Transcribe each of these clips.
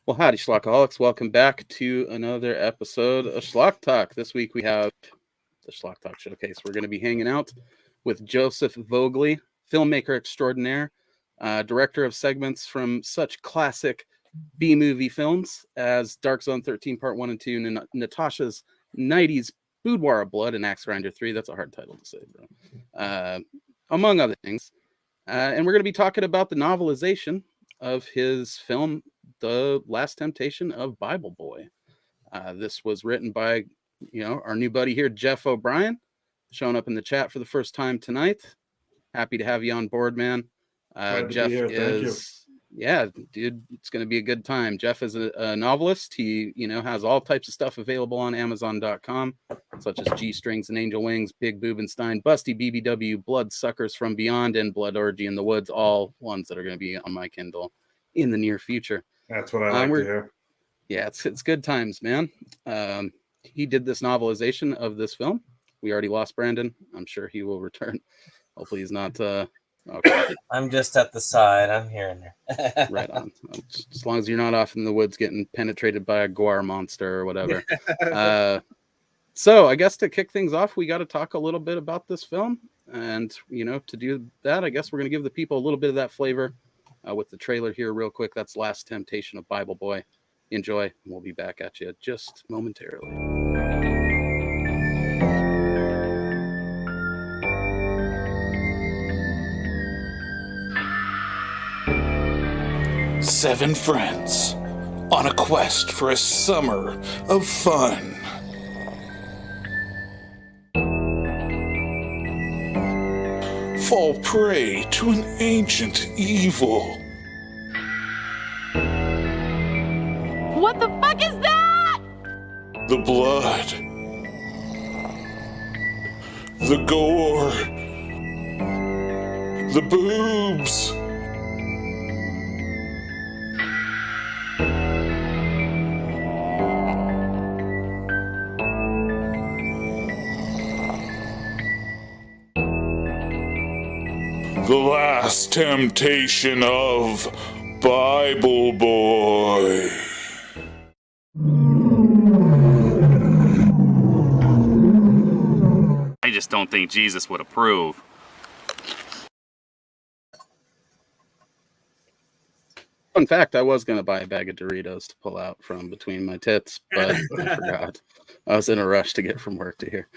Well, howdy, Schlockaholics. Welcome back to another episode of Schlock-Talk. This week we have the Schlock-Talk Showcase. We're going to be hanging out with Joseph Voegele, filmmaker extraordinaire, director of segments from such classic B-movie films as Dark Zone 13 Part 1 and 2, and Natasha's 90s Boudoir of Blood and Axe Grinder 3. That's a hard title to say, bro. Among other things. And we're going to be talking about the novelization of his film, The Last Temptation of Bible Boy. This was written by, our new buddy here, Jeff O'Brien, showing up in the chat for the first time tonight. Happy to have you on board, man. Jeff is, yeah, dude, it's going to be a good time. Jeff is a novelist. He, has all types of stuff available on Amazon.com, such as G-Strings and Angel Wings, Big Boobenstein, Busty BBW, Blood Suckers from Beyond, and Blood Orgy in the Woods, all ones that are going to be on my Kindle in the near future. That's what I like to hear. Yeah, it's good times, man. He did this novelization of this film. We already lost Brandon. I'm sure he will return. Hopefully he's not... Okay. I'm just at the side. I'm here and there. Right on. As long as you're not off in the woods getting penetrated by a guar monster or whatever. So I guess to kick things off, we got to talk a little bit about this film. And, to do that, I guess we're going to give the people a little bit of that flavor with the trailer here real quick. That's Last Temptation of Bible Boy. Enjoy. We'll be back at you just momentarily. Seven friends on a quest for a summer of fun. Fall prey to an ancient evil. What the fuck is that? The blood. The gore. The boobs. The Last Temptation of Bible Boy. I just don't think Jesus would approve. Fun fact, I was going to buy a bag of Doritos to pull out from between my tits, but I forgot. I was in a rush to get from work to here.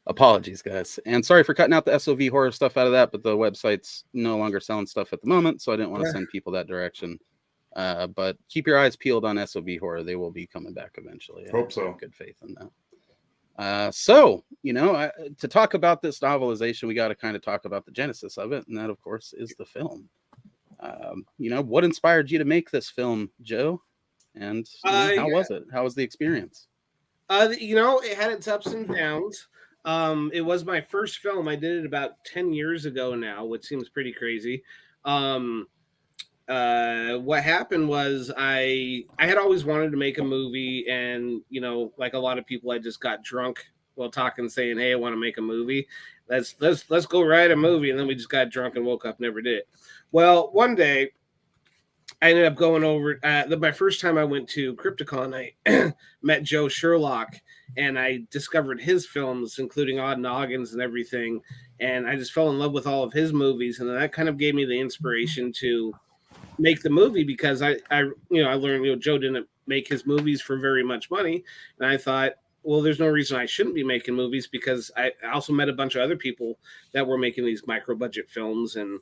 Apologies, guys. And sorry for cutting out the SOV horror stuff out of that, but the website's no longer selling stuff at the moment, so I didn't want to send people that direction. But keep your eyes peeled on SOV horror. They will be coming back eventually. Hope so. I have good faith in that. So, to talk about this novelization, we got to kind of talk about the genesis of it, and that, of course, is the film. What inspired you to make this film, Joe? And how was it? How was the experience? It had its ups and downs. It was my first film. I did it about 10 years ago now, which seems pretty crazy. What happened was I had always wanted to make a movie, and like a lot of people, I just got drunk while talking, saying, "Hey, I want to make a movie. Let's go write a movie." And then we just got drunk and woke up, never did it. Well, one day I ended up going over. My first time I went to Crypticon, I met Joe Sherlock, and I discovered his films, including Odd Noggins and everything. And I just fell in love with all of his movies, and then that kind of gave me the inspiration to make the movie, because I learned Joe didn't make his movies for very much money, and I thought, well, there's no reason I shouldn't be making movies, because I also met a bunch of other people that were making these micro budget films, and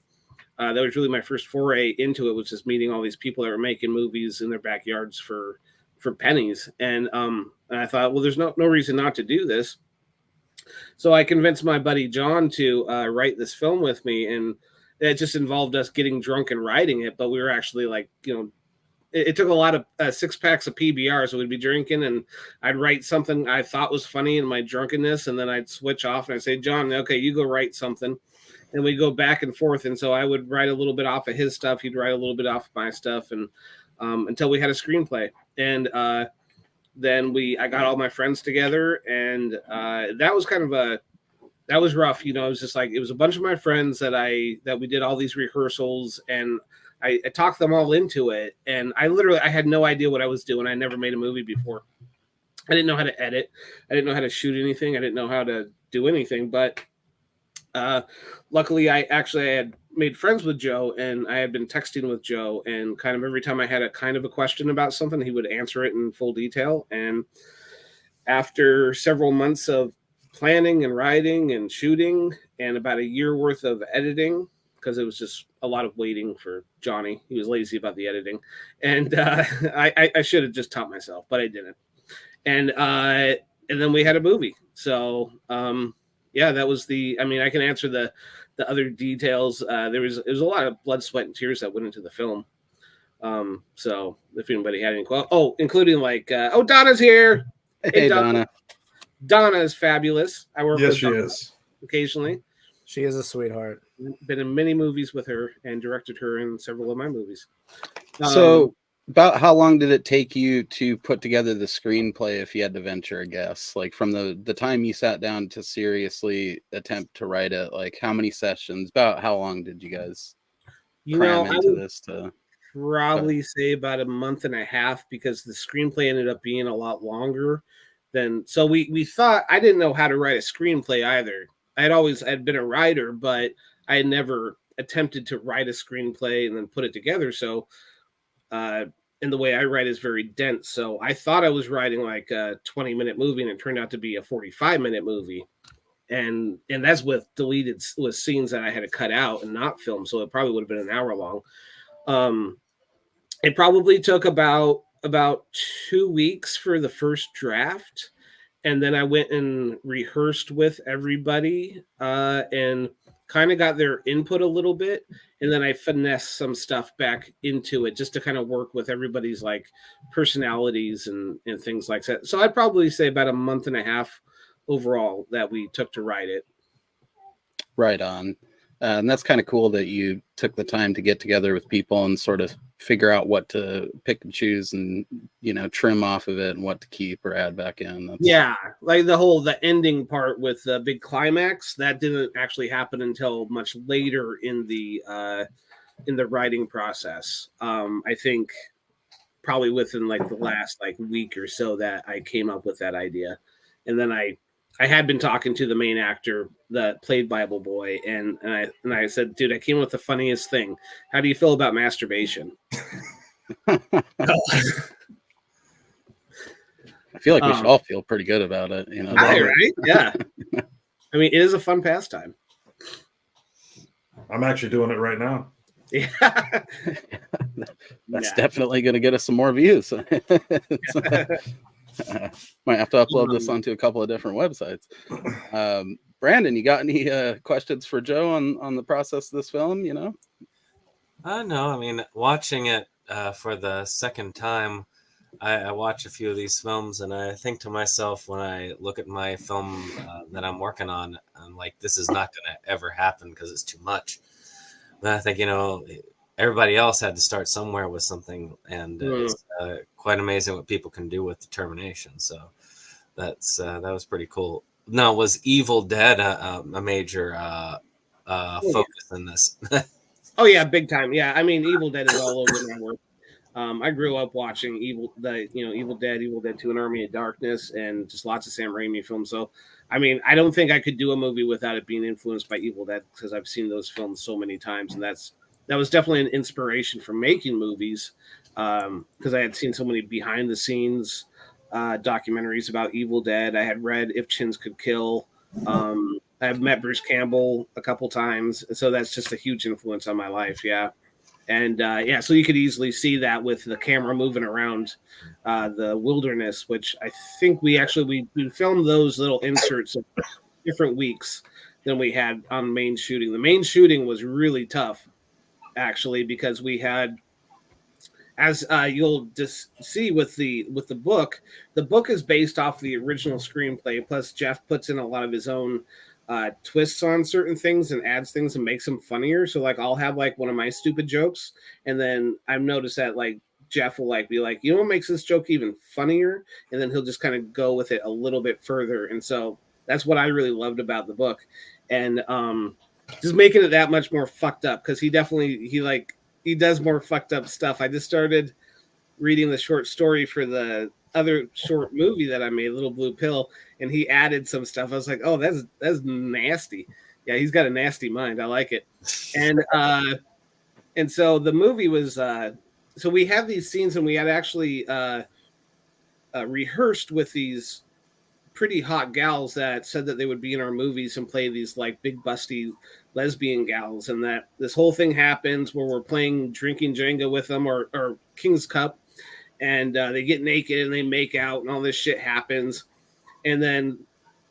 that was really my first foray into it, was just meeting all these people that were making movies in their backyards for pennies. And I thought, well, there's no reason not to do this. So I convinced my buddy John to write this film with me, and it just involved us getting drunk and writing it. But we were actually it took a lot of 6 packs of PBR, so we'd be drinking, and I'd write something I thought was funny in my drunkenness, and then I'd switch off and I'd say, John, okay, you go write something. And we go back and forth. And so I would write a little bit off of his stuff. He'd write a little bit off of my stuff. And until we had a screenplay. And then I got all my friends together. And that was that was rough. It was just it was a bunch of my friends that we did all these rehearsals. And I talked them all into it, and I had no idea what I was doing. I never made a movie before. I didn't know how to edit. I didn't know how to shoot anything. I didn't know how to do anything. But luckily, I had made friends with Joe, and I had been texting with Joe, and kind of every time I had a kind of a question about something, he would answer it in full detail. And after several months of planning and writing and shooting, and about a year worth of editing, because it was just a lot of waiting for Johnny. He was lazy about the editing, and I should have just taught myself, but I didn't. And then we had a movie. So that was the. I mean, I can answer the other details. There was a lot of blood, sweat, and tears that went into the film. So if anybody had any including like Donna's here. Hey, Donna. Donna is fabulous. I work with she Donna is. occasionally. She is a sweetheart. Been in many movies with her and directed her in several of my movies. So about how long did it take you to put together the screenplay, if you had to venture a guess? Like from the time you sat down to seriously attempt to write it, like how many sessions? About how long did you guys cram into this? Probably say about a month and a half, because the screenplay ended up being a lot longer than. So we thought, I didn't know how to write a screenplay either. I'd been a writer, but I had never attempted to write a screenplay and then put it together. So, and the way I write is very dense. So I thought I was writing like a 20-minute movie, and it turned out to be a 45-minute movie. And that's with scenes that I had to cut out and not film. So it probably would have been an hour long. It probably took about 2 weeks for the first draft. And then I went and rehearsed with everybody and kind of got their input a little bit. And then I finessed some stuff back into it just to kind of work with everybody's like personalities and things like that. So I'd probably say about a month and a half overall that we took to write it. Right on. And that's kind of cool that you took the time to get together with people and sort of figure out what to pick and choose and, trim off of it and what to keep or add back in. Yeah. Like the ending part with the big climax, that didn't actually happen until much later in the writing process. I think probably within like the last like week or so that I came up with that idea. And then I had been talking to the main actor that played Bible Boy, and I said, dude, I came up with the funniest thing. How do you feel about masturbation? I feel like we should all feel pretty good about it, right? Yeah. I mean, it is a fun pastime. I'm actually doing it right now. Yeah. That's definitely going to get us some more views. Might have to upload this onto a couple of different websites. Brandon, you got any questions for Joe on the process of this film? No, I mean, watching it for the second time, I watch a few of these films, and I think to myself when I look at my film that I'm working on, I'm like, this is not going to ever happen because it's too much. But I think, everybody else had to start somewhere with something, and it's quite amazing what people can do with determination. So that was pretty cool. Now, was Evil Dead a major focus in this? Oh yeah, big time. Yeah, I mean, Evil Dead is all over my work. I grew up watching Evil Dead, Evil Dead 2, and Army of Darkness, and just lots of Sam Raimi films. So, I mean, I don't think I could do a movie without it being influenced by Evil Dead, because I've seen those films so many times, and that was definitely an inspiration for making movies, because I had seen so many behind the scenes documentaries about Evil Dead. I had read If Chins Could Kill. I've met Bruce Campbell a couple times, so that's just a huge influence on my life. Yeah. And so you could easily see that with the camera moving around the wilderness, which I think we filmed those little inserts of different weeks than we had on main shooting. The main shooting was really tough, actually, because we had, as you'll just see with the book, the book is based off the original screenplay. Plus, Jeff puts in a lot of his own twists on certain things and adds things and makes them funnier. So like I'll have like one of my stupid jokes, and then I've noticed that like Jeff will like be like, what makes this joke even funnier? And then he'll just kind of go with it a little bit further. And so that's what I really loved about the book. And just making it that much more fucked up, because he he does more fucked up stuff. I just started reading the short story for the other short movie that I made, Little Blue Pill, and he added some stuff. I was like, oh, that's nasty. Yeah, he's got a nasty mind. I like it. And so the movie was so we have these scenes, and we had actually rehearsed with these pretty hot gals that said that they would be in our movies and play these like big busty lesbian gals, and that this whole thing happens where we're playing drinking Jenga with them or King's Cup, and they get naked and they make out and all this shit happens. And then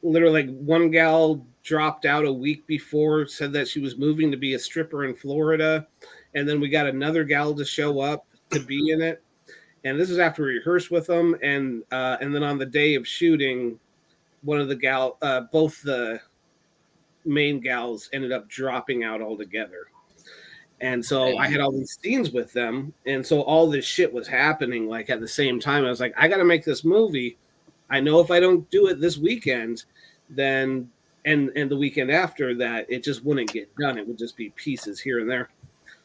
literally like one gal dropped out a week before, said that she was moving to be a stripper in Florida, and then we got another gal to show up to be in it. And this is after we rehearsed with them, and then on the day of shooting, one of the both the main gals ended up dropping out altogether. And so I had all these scenes with them, and so all this shit was happening like at the same time. I was like, I got to make this movie. I know if I don't do it this weekend, then and the weekend after that, it just wouldn't get done. It would just be pieces here and there.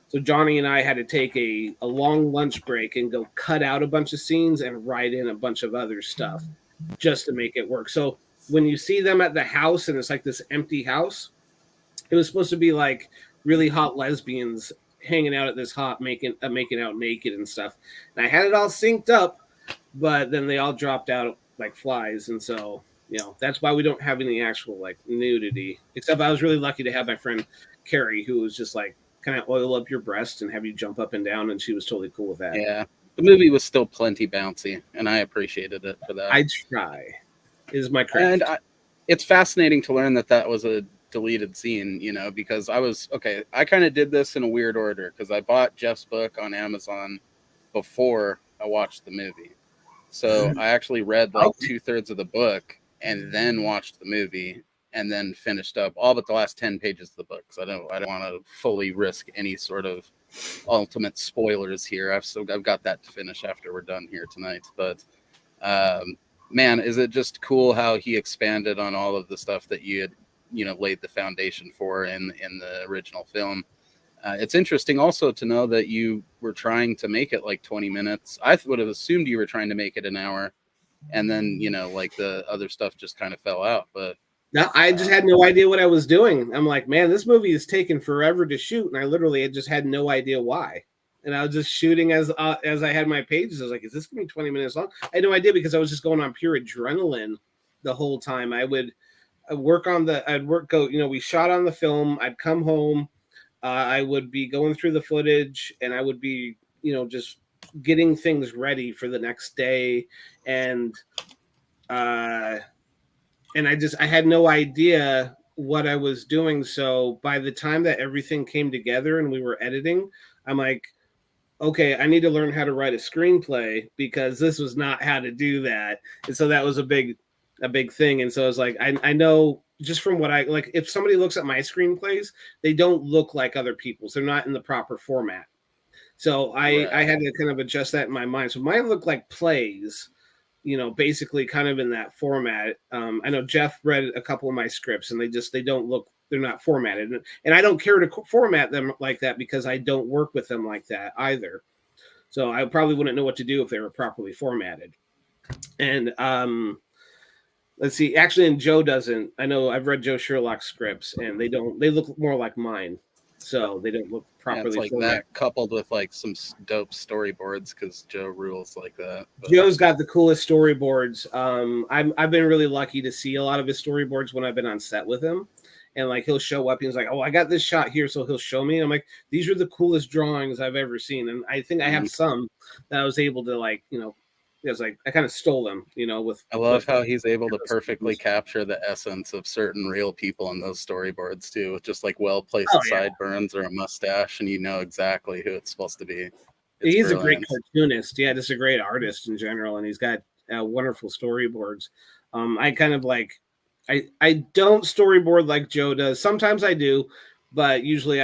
So Johnny and I had to take a long lunch break and go cut out a bunch of scenes and write in a bunch of other stuff just to make it work. So when you see them at the house and it's like this empty house, it was supposed to be like really hot lesbians hanging out at this hot, making out naked and stuff. And I had it all synced up, but then they all dropped out like flies. And so, you know, that's why we don't have any actual like nudity, except I was really lucky to have my friend Carrie, who was just like, can I oil up your breast and have you jump up and down? And she was totally cool with that. Yeah. The movie was still plenty bouncy, and I appreciated it for that. I try. Is my craft. And it's fascinating to learn that was a deleted scene, you know, because I kind of did this in a weird order because I bought Jeff's book on Amazon before I watched the movie. So I actually read like 2/3 of the book and then watched the movie and then finished up all but the last 10 pages of the book. So I don't want to fully risk any sort of ultimate spoilers here. I've got that to finish after we're done here tonight. But man, is it just cool how he expanded on all of the stuff that you had, you know, laid the foundation for in the original film. It's interesting also to know that you were trying to make it like 20 minutes. I would have assumed you were trying to make it an hour, and then, you know, like the other stuff just kind of fell out. But no, I just had no idea what I was doing. I'm like, man, this movie is taking forever to shoot, and I literally just had no idea why. And I was just shooting as I had my pages. I was like, is this gonna be 20 minutes long? I had no idea because I was just going on pure adrenaline the whole time. I'd we shot on the film. I'd come home. I would be going through the footage, and I would be, you know, just getting things ready for the next day. And I had no idea what I was doing. So by the time that everything came together and we were editing, I'm like, okay, I need to learn how to write a screenplay because this was not how to do that. And so that was a big thing. And so I was like, I know just from what I like, if somebody looks at my screenplays, they don't look like other people's. They're not in the proper format. So I had to kind of adjust that in my mind. So mine look like plays, you know, basically kind of in that format. I know Jeff read a couple of my scripts and they don't look, they're not formatted. And I don't care to format them like that because I don't work with them like that either. So I probably wouldn't know what to do if they were properly formatted. And let's see, actually, and Joe doesn't. I know I've read Joe Sherlock's scripts and they look more like mine. So they don't look properly. Yeah, it's like that coupled with like some dope storyboards because Joe rules like that. But Joe's got the coolest storyboards. I've been really lucky to see a lot of his storyboards when I've been on set with him. And like he'll show up, he's like, "Oh, I got this shot here," so he'll show me. And I'm like, "These are the coolest drawings I've ever seen." And I think I have some that I was able to like, you know, because like I kind of stole them, you know. I love how he's able to perfectly capture the essence of certain real people in those storyboards too, with just like well placed sideburns or a mustache, and you know exactly who it's supposed to be. He's brilliant. A great cartoonist, yeah, just a great artist in general, and he's got wonderful storyboards. I kind of like. I don't storyboard like Joe does. Sometimes I do, but usually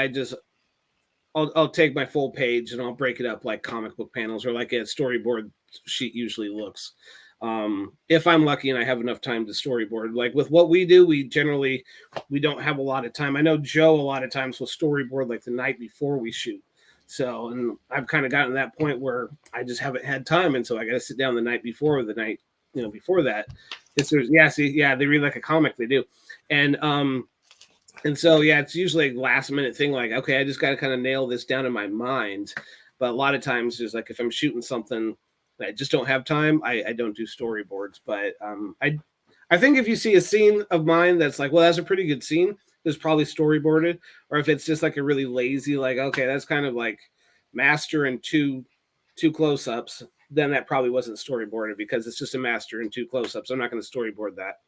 I'll take my full page and I'll break it up like comic book panels or like a storyboard sheet usually looks. If I'm lucky and I have enough time to storyboard. Like with what we do, we don't have a lot of time. I know Joe a lot of times will storyboard like the night before we shoot. So, and I've kind of gotten to that point where I just haven't had time, and so I got to sit down the night before, or the night, before that. They read like a comic, they do, and so it's usually a last minute thing. Like, okay, I just got to kind of nail this down in my mind. But a lot of times, there's like if I'm shooting something, I just don't have time. I don't do storyboards, but I think if you see a scene of mine that's like, well, that's a pretty good scene, it's probably storyboarded. Or if it's just like a really lazy, like, okay, that's kind of like master and two close-ups, then that probably wasn't storyboarded because it's just a master and 2 close-ups. I'm not going to storyboard that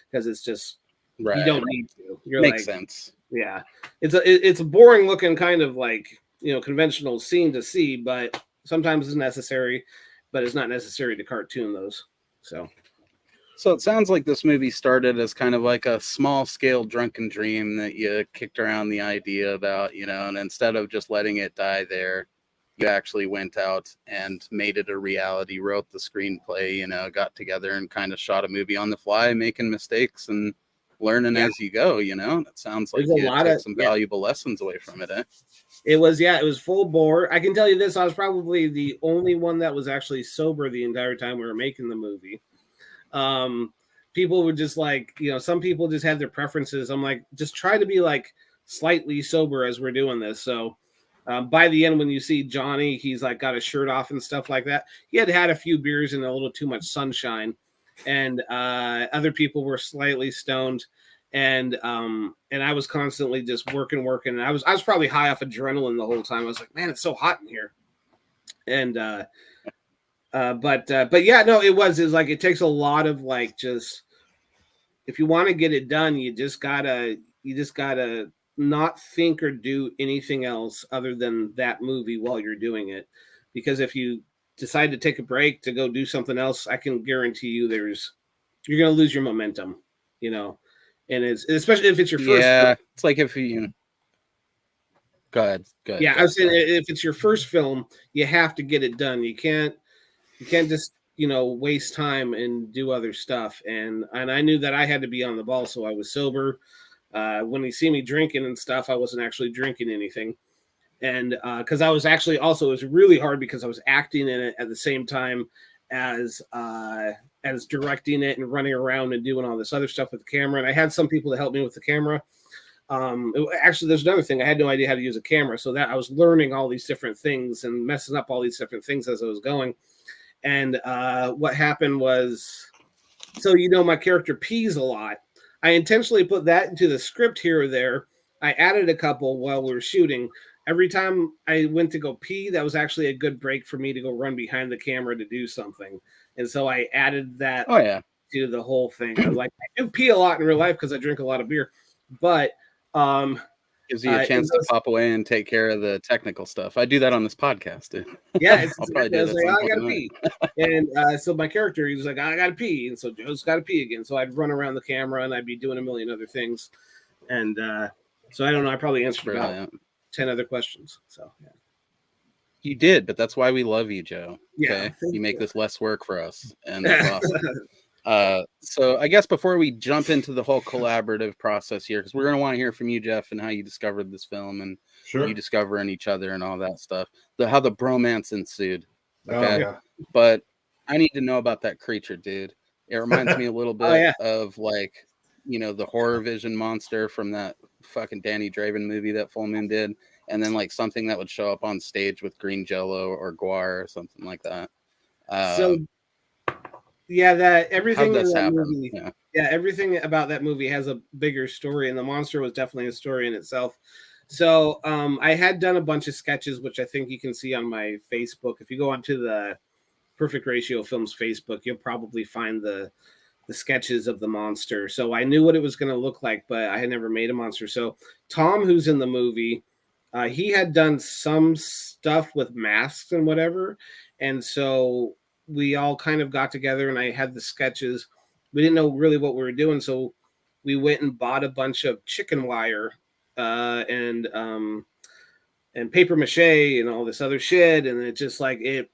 because it's just Right. you don't need to. Makes sense. Yeah, it's a boring looking kind of like conventional scene to see, but sometimes it's necessary. But it's not necessary to cartoon those. So it sounds like this movie started as kind of like a small scale drunken dream that you kicked around the idea about, and instead of just letting it die there, you actually went out and made it a reality, wrote the screenplay, got together and kind of shot a movie on the fly, making mistakes and learning as you go, It sounds like you took some valuable lessons away from it, eh? It was full bore. I can tell you this, I was probably the only one that was actually sober the entire time we were making the movie. People were just like, some people just had their preferences. I'm like, just try to be like slightly sober as we're doing this. So by the end, when you see Johnny, he's like got his shirt off and stuff like that. He had a few beers and a little too much sunshine. And other people were slightly stoned, and I was constantly just working, and I was probably high off adrenaline the whole time. I was like, man, it's so hot in here, and but yeah, no, it was like it takes a lot of like just if you want to get it done, you just gotta not think or do anything else other than that movie while you're doing it, because if you decide to take a break to go do something else, I can guarantee you you're going to lose your momentum, and it's especially if it's your first. Yeah, it's like if you go ahead. Yeah, I was saying if it's your first film, you have to get it done. You can't just waste time and do other stuff. And I knew that I had to be on the ball, so I was sober. When you see me drinking and stuff, I wasn't actually drinking anything. And because I was actually also, it was really hard because I was acting in it at the same time as directing it and running around and doing all this other stuff with the camera. And I had some people to help me with the camera. Actually, there's another thing. I had no idea how to use a camera, so that I was learning all these different things and messing up all these different things as I was going. And what happened was, so my character pees a lot. I intentionally put that into the script here or there. I added a couple while we were shooting. Every time I went to go pee, that was actually a good break for me to go run behind the camera to do something. And so I added that to the whole thing. I was like, I do pee a lot in real life because I drink a lot of beer, but gives you a chance to pop away and take care of the technical stuff. I do that on this podcast, dude. Yeah, I'll probably do that. I gotta pee, and so my character, he was like, I gotta pee, and so Joe's gotta pee again. So I'd run around the camera and I'd be doing a million other things, and so I don't know. I probably answered about 10 other questions. So yeah. You did, but that's why we love you, Joe. Yeah, okay? You make this less work for us, and that's awesome. So I guess before we jump into the whole collaborative process here, because we're going to want to hear from you, Jeff, and how you discovered this film and you discovering each other and all that stuff, how the bromance ensued. Okay. Oh, yeah. But I need to know about that creature, dude. It reminds me a little bit of like, the horror vision monster from that fucking Danny Draven movie that Full Moon did. And then like something that would show up on stage with green jello or guar or something like that. That everything in that happen? movie, everything about that movie has a bigger story, and the monster was definitely a story in itself. So I had done a bunch of sketches, which I think you can see on my Facebook. If you go onto the Perfect Ratio Films Facebook, you'll probably find the sketches of the monster. So I knew what it was going to look like, but I had never made a monster. So Tom, who's in the movie, he had done some stuff with masks and whatever, and so we all kind of got together and I had the sketches. We didn't know really what we were doing, so we went and bought a bunch of chicken wire and paper mache and all this other shit, and it just like it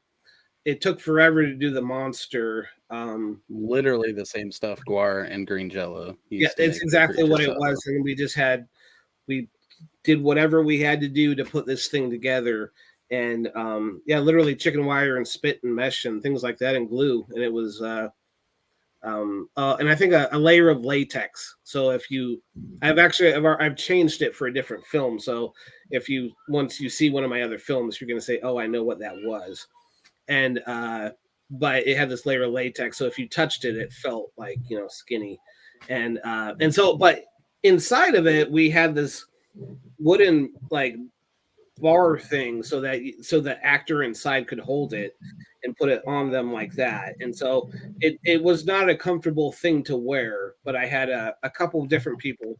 took forever to do the monster. Literally the same stuff, guar and green jello. Yeah, it's exactly what it was, and we did whatever we had to do to put this thing together. and yeah, literally chicken wire and spit and mesh and things like that and glue, and it was and I think a layer of latex. So if you, I've changed it for a different film. So if you, once you see one of my other films, you're going to say, oh, I know what that was. And, but it had this layer of latex. So if you touched it, it felt like, you know, skinny. And so, but inside of it, we had this wooden like bar thing so that so the actor inside could hold it and put it on them like that. And so it was not a comfortable thing to wear, but I had a couple of different people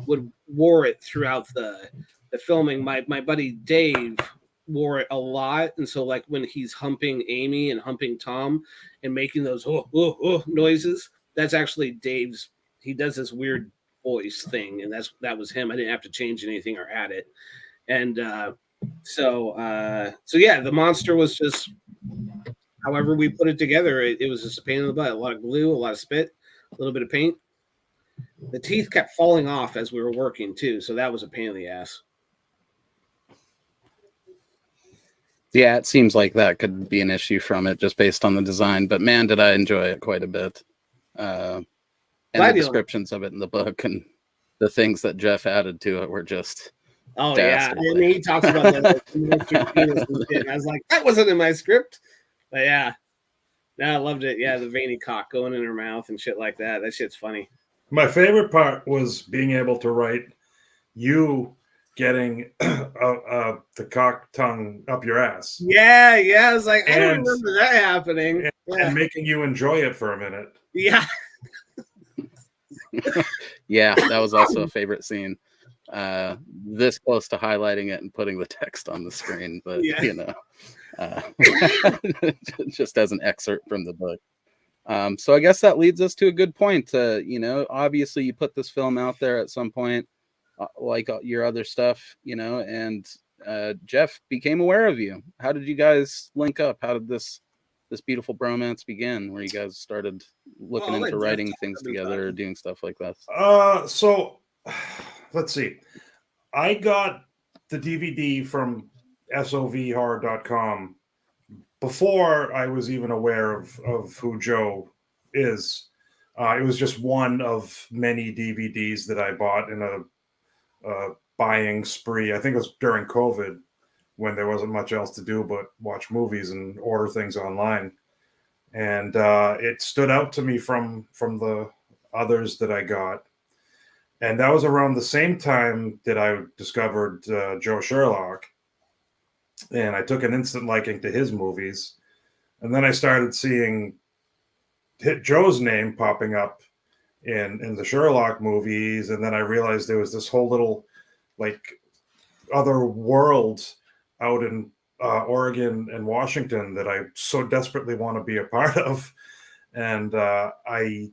would wore it throughout the filming. My buddy Dave wore it a lot, and so like when he's humping Amy and humping Tom and making those noises, that's actually Dave's. He does this weird voice thing, and that was him. I didn't have to change anything or add it. And so yeah, the monster was just however we put it together. It was just a pain in the butt. A lot of glue, a lot of spit, a little bit of paint. The teeth kept falling off as we were working too, so that was a pain in the ass. Yeah, it seems like that could be an issue from it just based on the design. But man, did I enjoy it quite a bit. And the descriptions of it in the book and the things that Jeff added to it were just dastardly. Yeah. And he talks about that and I was like, that wasn't in my script. But yeah. No, I loved it. Yeah, the veiny cock going in her mouth and shit like that. That shit's funny. My favorite part was being able to write you getting the cock tongue up your ass. Yeah. I was like, I don't remember that happening. And making you enjoy it for a minute. Yeah. Yeah, that was also a favorite scene. This close to highlighting it and putting the text on the screen, but you know, just as an excerpt from the book. So I guess that leads us to a good point. You know, obviously you put this film out there at some point, like your other stuff, you know, and Jeff became aware of you. How did you guys link up? How did this beautiful bromance begin, where you guys started looking into writing things together or doing stuff like that? So let's see. I got the DVD from sovhorror.com before I was even aware of who Joe is. It was just one of many DVDs that I bought in a buying spree. I think it was during COVID when there wasn't much else to do but watch movies and order things online. And it stood out to me from the others that I got. And that was around the same time that I discovered Joe Sherlock. And I took an instant liking to his movies. And then I started seeing Joe's name popping up in the Sherlock movies. And then I realized there was this whole little like other world out in Oregon and Washington that I so desperately want to be a part of. And I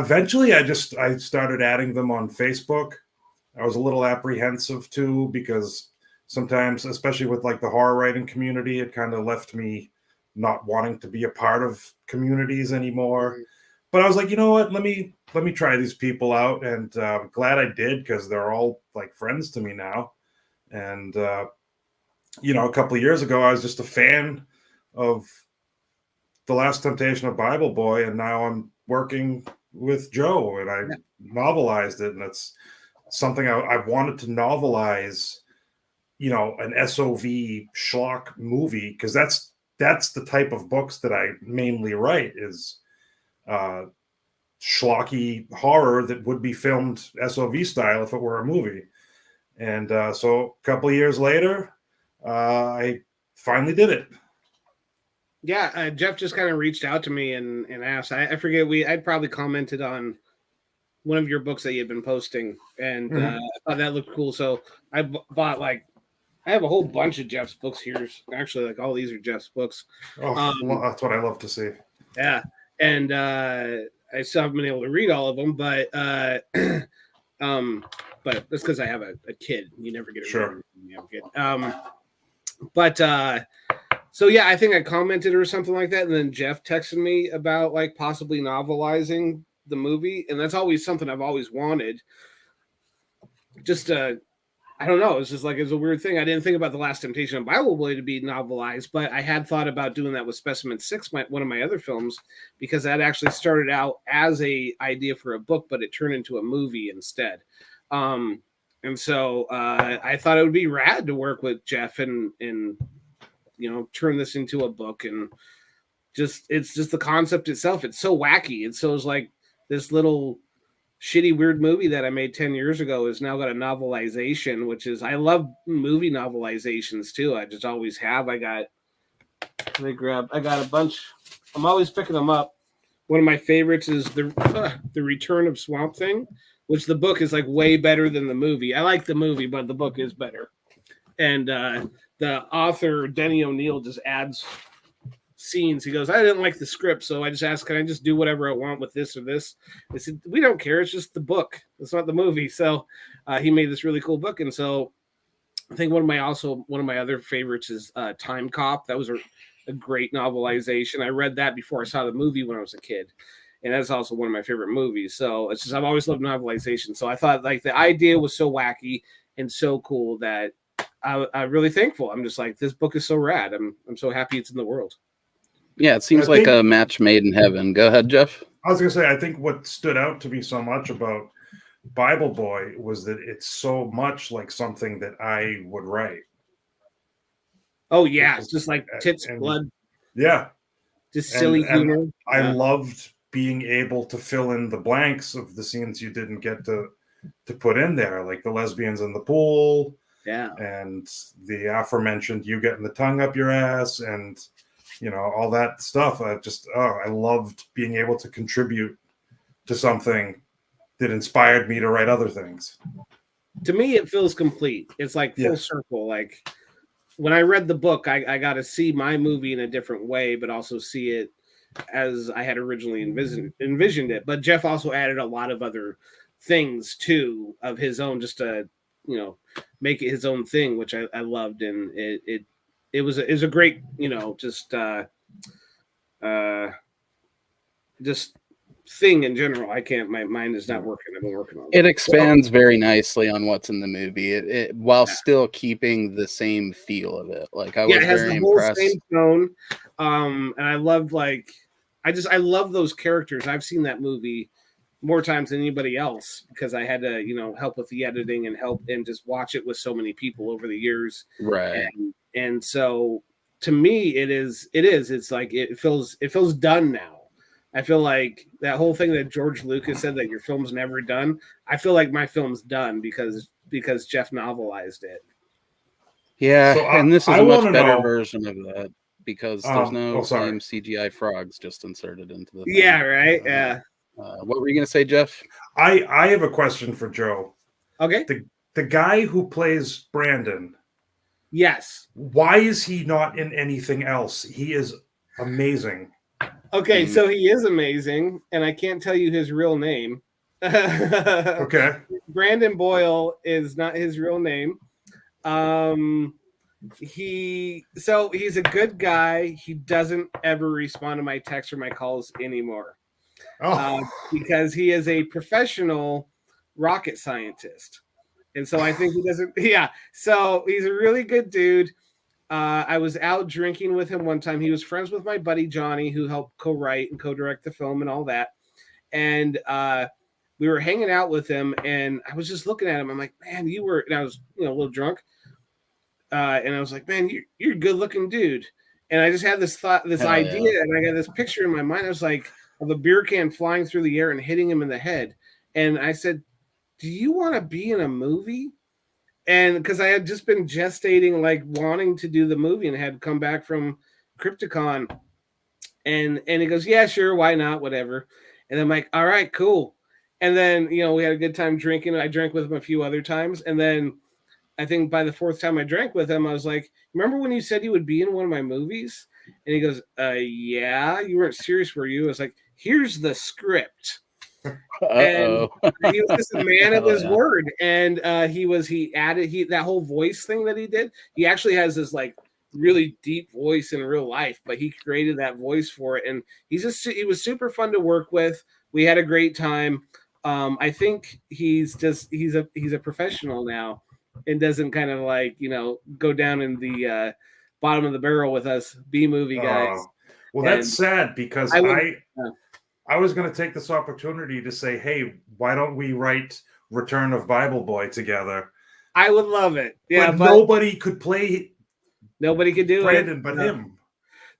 started adding them on Facebook. I was a little apprehensive too, because sometimes, especially with like the horror writing community, it kind of left me not wanting to be a part of communities anymore. But I was like, you know what, let me try these people out. And I'm glad I did, because they're all like friends to me now. And you know, a couple of years ago, I was just a fan of The Last Temptation of Bible Boy, and now I'm working with Joe, and I novelized it, and it's something I wanted to novelize, you know, an SOV schlock movie, because that's the type of books that I mainly write, is schlocky horror that would be filmed SOV style if it were a movie. And so a couple of years later, I finally did it. Yeah, Jeff just kind of reached out to me and asked. I forget, I'd probably commented on one of your books that you had been posting, and I thought that looked cool. So I bought I have a whole bunch of Jeff's books here. Actually, like all these are Jeff's books. Oh, well, that's what I love to see. Yeah, and I still haven't been able to read all of them, but that's because I have a kid. You never get a sure. You have a kid. So yeah, I think I commented or something like that, and then Jeff texted me about like possibly novelizing the movie, and that's always something I've always wanted. Just I don't know. It's just like it's a weird thing. I didn't think about The Last Temptation of Bible Boy to be novelized, but I had thought about doing that with Specimen 6, one of my other films, because that actually started out as a idea for a book, but it turned into a movie instead. And so I thought it would be rad to work with Jeff and turn this into a book, and it's just the concept itself. It's so wacky. It's like this little shitty weird movie that I made 10 years ago is now got a novelization, which is, I love movie novelizations too. I just always have. I got a bunch. I'm always picking them up. One of my favorites is the Return of Swamp Thing, which the book is like way better than the movie. I like the movie, but the book is better. And the author, Denny O'Neil, just adds scenes. He goes, I didn't like the script, so I just asked, can I just do whatever I want with this or this? They said, we don't care. It's just the book. It's not the movie. So he made this really cool book. And so I think one of my other favorites is Time Cop. That was a great novelization. I read that before I saw the movie when I was a kid. And that's also one of my favorite movies. So it's just, I've always loved novelization. So I thought like the idea was so wacky and so cool that I'm really thankful. I'm just like, this book is so rad. I'm so happy it's in the world. Yeah, it seems like a match made in heaven. Go ahead, Jeff. I was going to say, I think what stood out to me so much about Bible Boy was that it's so much like something that I would write. Oh, yeah. It's just like tits, blood. Yeah. Just silly humor. I loved being able to fill in the blanks of the scenes you didn't get to put in there, like the lesbians in the pool. Yeah. And the aforementioned you getting the tongue up your ass and all that stuff. I loved being able to contribute to something that inspired me to write other things. To me, it feels complete. It's like full circle. Like when I read the book, I got to see my movie in a different way, but also see it as I had originally envisioned it. But Jeff also added a lot of other things too of his own, just to make it his own thing, which I loved, and it was a great, just thing in general. My mind is not working. I've been working on it. It expands very nicely on what's in the movie. It while still keeping the same feel of it. Like I was it has very the whole impressed. Same tone. And I loved I love those characters. I've seen that movie more times than anybody else because I had to, help with the editing and just watch it with so many people over the years. Right. And so to me, it's like, it feels done now. I feel like that whole thing that George Lucas said that your film's never done. I feel like my film's done because Jeff novelized it. Yeah. So and this is I a much wanna better know- version of that because there's no sorry. same CGI frogs just inserted into the thing. Yeah. Right. Yeah. What were you going to say, Jeff? I have a question for Joe. Okay. The guy who plays Brandon, Yes. why is he not in anything else? He is amazing. Okay, so he is amazing, and I can't tell you his real name. Okay. Brandon Boyle is not his real name. He's a good guy. He doesn't ever respond to my texts or my calls anymore. Because he is a professional rocket scientist. And so I think he doesn't. Yeah. So he's a really good dude. I was out drinking with him one time. He was friends with my buddy Johnny, who helped co-write and co-direct the film and all that. And we were hanging out with him, and I was just looking at him. I'm like, man, and I was a little drunk. And I was like, man, you're a good-looking dude. And I just had this idea, and I got this picture in my mind. I was like, of a beer can flying through the air and hitting him in the head. And I said, do you want to be in a movie? And because I had just been gestating, like wanting to do the movie, and had come back from Crypticon. And he goes, yeah, sure. Why not? Whatever. And I'm like, all right, cool. And then, we had a good time drinking. I drank with him a few other times. And then I think by the fourth time I drank with him, I was like, remember when you said you would be in one of my movies? And he goes, yeah, you weren't serious, were you? I was like, here's the script. And he was just a man of his word. And he added that whole voice thing that he did. He actually has this like really deep voice in real life, but he created that voice for it. And he was super fun to work with. We had a great time. I think he's a professional now. and doesn't kind of like, go down in the bottom of the barrel with us B movie guys. Well, And that's sad because I would, I was going to take this opportunity to say, hey, why don't we write Return of Bible Boy together? I would love it. Yeah, but nobody could play nobody could do Brandon it. but him.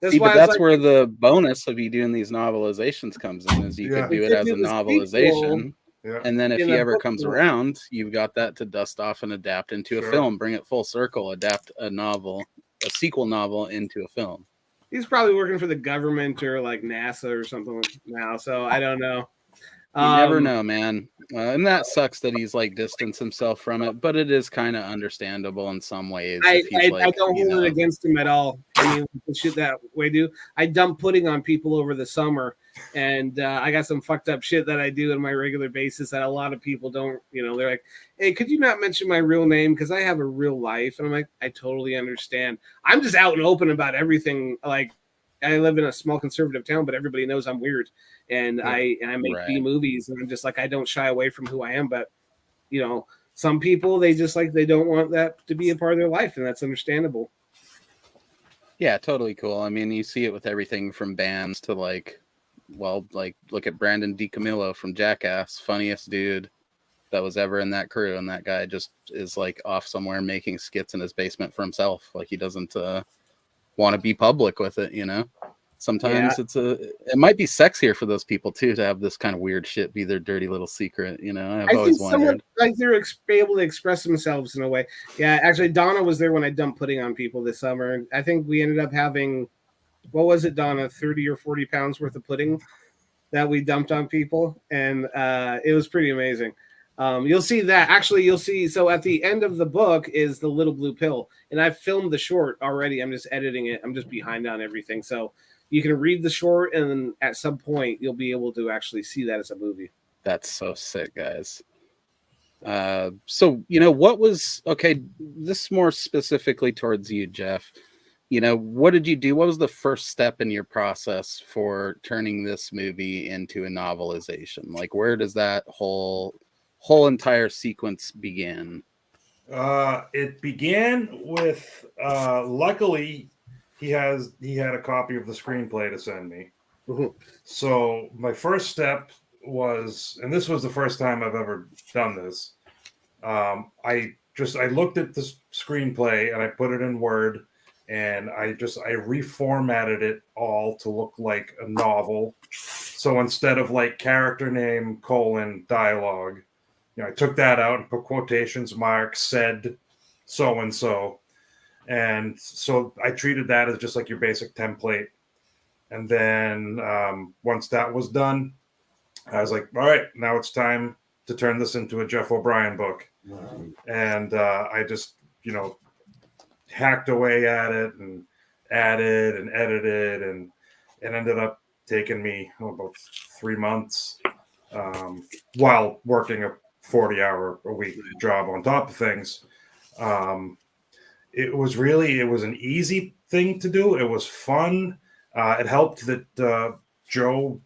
That's See, why but I was that's like, where the bonus of you doing these novelizations comes in, is you Yeah. could do We it could as do a the novelization. Yeah. And then if in he the ever book comes form. around, you've got that to dust off and adapt into a Sure. film, bring it full circle, adapt a novel, a sequel novel into a film. He's probably working for the government or like NASA or something now, so I don't know. You never know, man. And that sucks that he's like distanced himself from it, but it is kind of understandable in some ways. I If he's like, don't you hold know, it against him at all. I mean, the shit that way do. I dump pudding on people over the summer, and I got some fucked up shit that I do on my regular basis that a lot of people don't. They're like, "Hey, could you not mention my real name because I have a real life?" And I'm like, "I totally understand. I'm just out and open about everything. Like, I live in a small conservative town, but everybody knows I'm weird, and I make Right. B movies, and I'm just like I don't shy away from who I am, but some people they just like they don't want that to be a part of their life, and that's understandable. Yeah, totally cool. I mean, you see it with everything from bands to like look at Brandon DiCamillo from Jackass, funniest dude that was ever in that crew, and that guy just is like off somewhere making skits in his basement for himself. Like he doesn't want to be public with it, Sometimes it might be sexier for those people too to have this kind of weird shit be their dirty little secret, I've always wondered. Like they're able to express themselves in a way. Yeah, actually, Donna was there when I dumped pudding on people this summer, and I think we ended up having, what was it, Donna, 30 or 40 pounds worth of pudding that we dumped on people, and it was pretty amazing. You'll see that. Actually, you'll see. So at the end of the book is the Little Blue Pill, and I've filmed the short already. I'm just editing it. I'm just behind on everything. So you can read the short, and then at some point you'll be able to actually see that as a movie. That's so sick, guys. So what was this more specifically towards you, Jeff? What did you do? What was the first step in your process for turning this movie into a novelization? Like, where does that whole entire sequence begin? It began with luckily he had a copy of the screenplay to send me. Mhm. So my first step was, and this was the first time I've ever done this, I looked at the screenplay and I put it in Word, and I reformatted it all to look like a novel. So instead of like character name : dialogue, I took that out and put quotations marks, said so and so. And so I treated that as just like your basic template. And then once that was done, I was like, all right, now it's time to turn this into a Jeff O'Brien book. And I just, hacked away at it and added and edited, and it ended up taking me about 3 months while working a 40-hour-a-week job on top of things. It was an easy thing to do. It was fun. It helped that Joe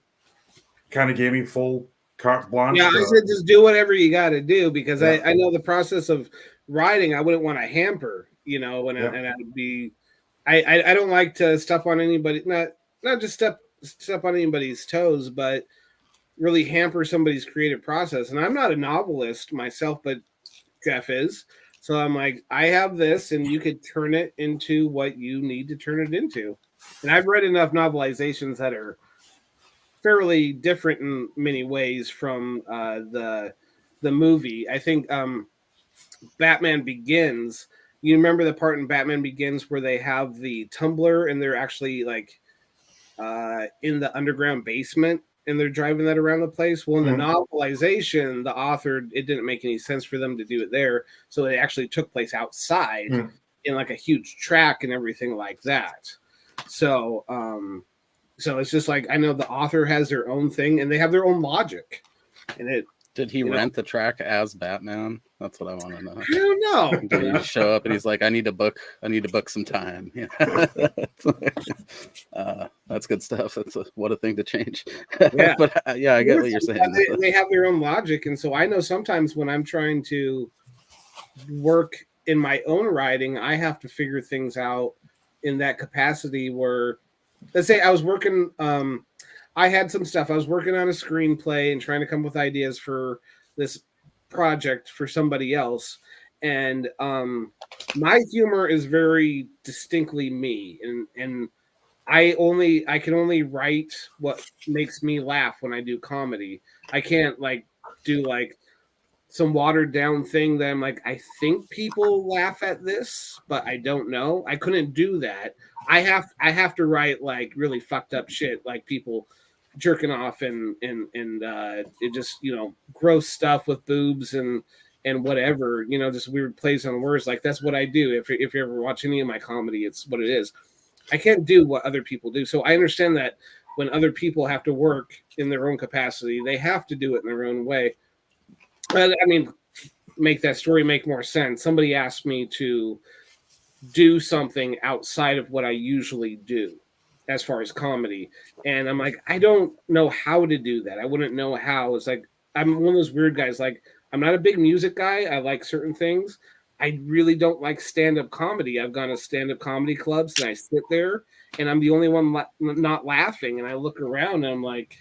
kind of gave me full carte blanche. Yeah, I said just do whatever you got to do, because I know the process of writing. I wouldn't want to hamper, and I'd be. I don't like to step on anybody, not just step on anybody's toes, but really hamper somebody's creative process. And I'm not a novelist myself, but Jeff is. So I'm like, I have this, and you could turn it into what you need to turn it into. And I've read enough novelizations that are fairly different in many ways from the movie. I think Batman Begins. You remember the part in Batman Begins where they have the tumbler and they're actually like in the underground basement and they're driving that around the place. Well, in the novelization, the author, it didn't make any sense for them to do it there, so it actually took place outside in like a huge track and everything like that. So so it's just like, I know the author has their own thing and they have their own logic. And it Did he rent the track as Batman? That's what I want to know. I don't know. Did he just show up and he's like, I need to book some time. That's good stuff. What a thing to change. Yeah. But I get what you're saying. They have their own logic. And so I know sometimes when I'm trying to work in my own writing, I have to figure things out in that capacity where, let's say I was working, I had some stuff. I was working on a screenplay and trying to come up with ideas for this project for somebody else. And my humor is very distinctly me. And I can only write what makes me laugh when I do comedy. I can't like do like some watered down thing that I'm like, I think people laugh at this, but I don't know. I couldn't do that. I have to write like really fucked up shit, like people jerking off and it just, you know, gross stuff with boobs and whatever, you know, just weird plays on words. Like that's what I do. If you ever watch any of my comedy, it's what it is. I can't do what other people do. So I understand that when other people have to work in their own capacity, they have to do it in their own way. I mean, make that story make more sense. Somebody asked me to do something outside of what I usually do as far as comedy. And I'm like, I don't know how to do that. I wouldn't know how. It's like, I'm one of those weird guys. Like, I'm not a big music guy. I like certain things. I really don't like stand-up comedy. I've gone to stand-up comedy clubs and I sit there and I'm the only one not laughing. And I look around and I'm like,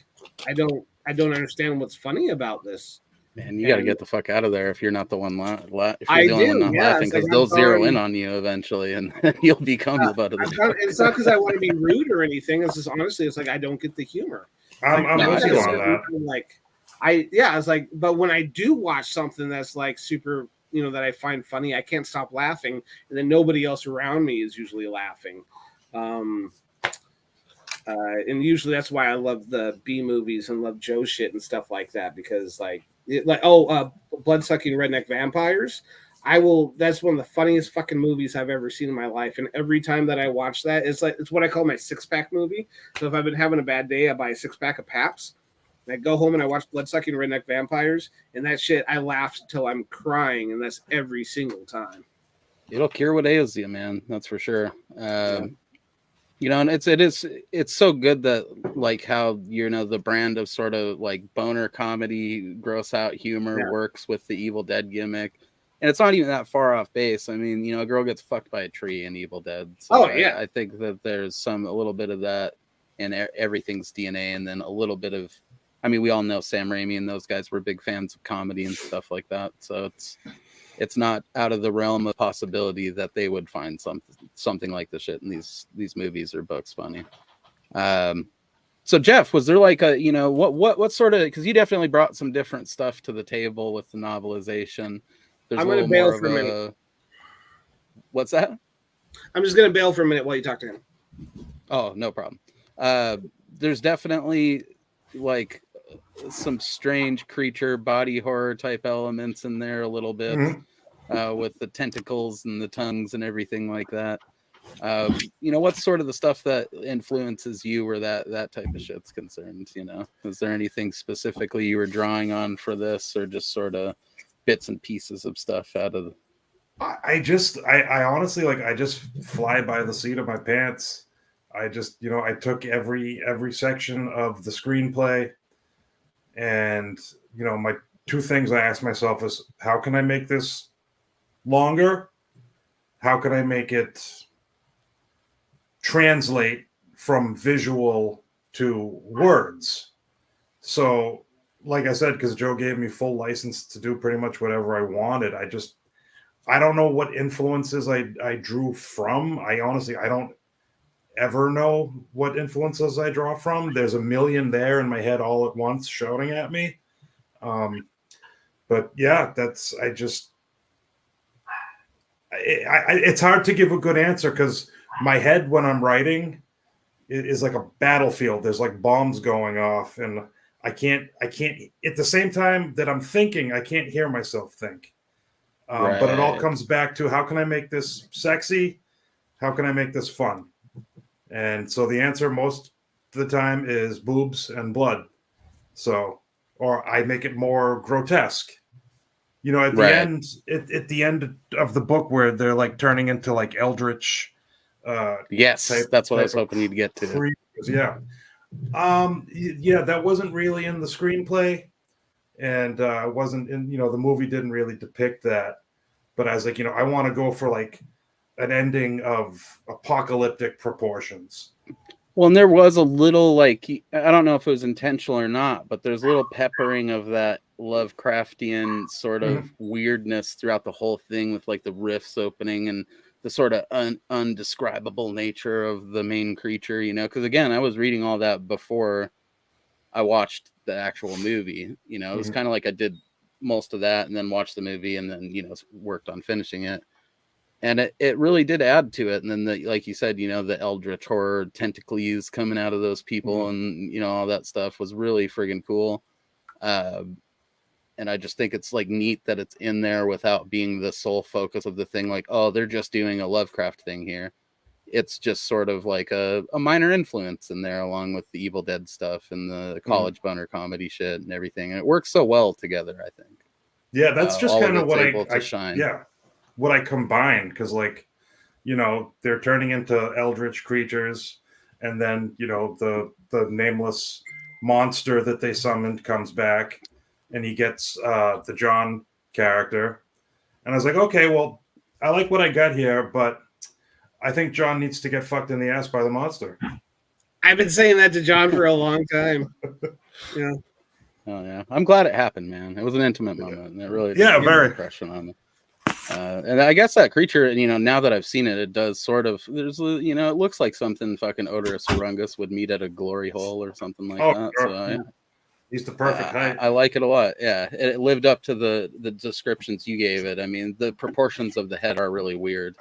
I don't understand what's funny about this. Man, you got to get the fuck out of there if you're not the one if you're I the only do, one not yeah. laughing, It's like because they'll zero in going- on you eventually, and you'll become the butt of the joke. It's not because I want to be rude or anything. It's just honestly, it's like I don't get the humor. I'm No, with I you get on it. that. Like it's like, but when I do watch something that's like super, you know, that I find funny, I can't stop laughing, and then nobody else around me is usually laughing. And usually that's why I love the B movies and love Joe shit and stuff like that, because blood sucking redneck vampires. That's one of the funniest fucking movies I've ever seen in my life. And every time that I watch that, it's what I call my 6-pack movie. So if I've been having a bad day, I buy a 6-pack of Paps. And I go home and I watch blood sucking redneck vampires, and that shit, I laugh until I'm crying, and that's every single time. It'll cure what ails you, man. That's for sure. You know, and it's so good that, like, how, you know, the brand of sort of like boner comedy, gross out humor works with the Evil Dead gimmick, and it's not even that far off base. I mean, you know, a girl gets fucked by a tree in Evil Dead. So I think that there's a little bit of that in everything's DNA, and then a little bit of, I mean, we all know Sam Raimi and those guys were big fans of comedy and stuff like that. So it's not out of the realm of possibility that they would find something like this shit in these movies or books funny. So Jeff, was there like a, you know, what sort of, because you definitely brought some different stuff to the table with the novelization. There's I'm a gonna little bail more for a of minute. What's that? I'm just gonna bail for a minute while you talk to him. Oh, no problem. There's definitely like some strange creature body horror type elements in there a little bit. With the tentacles and the tongues and everything like that. You know, what's sort of the stuff that influences you where that type of shit's concerned? You know, is there anything specifically you were drawing on for this, or just sort of bits and pieces of stuff out of I honestly, like, I just fly by the seat of my pants. I just, you know, I took every section of the screenplay, and, you know, my two things I asked myself is, how can I make this longer? How can I make it translate from visual to words? So, like I said, because Joe gave me full license to do pretty much whatever I wanted, I don't know what influences I drew from. I don't ever know what influences I draw from. There's a million there in my head all at once shouting at me. But yeah, it's hard to give a good answer, because my head when I'm writing is like a battlefield. There's like bombs going off, and I can't at the same time that I'm thinking, I can't hear myself think. But it all comes back to, how can I make this sexy? How can I make this fun? And so the answer most of the time is boobs and blood. So, or I make it more grotesque. You know, at the end of the book, where they're like turning into like eldritch. yes, that's what I was hoping you'd get to. Creatures, yeah. Yeah, that wasn't really in the screenplay, and wasn't in, you know, the movie didn't really depict that. but as like, I want to go for like an ending of apocalyptic proportions. Well, and there was a little like, I don't know if it was intentional or not, but there's a little peppering of that Lovecraftian sort of weirdness throughout the whole thing, with like the rifts opening and the sort of undescribable nature of the main creature, because again, I was reading all that before I watched the actual movie. It was kind of like I did most of that and then watched the movie and then, worked on finishing it. And it really did add to it. And then, like you said, the eldritch horror tentacles coming out of those people and, all that stuff was really friggin' cool. And I just think it's like neat that it's in there without being the sole focus of the thing. Like, oh, they're just doing a Lovecraft thing here. It's just sort of like a minor influence in there, along with the Evil Dead stuff and the college boner comedy shit and everything. And it works so well together, I think. Yeah, that's just kind of what I shine. Yeah, what I combined, because like, they're turning into eldritch creatures, and then the nameless monster that they summoned comes back, and he gets the John character, and I was like, okay, well, I like what I got here, but I think John needs to get fucked in the ass by the monster. I've been saying that to John for a long time. Yeah. Oh yeah, I'm glad it happened, man. It was an intimate moment, and it really did very make an impression on me. And I guess that creature, now that I've seen it, it does sort of. There's, it looks like something fucking Odorous Orungus would meet at a glory hole or something like that. Sure. So He's the perfect height. I like it a lot. Yeah, it lived up to the descriptions you gave it. I mean, the proportions of the head are really weird,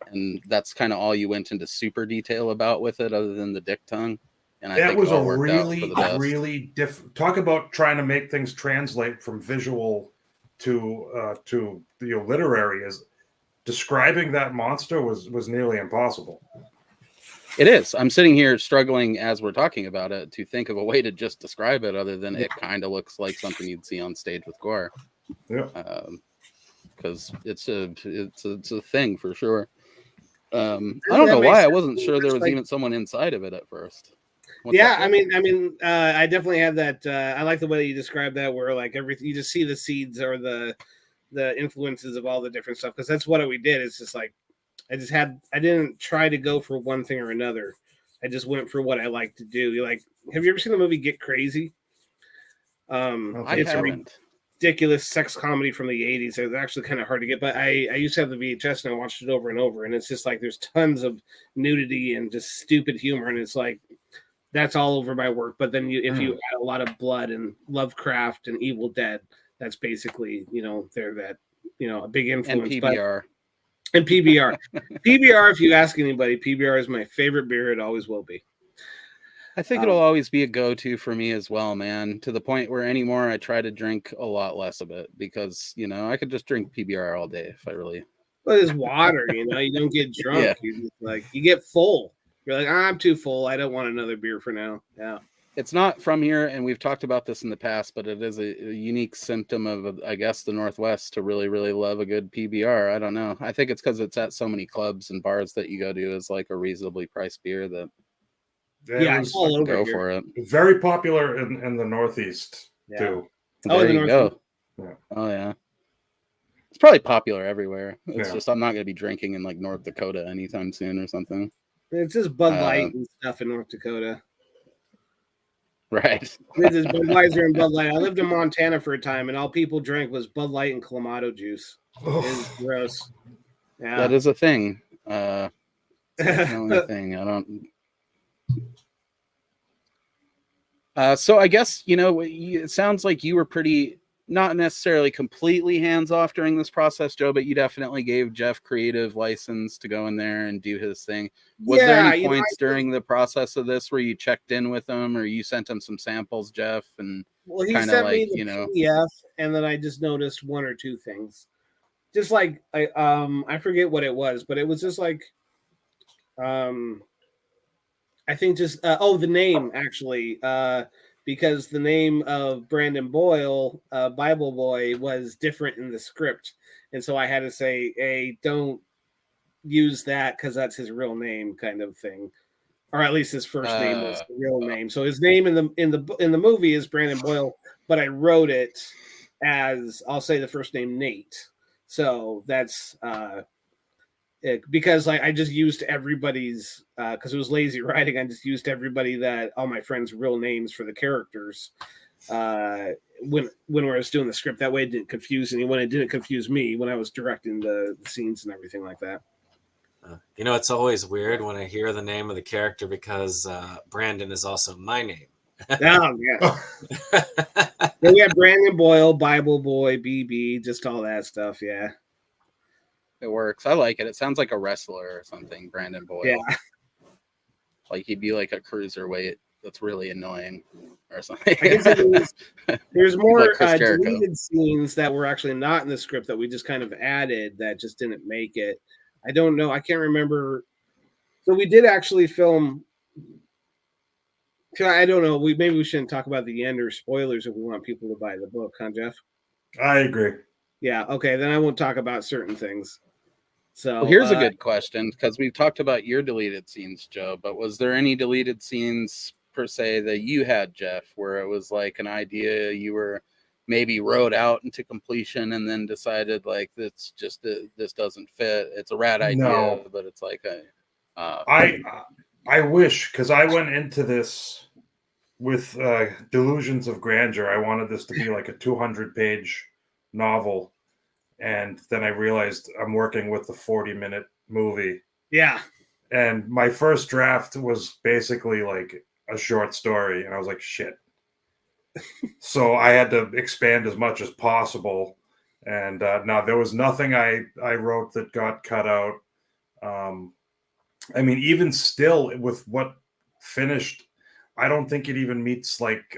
and that's kind of all you went into super detail about with it, other than the dick tongue. And I think it was it all a worked really, out for the best. really talk about trying to make things translate from visual to literary. Is describing that monster was nearly impossible. It is. I'm sitting here struggling as we're talking about it to think of a way to just describe it, other than it kind of looks like something you'd see on stage with gore. Yeah, because it's a thing for sure. I don't know why I wasn't sure there was even someone inside of it at first. I definitely have that. I like the way you described that, where like everything, you just see the seeds or the influences of all the different stuff, because that's what we did. It's just like I didn't try to go for one thing or another. I just went for what I like to do. Like, have you ever seen the movie Get Crazy? It's a ridiculous sex comedy from the 80s. It's actually kind of hard to get, but I used to have the VHS and I watched it over and over, and it's just like there's tons of nudity and just stupid humor, and it's like that's all over my work. But then if you add a lot of blood and Lovecraft and Evil Dead, that's basically they're that a big influence. And PBR. And PBR. PBR, if you ask anybody, PBR is my favorite beer. It always will be. I think it'll always be a go-to for me as well, man, to the point where anymore I try to drink a lot less of it, because, I could just drink PBR all day if I really... Well, it's water, you don't get drunk. Yeah. You just you get full. You're like, I'm too full. I don't want another beer for now. Yeah. It's not from here, and we've talked about this in the past, but it is a unique symptom of, I guess, the Northwest to really, really love a good PBR. I don't know. I think it's because it's at so many clubs and bars that you go to as like a reasonably priced beer that it's all over go here. for it. Very popular in the Northeast too. There you go. Yeah. Oh yeah. It's probably popular everywhere. It's just I'm not going to be drinking in like North Dakota anytime soon or something. It's just Bud Light and stuff in North Dakota. Right. This is Budweiser and Bud Light. I lived in Montana for a time, and all people drank was Bud Light and Clamato juice. It's gross. Yeah, that is a thing. That's the only thing. I don't. So I guess it sounds like you were pretty, not necessarily completely hands off during this process, Joe, but you definitely gave Jeff creative license to go in there and do his thing. Was there any points during the process of this where you checked in with him, or you sent him some samples, Jeff? And he sent me the PDF, and then I just noticed one or two things. Just like I forget what it was, but it was just like I think just the name actually. Because the name of Brandon Boyle, Bible Boy, was different in the script. And so I had to say, hey, don't use that because that's his real name, kind of thing. Or at least his first name was the real name. So his name in the movie is Brandon Boyle, but I wrote it as, I'll say the first name, Nate. So that's because like I just used everybody's because it was lazy writing. I just used all my friends' real names for the characters when I was doing the script. That way it didn't confuse anyone. It didn't confuse me when I was directing the scenes and everything like that. It's always weird when I hear the name of the character because Brandon is also my name. Oh, yeah. Then we have Brandon Boyle, Bible Boy, BB, just all that stuff. Yeah. It works. I like it. It sounds like a wrestler or something, Brandon Boyle. Yeah. Like he'd be like a cruiserweight that's really annoying or something. I guess there's more Like Chris Jericho. deleted scenes that were actually not in the script that we just kind of added that just didn't make it. I don't know. I can't remember. So we did actually film. I don't know. Maybe we shouldn't talk about the end or spoilers if we want people to buy the book, huh, Jeff? I agree. Yeah. Okay. Then I won't talk about certain things. So Well, here's a good question, because we've talked about your deleted scenes, Joe, but was there any deleted scenes per se that you had, Jeff, where it was like an idea you were maybe wrote out into completion and then decided like this doesn't fit? It's a rad idea, No. but it's like I wish, because I went into this with delusions of grandeur. I wanted this to be like a 200-page novel. And then I realized I'm working with a 40-minute movie. Yeah. And my first draft was basically like a short story. And I was like, shit. So I had to expand as much as possible. And now there was nothing I wrote that got cut out. I mean, even still with what finished, I don't think it even meets like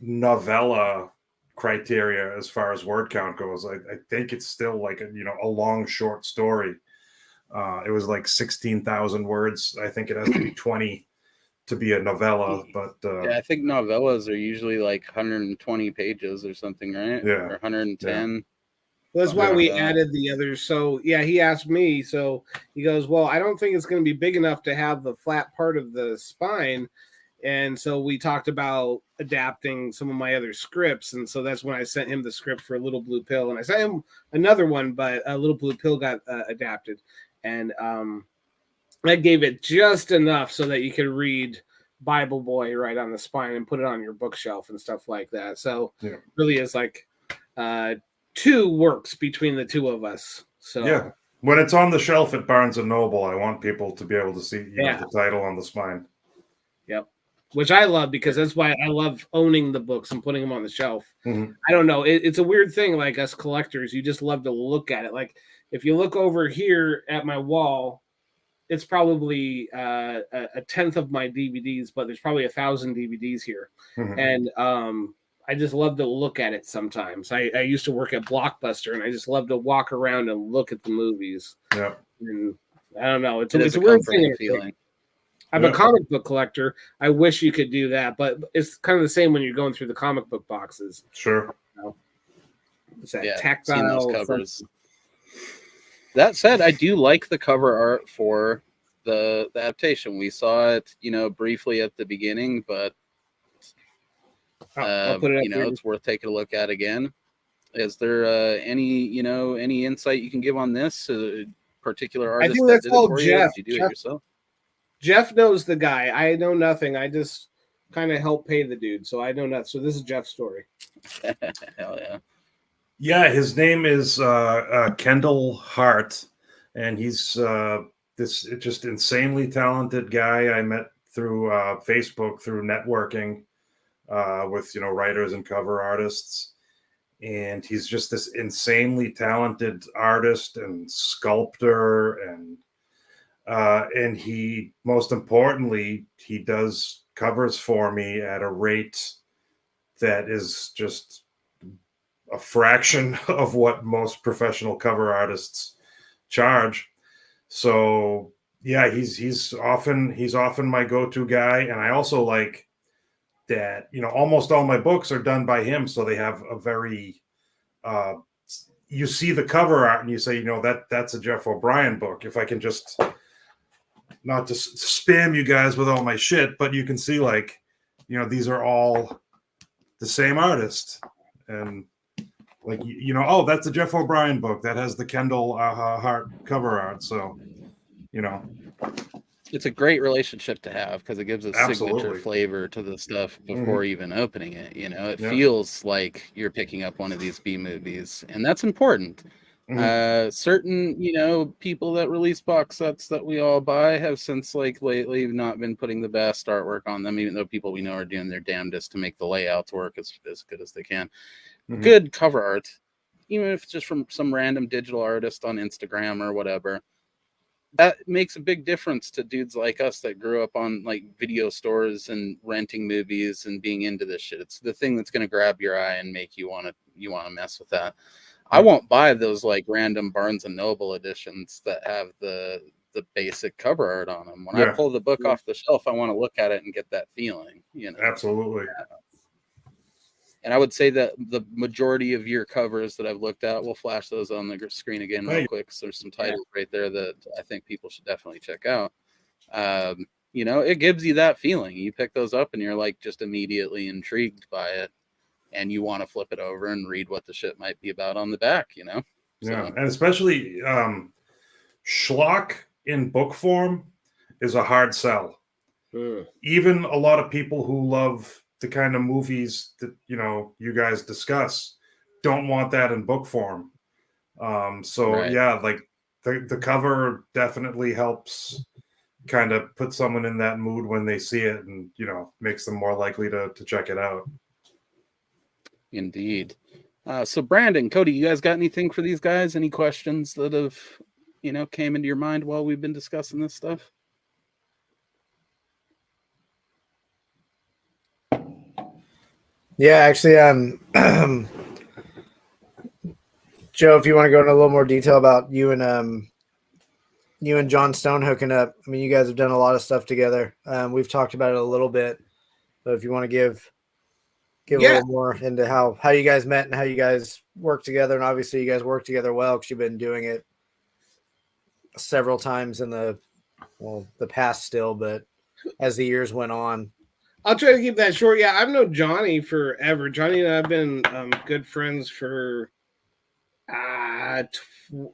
novella criteria as far as word count goes. I think it's still like a long short story. It was like 16,000 words. I think it has to be 20 to be a novella, but yeah, I think novellas are usually like 120 pages or something, right? Yeah, or 110. Yeah. Well, that's why Something we like that. added the others. So yeah, he asked me. So he goes, "Well, I don't think it's going to be big enough to have the flat part of the spine." And so we talked about adapting some of my other scripts. And so that's when I sent him the script for Little Blue Pill. And I sent him another one, but Little Blue Pill got adapted. And I gave it just enough so that you could read Bible Boy right on the spine and put it on your bookshelf and stuff like that. So it really is like two works between the two of us. So yeah, when it's on the shelf at Barnes & Noble, I want people to be able to see the title on the spine. Yep. Which I love, because that's why I love owning the books and putting them on the shelf. Mm-hmm. I don't know. It's a weird thing, like us collectors, you just love to look at it. Like if you look over here at my wall, it's probably a tenth of my DVDs, but there's probably 1,000 DVDs here. Mm-hmm. And I just love to look at it sometimes. I used to work at Blockbuster, and I just love to walk around and look at the movies. Yeah. And I don't know. It's a a weird comforting thing. feeling. I'm a comic book collector. I wish you could do that, but it's kind of the same when you're going through the comic book boxes. Sure. It's that Seen tactile those covers. That said, I do like the cover art for the adaptation. We saw it, briefly at the beginning, but I'll put it up here. it's worth taking a look at again. Is there any insight you can give on this particular artist? I think that's all for Jeff. You? Did you do it yourself? Jeff knows the guy. I know nothing. I just kind of help pay the dude, so I know nothing. So this is Jeff's story. Hell yeah. Yeah, his name is Kendall Hart, and he's this just insanely talented guy I met through Facebook, through networking with writers and cover artists. And he's just this insanely talented artist and sculptor, and he, most importantly, he does covers for me at a rate that is just a fraction of what most professional cover artists charge. So yeah, he's often my go-to guy. And I also like that, almost all my books are done by him. So they have a very, you see the cover art and you say, that's a Jeff O'Brien book. If I can just, not to spam you guys with all my shit, but you can see these are all the same artist. And Like, oh, that's a Jeff O'Brien book that has the Kendall Hart cover art. So, it's a great relationship to have because it gives a signature Absolutely. flavor to the stuff before even opening it. It Yeah. feels like you're picking up one of these B movies, and that's important. Certain, people that release box sets that we all buy have since lately not been putting the best artwork on them, even though people we know are doing their damnedest to make the layouts work as good as they can. Good cover art, even if it's just from some random digital artist on Instagram or whatever, that makes a big difference to dudes like us that grew up on video stores and renting movies and being into this shit. It's the thing that's going to grab your eye and make you want to mess with that. I won't buy those random Barnes and Noble editions that have the basic cover art on them. When I pull the book off the shelf, I want to look at it and get that feeling. Absolutely. And I would say that the majority of your covers that I've looked at, we'll flash those on the screen again real quick. So there's some titles right there that I think people should definitely check out. It gives you that feeling. You pick those up and you're just immediately intrigued by it, and you want to flip it over and read what the shit might be about on the back. Yeah, and especially Schlock in book form is a hard sell. Even a lot of people who love the kind of movies that you guys discuss don't want that in book form. The cover definitely helps kind of put someone in that mood when they see it, and makes them more likely to check it out. Indeed. So Brandon, Cody, you guys got anything for these guys? Any questions that have came into your mind while we've been discussing this stuff? Yeah, actually, Joe, if you want to go into a little more detail about you and John Stone hooking up. I mean, you guys have done a lot of stuff together. We've talked about it a little bit, but if you want to give a little more into how you guys met and how you guys work together, and obviously you guys work together well because you've been doing it several times in the past still, but as the years went on. I'll try to keep that short. Yeah, I've known Johnny forever. Johnny and I have been good friends for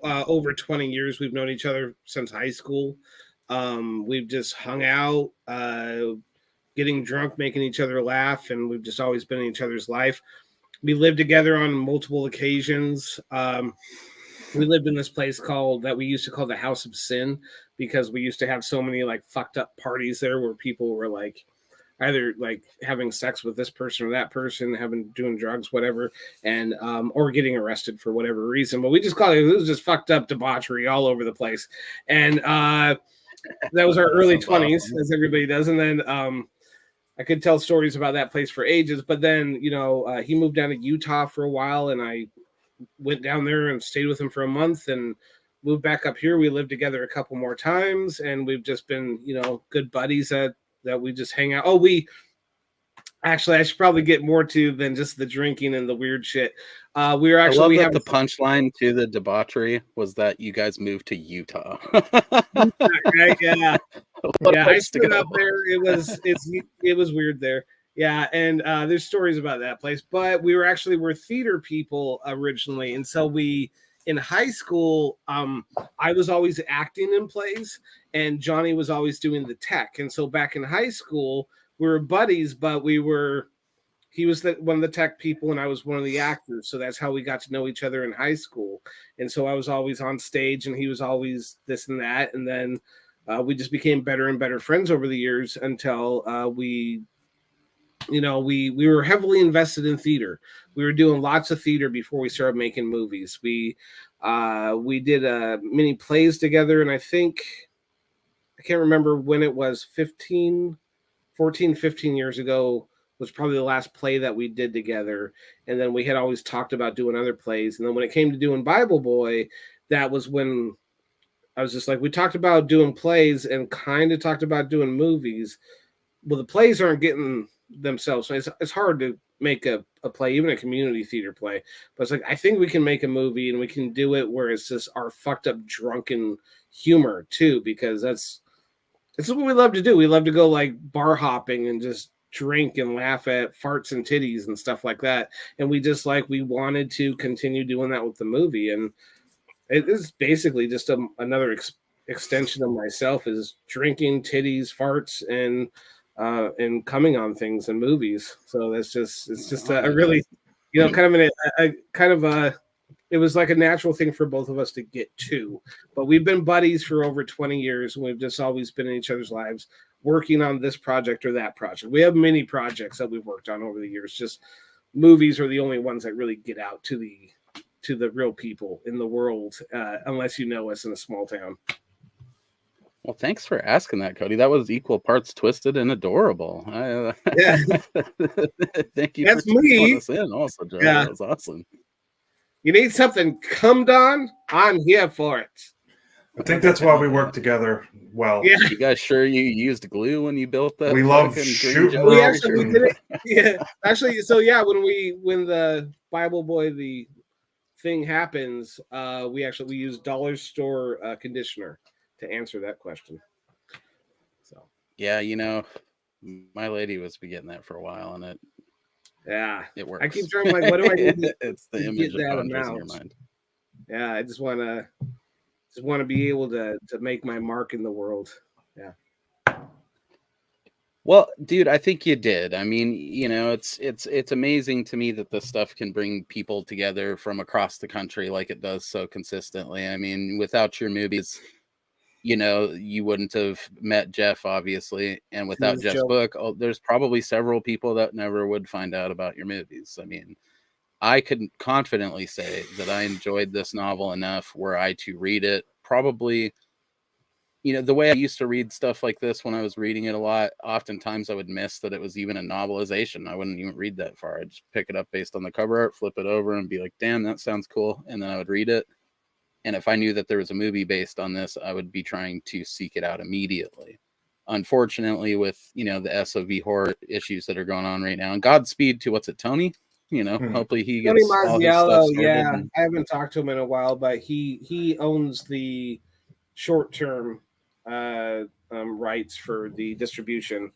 over 20 years. We've known each other since high school. We've just hung out, getting drunk, making each other laugh, and we've just always been in each other's life. We lived together on multiple occasions. We lived in this place that we used to call the House of Sin, because we used to have so many fucked up parties there where people were either having sex with this person or that person, doing drugs, whatever, and or getting arrested for whatever reason. But we just call it was just fucked up debauchery all over the place. And that was our early 20s, as everybody does. And then I could tell stories about that place for ages. But then, he moved down to Utah for a while, and I went down there and stayed with him for a month and moved back up here. We lived together a couple more times, and we've just been, good buddies that we just hang out. Oh, I should probably get more to than just the drinking and the weird shit. We have the punchline to the debauchery was that you guys moved to Utah. Right? Yeah. I stood up there. It was weird there. Yeah, and there's stories about that place. But we're theater people originally, and so in high school, I was always acting in plays, and Johnny was always doing the tech. And so back in high school, we were buddies, but he was one of the tech people, and I was one of the actors. So that's how we got to know each other in high school. And so I was always on stage, and he was always this and that. And then we just became better and better friends over the years until we were heavily invested in theater. We were doing lots of theater before we started making movies. We did many plays together, and I can't remember when it was, 15 years ago was probably the last play that we did together. And then we had always talked about doing other plays. And then when it came to doing Bible Boy, that was when I was just we talked about doing plays and kind of talked about doing movies. Well, the plays aren't getting themselves. So it's hard to make a play, even a community theater play. But it's I think we can make a movie, and we can do it where it's just our fucked up drunken humor too, because this is what we love to do. We love to go bar hopping and just drink and laugh at farts and titties and stuff like that. And we wanted to continue doing that with the movie. And it is basically just another extension of myself, is drinking, titties, farts, and coming on things in movies. So it's just a really, it was like a natural thing for both of us to get to. But we've been buddies for over 20 years, and we've just always been in each other's lives, working on this project or that project. We have many projects that we've worked on over the years. Just movies are the only ones that really get out to the real people in the world, unless you know us in a small town. Well, thanks for asking that, Cody. That was equal parts twisted and adorable. Yeah. Thank you That's for me. filling us in also, Joe. Yeah. That was awesome. You need something cummed on? I'm here for it. I think that's why we work together well. Yeah. You guys sure you used glue when you built that? We love fucking shooting green ropes. jelly? We did it. Yeah. Actually, so yeah, when the Bible Boy, the thing happens, we use dollar store conditioner to answer that question. So Yeah, my lady was getting that for a while, and it works. I keep trying, like, what do I need it's the to image get of that conjures in your amount? mind. Yeah, I just want to be able to make my mark in the world. Yeah. Well, dude, I think you did. I mean, it's amazing to me that this stuff can bring people together from across the country like it does so consistently. I mean, without your movies, you wouldn't have met Jeff, obviously, and without Jeff's book, there's probably several people that never would find out about your movies. I mean, I could confidently say that I enjoyed this novel enough were I to read it. Probably, the way I used to read stuff like this when I was reading it a lot, oftentimes I would miss that it was even a novelization. I wouldn't even read that far. I'd just pick it up based on the cover art, flip it over, and be like, damn, that sounds cool. And then I would read it. And if I knew that there was a movie based on this, I would be trying to seek it out immediately. Unfortunately, with, the SOV horror issues that are going on right now, and Godspeed to Tony? Hopefully he gets Tony all his stuff Mazziello, sorted. yeah. And... I haven't talked to him in a while, but he owns the short-term rights for the distribution.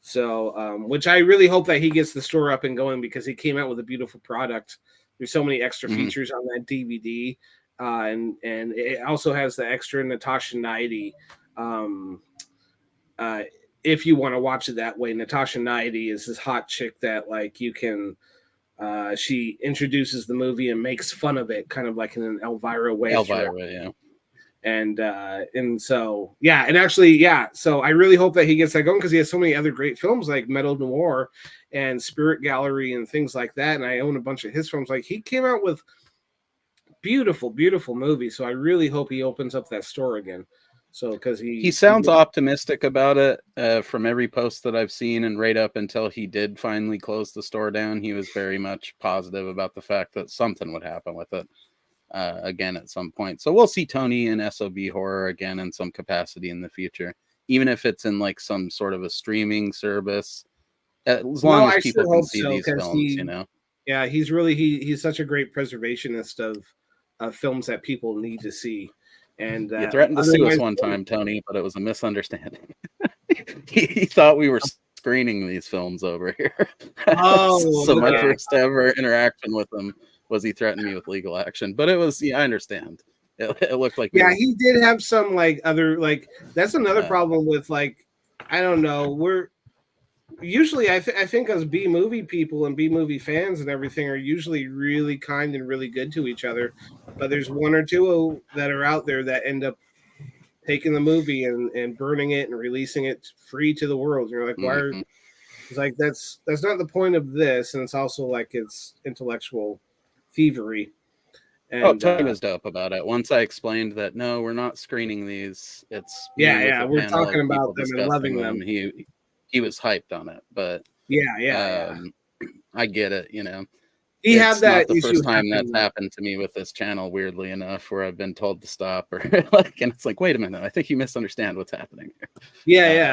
So, which I really hope that he gets the store up and going, because he came out with a beautiful product. There's so many extra features on that DVD. And it also has the extra Natasha Naidi. If you want to watch it that way, Natasha Naidi is this hot chick that, like, you can. She introduces the movie and makes fun of it, kind of like in an Elvira way. Yeah. And so and actually so I really hope that he gets that going, because he has so many other great films like Metal Noir and Spirit Gallery and things like that. And I own a bunch of his films. Like, he came out with beautiful movie, so I really hope he opens up that store again. So, because he sounds optimistic about it from every post that I've seen, and right up until he did finally close the store down, he was very much positive about the fact that something would happen with it again at some point. So we'll see Tony in SOB horror again in some capacity in the future, even if it's in like some sort of a streaming service, as long as people can see these films. Yeah, he's such a great preservationist of films that people need to see. And you threatened to sue us one time, Tony, but it was a misunderstanding. he thought we were screening these films over here. So my first ever interaction with him was he threatened me with legal action. But it was, I understand. It looked like he did have some like other, like, that's another problem with, like, I don't know, we're usually I think as B movie people and B movie fans and everything are usually really kind and really good to each other, but there's one or two that are out there that end up taking the movie and burning it and releasing it free to the world. You're like, why are it's like that's not the point of this, and it's also like it's intellectual thievery. And Tony was dope about it. Once I explained that no, we're not screening these. It's we're talking about them and loving them. He was hyped on it, but I get it. He had that. Not the first time that's happened to me with this channel, weirdly enough, where I've been told to stop, or like, and it's like, wait a minute, I think you misunderstand what's happening here.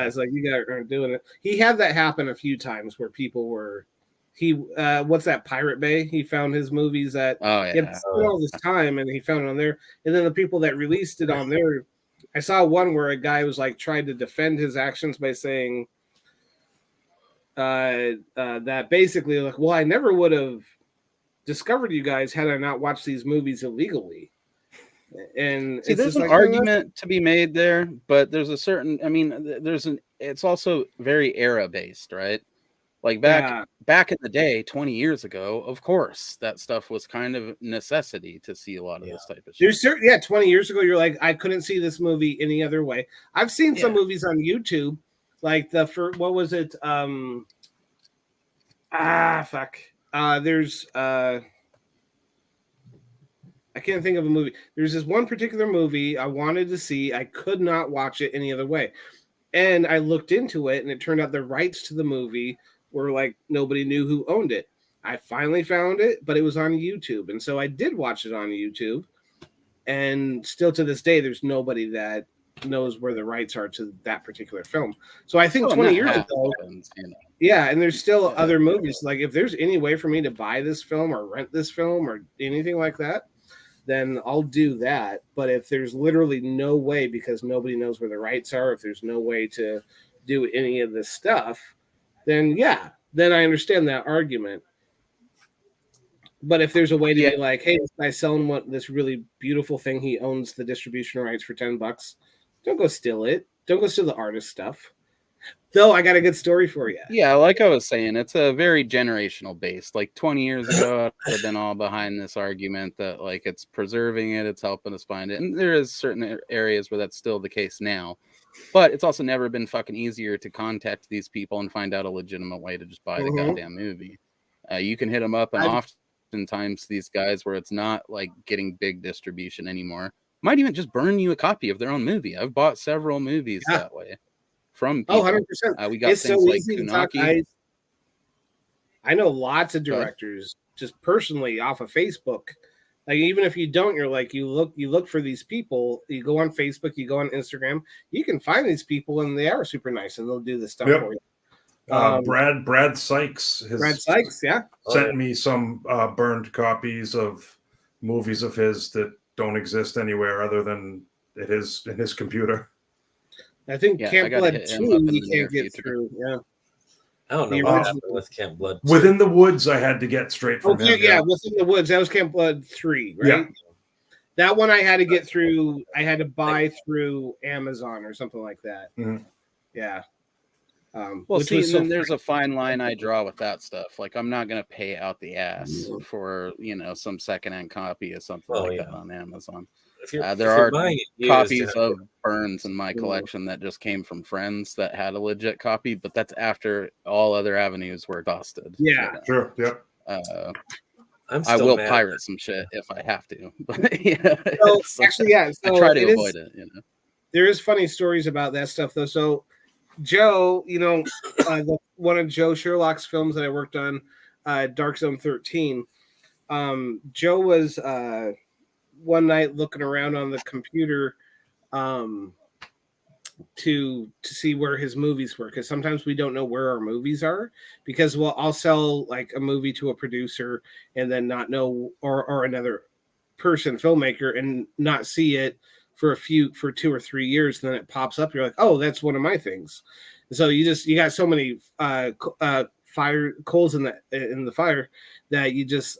It's like you guys aren't doing it. He had that happen a few times where people were. What's that, Pirate Bay? He found his movies at he had spent all this time, and he found it on there. And then the people that released it on there, I saw one where a guy was like tried to defend his actions by saying, that basically like, well, I never would have discovered you guys had I not watched these movies illegally. And See, it's there's just an like, argument to be made there, but there's a certain, I mean, it's also very era based, right? Like back in the day, 20 years ago, of course, that stuff was kind of necessity to see a lot of this type of shit. There's certain, 20 years ago, you're like, I couldn't see this movie any other way. I've seen some movies on YouTube, like what was it? There's I can't think of a movie. There's this one particular movie I wanted to see. I could not watch it any other way. And I looked into it, and it turned out the rights to the movie were like nobody knew who owned it. I finally found it, but it was on YouTube. And so I did watch it on YouTube. And still to this day, there's nobody that knows where the rights are to that particular film. So I think 20 years ago, yeah, and there's still other movies. Like if there's any way for me to buy this film or rent this film or anything like that, then I'll do that. But if there's literally no way because nobody knows where the rights are, if there's no way to do any of this stuff, then then I understand that argument. But if there's a way to be like, hey, this guy's selling this really beautiful thing, he owns the distribution rights for $10, don't go steal it. Don't go steal the artist stuff. Though I got a good story for you. Yeah, like I was saying, it's a very generational based. Like 20 years ago, I've been all behind this argument that like it's preserving it, it's helping us find it. And there is certain areas where that's still the case now. But it's also never been fucking easier to contact these people and find out a legitimate way to just buy the goddamn movie. You can hit them up, and oftentimes these guys where it's not like getting big distribution anymore might even just burn you a copy of their own movie. I've bought several movies that way. From people. 100%. We got things like Kunaki. I know lots of directors just personally off of Facebook. Like even if you don't, you're like you look for these people. You go on Facebook, you go on Instagram. You can find these people, and they are super nice, and they'll do this stuff for you. Brad Sykes. Sent me some burned copies of movies of his that don't exist anywhere other than in his computer. I think Camp Blood 2 you can't get through. Yeah. I don't know what happened with Camp Blood 2. Within the Woods, I had to get straight from him. Yeah, Within the Woods. That was Camp Blood 3, right? Yeah. That one I had to get through. I had to buy through Amazon or something like that. Mm-hmm. Yeah. Well, see, then there's a fine line I draw with that stuff. Like, I'm not going to pay out the ass for, some secondhand copy of something that on Amazon. There are copies of Burns in my collection that just came from friends that had a legit copy, but that's after all other avenues were exhausted. Yeah, sure. Yep. I will pirate some shit if I have to. But So I try to avoid it. There is funny stories about that stuff though. So Joe, one of Joe Sherlock's films that I worked on, Dark Zone 13. Joe was one night looking around on the computer to see where his movies were, because sometimes we don't know where our movies are, because I'll sell like a movie to a producer and then not know or another person, filmmaker, and not see it for 2 or 3 years, and then it pops up, you're like, oh, that's one of my things. So you got so many coals in the fire that you just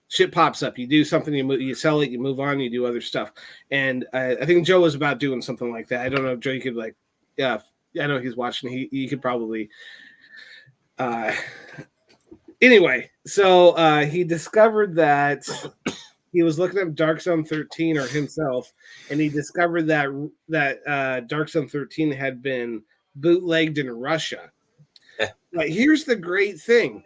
shit pops up. You do something, you sell it, you move on, you do other stuff. And I think Joe was about doing something like that. I don't know if Joe, you could I know he's watching. He could probably. Anyway, so he discovered that he was looking up Dark Zone 13 or himself, and he discovered that Dark Zone 13 had been bootlegged in Russia. But here's the great thing.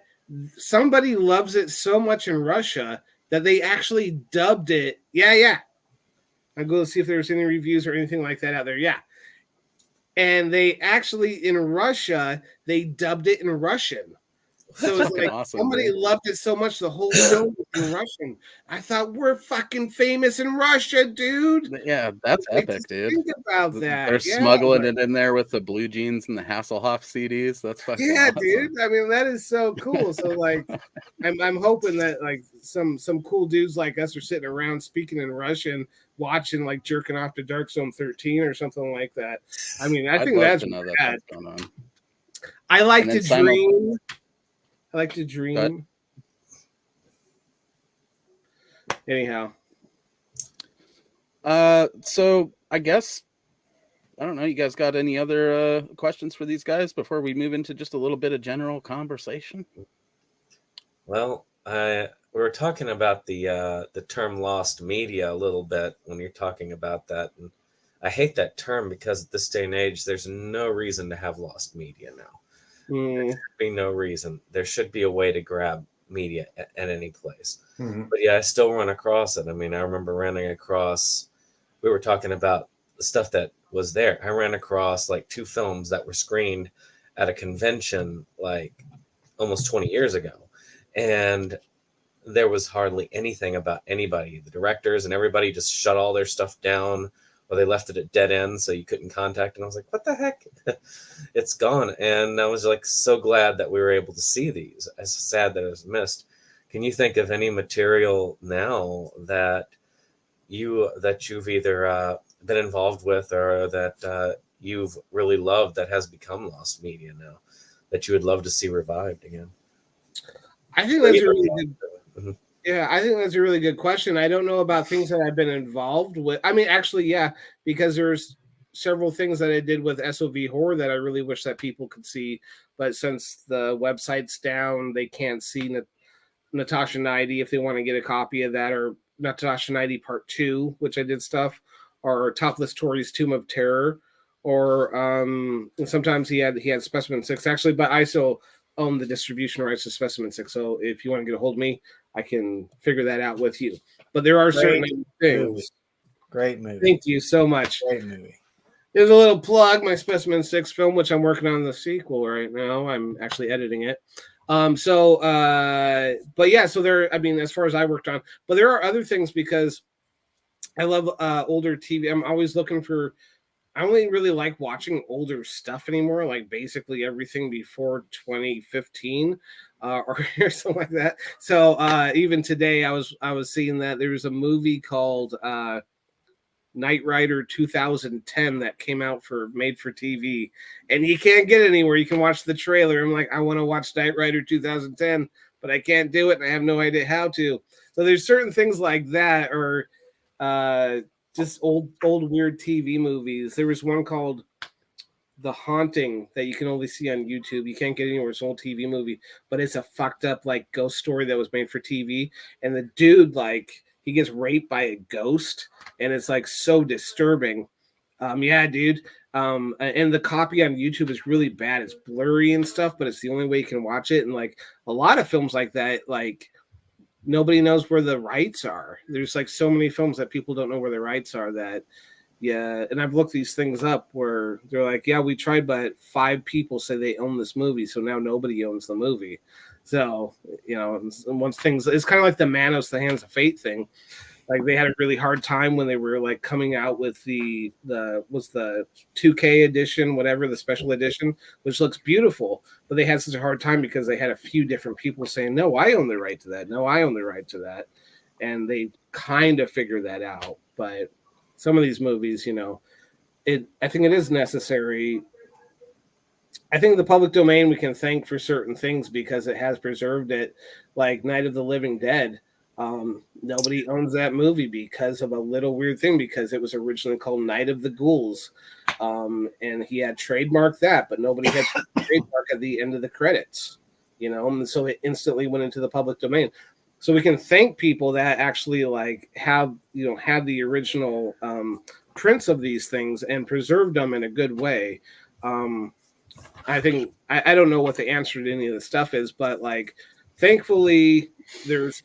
Somebody loves it so much in Russia that they actually dubbed it. Yeah. I'll go see if there's any reviews or anything like that out there. Yeah. And they actually, in Russia, they dubbed it in Russian. So it's like awesome, somebody loved it so much, the whole film was in Russian. I thought, we're fucking famous in Russia, dude. Yeah, that's epic, dude. Think about that. They're smuggling it in there with the blue jeans and the Hasselhoff CDs. That's fucking awesome. Dude. I mean, that is so cool. So like, I'm hoping that like some cool dudes like us are sitting around speaking in Russian, watching like jerking off to Dark Zone 13 or something like that. I mean, I think that's to know that's what's going on. I like And to then dream. I like to Go dream. Anyhow, So I guess I don't know. You guys got any other questions for these guys before we move into just a little bit of general conversation? Well, we were talking about the term lost media a little bit when you're talking about that, and I hate that term because at this day and age, there's no reason to have lost media now. There should be no reason. There should be a way to grab media at any place. But yeah, I still run across it. I mean, I remember running across. We were talking about the stuff that was there. I ran across like 2 films that were screened at a convention like almost 20 years ago, and there was hardly anything about anybody. The directors and everybody just shut all their stuff down, or they left it at dead ends so you couldn't contact. And I was like, what the heck? It's gone. And I was like so glad that we were able to see these. As sad that it was missed. Can you think of any material now that you've either been involved with or that you've really loved that has become lost media now that you would love to see revived again? I think that's a really good. Yeah, I think that's a really good question. I don't know about things that I've been involved with. I mean, actually, yeah, because there's several things that I did with SOV Horror that I really wish that people could see. But since the website's down, they can't see Natasha 90 if they want to get a copy of that, or Natasha 90 Part 2, which I did stuff, or Topless Tori's Tomb of Terror, or and sometimes he had Specimen 6 actually, but I still own the distribution rights to Specimen 6. So if you want to get a hold of me, I can figure that out with you. But there are certain things. Movie. Great movie. Thank you so much. Great movie. There's a little plug, my Specimen 6 film, which I'm working on the sequel right now. I'm actually editing it. But yeah, so there, I mean, as far as I worked on, but there are other things because I love older TV. I'm always looking for, I only really like watching older stuff anymore, like basically everything before 2015 or something like that. So even today I was seeing that there was a movie called Knight Rider 2010 that came out made for TV, and you can't get it anywhere. You can watch the trailer. I'm like, I want to watch Knight Rider 2010, but I can't do it, and I have no idea how to. So there's certain things like that, or just old weird TV movies. There was one called The Haunting that you can only see on YouTube. You can't get anywhere. It's an old TV movie, but it's a fucked up like ghost story that was made for TV, and the dude he gets raped by a ghost, and it's like so disturbing. Yeah, dude. And the copy on YouTube is really bad. It's blurry and stuff, but it's the only way you can watch it. And like a lot of films like that, like nobody knows where the rights are. There's like so many films that people don't know where the rights are that, yeah. And I've looked these things up where they're like, yeah, we tried, but 5 people say they own this movie. So now nobody owns the movie. So, once things, it's kind of like the Manos, the Hands of Fate thing. Like they had a really hard time when they were like coming out with the 2K edition, whatever, the special edition, which looks beautiful, but they had such a hard time because they had a few different people saying, no, I own the right to that. No, I own the right to that. And they kind of figured that out. But some of these movies, I think it is necessary. I think the public domain we can thank for certain things because it has preserved it, like Night of the Living Dead. Nobody owns that movie because of a little weird thing, because it was originally called Night of the Ghouls. And he had trademarked that, but nobody had trademark at the end of the credits, and so it instantly went into the public domain. So we can thank people that actually like have the original prints of these things and preserved them in a good way. I think I don't know what the answer to any of the stuff is, but like thankfully there's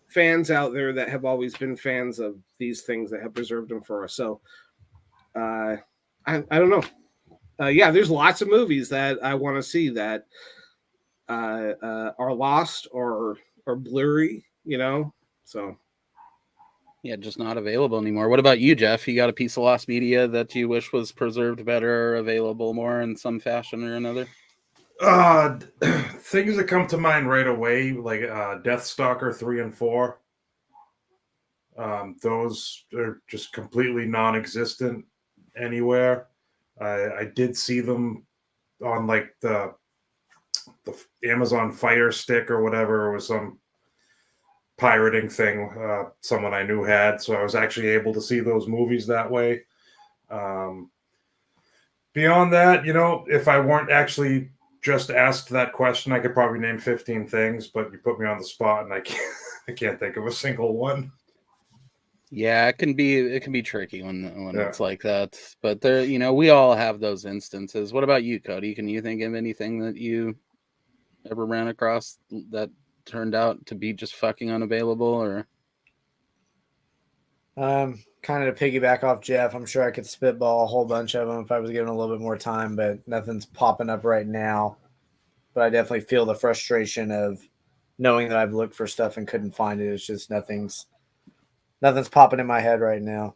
fans out there that have always been fans of these things that have preserved them for us. So I don't know. Yeah, there's lots of movies that I want to see that are lost or blurry, so Yeah, just not available anymore. What about you, Jeff? You got a piece of lost media that you wish was preserved better or available more in some fashion or another? Things that come to mind right away, like Deathstalker 3 and 4. Those are just completely non-existent anywhere. I did see them on like the the Amazon Fire Stick or whatever. It was some pirating thing someone I knew had, so I was actually able to see those movies that way. Beyond that, if I weren't actually just asked that question, I could probably name 15 things, but you put me on the spot and I can't think of a single one. Yeah, it can be tricky when it's like that. But there, we all have those instances. What about you, Cody? Can you think of anything that you ever ran across that turned out to be just fucking unavailable? Or kind of to piggyback off Jeff, I'm sure I could spitball a whole bunch of them if I was given a little bit more time, but nothing's popping up right now. But I definitely feel the frustration of knowing that I've looked for stuff and couldn't find it. It's just nothing's popping in my head right now.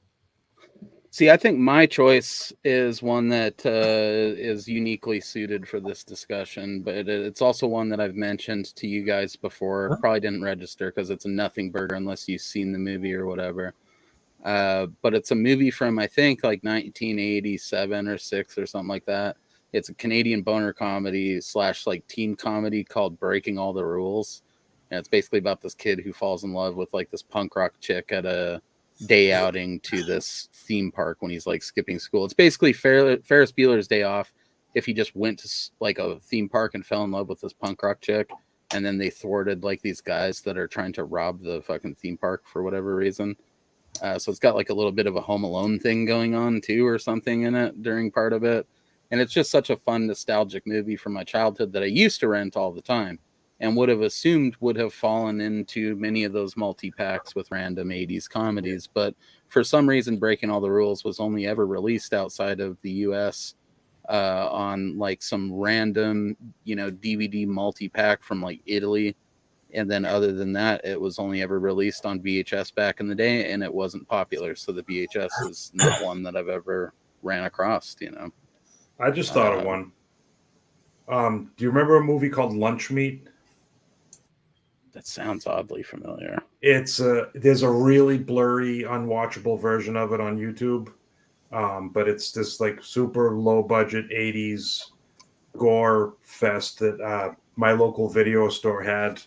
See, I think my choice is one that is uniquely suited for this discussion, but it's also one that I've mentioned to you guys before. Huh? Probably didn't register because it's a nothing burger unless you've seen the movie or whatever. But it's a movie from, I think, like 1987 or 6 or something like that. It's a Canadian boner comedy / like teen comedy called Breaking All the Rules. And it's basically about this kid who falls in love with like this punk rock chick at a day outing to this theme park when he's like skipping school. It's basically Ferris Bueller's Day Off if he just went to like a theme park and fell in love with this punk rock chick, and then they thwarted like these guys that are trying to rob the fucking theme park for whatever reason. So it's got like a little bit of a Home Alone thing going on too, or something in it during part of it. And it's just such a fun, nostalgic movie from my childhood that I used to rent all the time and would have assumed would have fallen into many of those multi-packs with random 80s comedies. But for some reason, Breaking All the Rules was only ever released outside of the US on like some random, DVD multi-pack from like Italy. And then other than that, it was only ever released on VHS back in the day, and it wasn't popular. So the VHS was not one that I've ever ran across, I just thought of one. Do you remember a movie called Lunch Meat? That sounds oddly familiar. There's a really blurry, unwatchable version of it on YouTube. But it's this like super low budget 80s gore fest that my local video store had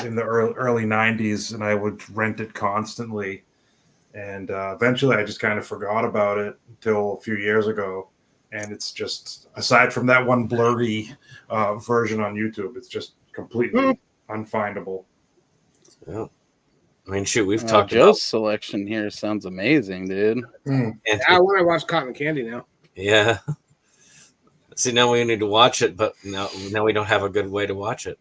in the early 90s, and I would rent it constantly. And eventually I just kind of forgot about it until a few years ago. And it's just, aside from that one blurry version on YouTube, it's just completely unfindable. Yeah. I mean, shoot, we've Joe's talked about selection here sounds amazing, dude. I want to watch Cotton Candy now. Yeah. See, now we need to watch it, but now we don't have a good way to watch it.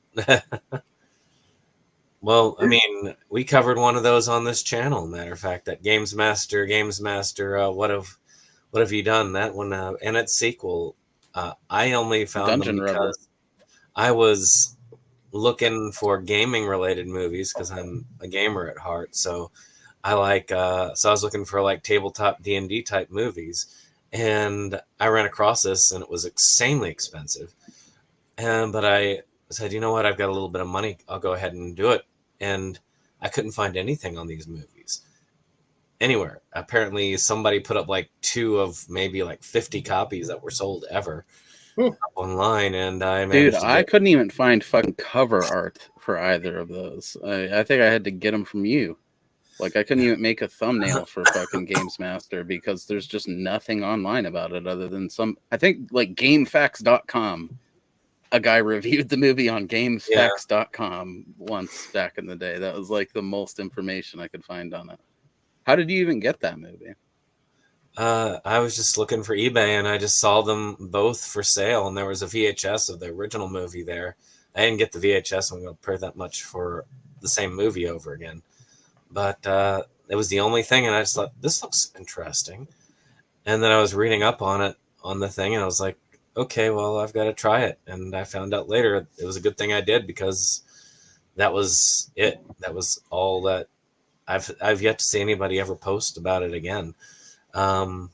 Well, I mean, we covered one of those on this channel. Matter of fact, that Games Master, what have you done? That one and its sequel. I only found Dungeon them Rebel. because I was looking for gaming related movies because I'm a gamer at heart. So I was looking for like tabletop D&D type movies, and I ran across this, and it was insanely expensive. But I said, you know what? I've got a little bit of money. I'll go ahead and do it. And I couldn't find anything on these movies anywhere. Apparently somebody put up like 2 of maybe like 50 copies that were sold ever up online. And I couldn't even find fucking cover art for either of those. I think I had to get them from you. Like, I couldn't even make a thumbnail for fucking Games Master because there's just nothing online about it other than I think like GameFAQs.com. A guy reviewed the movie on GamesFAQs.com once back in the day. That was like the most information I could find on it. How did you even get that movie? I was just looking for eBay, and I just saw them both for sale, and there was a VHS of the original movie there. I didn't get the VHS. I'm going to pay that much for the same movie over again. But it was the only thing, and I just thought, this looks interesting. And then I was reading up on it, on the thing, and I was like, okay, well, I've got to try it. And I found out later it was a good thing I did, because that was it. That was all that I've yet to see anybody ever post about it again. I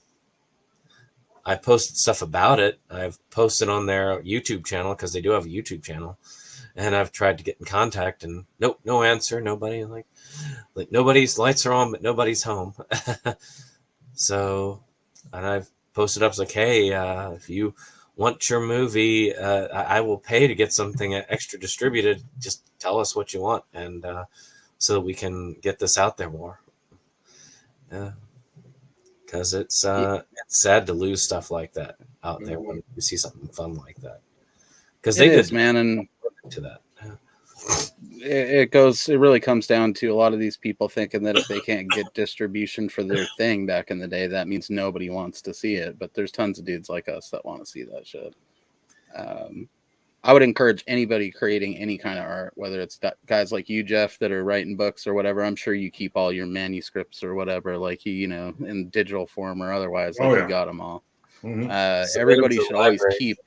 posted stuff about it. I've posted on their YouTube channel, because they do have a YouTube channel, and I've tried to get in contact, and nope, no answer. Nobody, like nobody's lights are on, but nobody's home. So, and I've posted up like, hey, if you want your movie. I will pay to get something extra distributed. Just tell us what you want, and so that we can get this out there more. Yeah, because it's sad to lose stuff like that out there when you see something fun like that. Because they It is, did man, and to that. it really comes down to a lot of these people thinking that if they can't get distribution for their thing back in the day, that means nobody wants to see it. But there's tons of dudes like us that want to see that shit. I would encourage anybody creating any kind of art, whether it's guys like you, Jeff, that are writing books or whatever. I'm sure you keep all your manuscripts or whatever, like in digital form or otherwise. Like you got them all. Everybody should always keep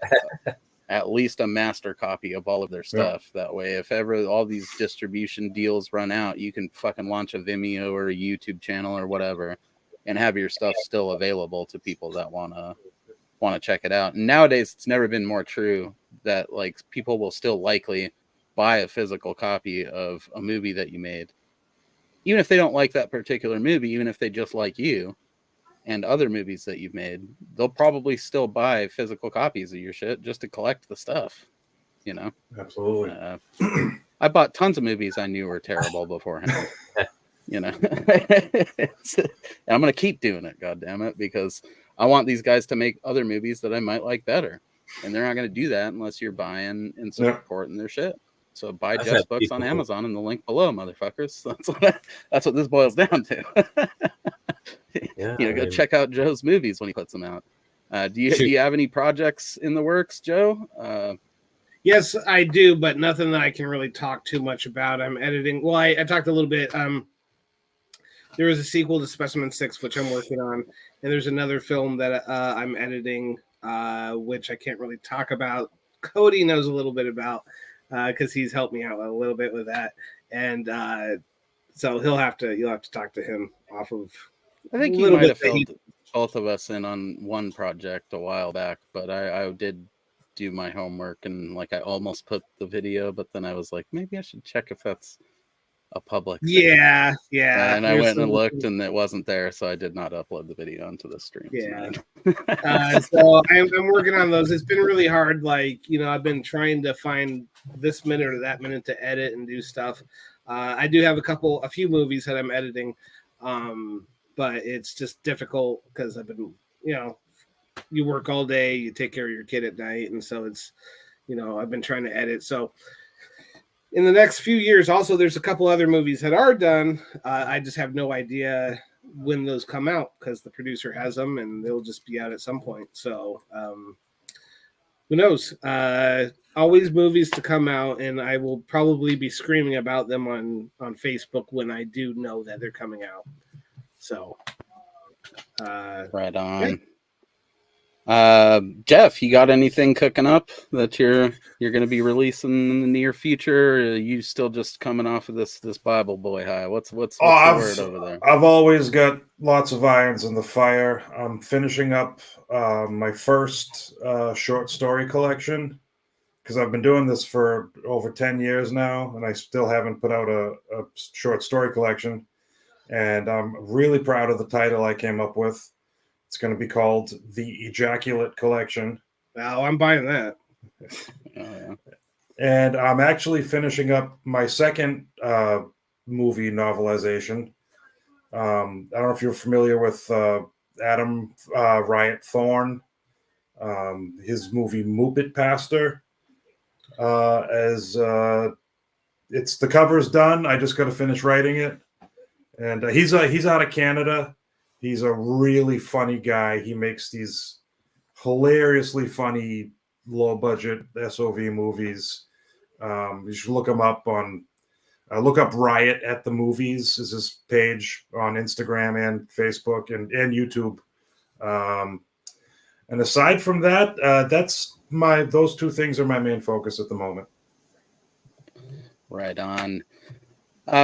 at least a master copy of all of their stuff. That way, if ever all these distribution deals run out, you can fucking launch a Vimeo or a YouTube channel or whatever, and have your stuff still available to people that want to check it out. And nowadays, it's never been more true that like people will still likely buy a physical copy of a movie that you made, even if they don't like that particular movie, even if they just like you and other movies that you've made, they'll probably still buy physical copies of your shit just to collect the stuff, Absolutely. I bought tons of movies I knew were terrible beforehand. And I'm going to keep doing it, God damn it, because I want these guys to make other movies that I might like better. And they're not going to do that unless you're buying and supporting their shit. So buy Jeff's books on Amazon in the link below, motherfuckers. That's what this boils down to. Go check out Joe's movies when he puts them out. Do you have any projects in the works, Joe? Yes, I do, but nothing that I can really talk too much about. I'm editing. Well, I talked a little bit. There is a sequel to Specimen 6, which I'm working on. And there's another film that I'm editing, which I can't really talk about. Cody knows a little bit about because he's helped me out a little bit with that. And so you'll have to talk to him off of. I think he might have filled both of us in on one project a while back, but I did do my homework and like I almost put the video, but then I was like, maybe I should check if that's a public thing. Yeah. And I went and looked and it wasn't there, so I did not upload the video onto the stream. Yeah. So I'm working on those. It's been really hard. Like, I've been trying to find this minute or that minute to edit and do stuff. I do have a few movies that I'm editing. But it's just difficult because I've been, you work all day, you take care of your kid at night. And so it's, I've been trying to edit. So in the next few years, also, there's a couple other movies that are done. I just have no idea when those come out because the producer has them and they'll just be out at some point. So who knows? Always movies to come out, and I will probably be screaming about them on Facebook when I do know that they're coming out. So, right on. Jeff, you got anything cooking up that you're going to be releasing in the near future? Or are you still just coming off of this Bible boy high? What's the word over there? I've always got lots of irons in the fire. I'm finishing up my first short story collection because I've been doing this for over 10 years now, and I still haven't put out a short story collection. And I'm really proud of the title I came up with. It's going to be called The Ejaculate Collection. Wow, I'm buying that. And I'm actually finishing up my second movie novelization. I don't know if you're familiar with Adam Riot Thorne, his movie Moopit Pastor. The cover's done. I just got to finish writing it. And he's out of Canada. He's a really funny guy. He makes these hilariously funny, low-budget SOV movies. You should look him up on look up Riot at the Movies is his page on Instagram and Facebook and YouTube. And aside from that, those two things are my main focus at the moment. Right on.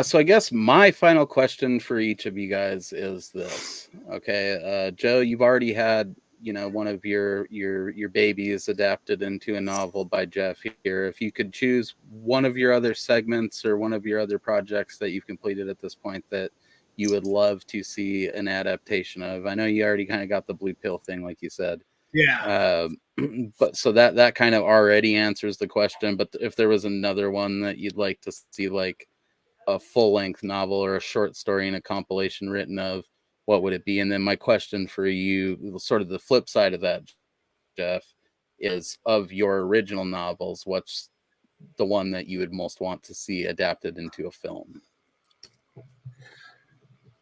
So I guess my final question for each of you guys is this. Okay, Joe, you've already had, one of your babies adapted into a novel by Jeff here. If you could choose one of your other segments or one of your other projects that you've completed at this point that you would love to see an adaptation of. I know you already kind of got the Blue Pill thing, like you said. Yeah. But so that kind of already answers the question. But if there was another one that you'd like to see, like a full-length novel or a short story and a compilation written of, what would it be? And then my question for you, sort of the flip side of that, Jeff, is of your original novels, what's the one that you would most want to see adapted into a film?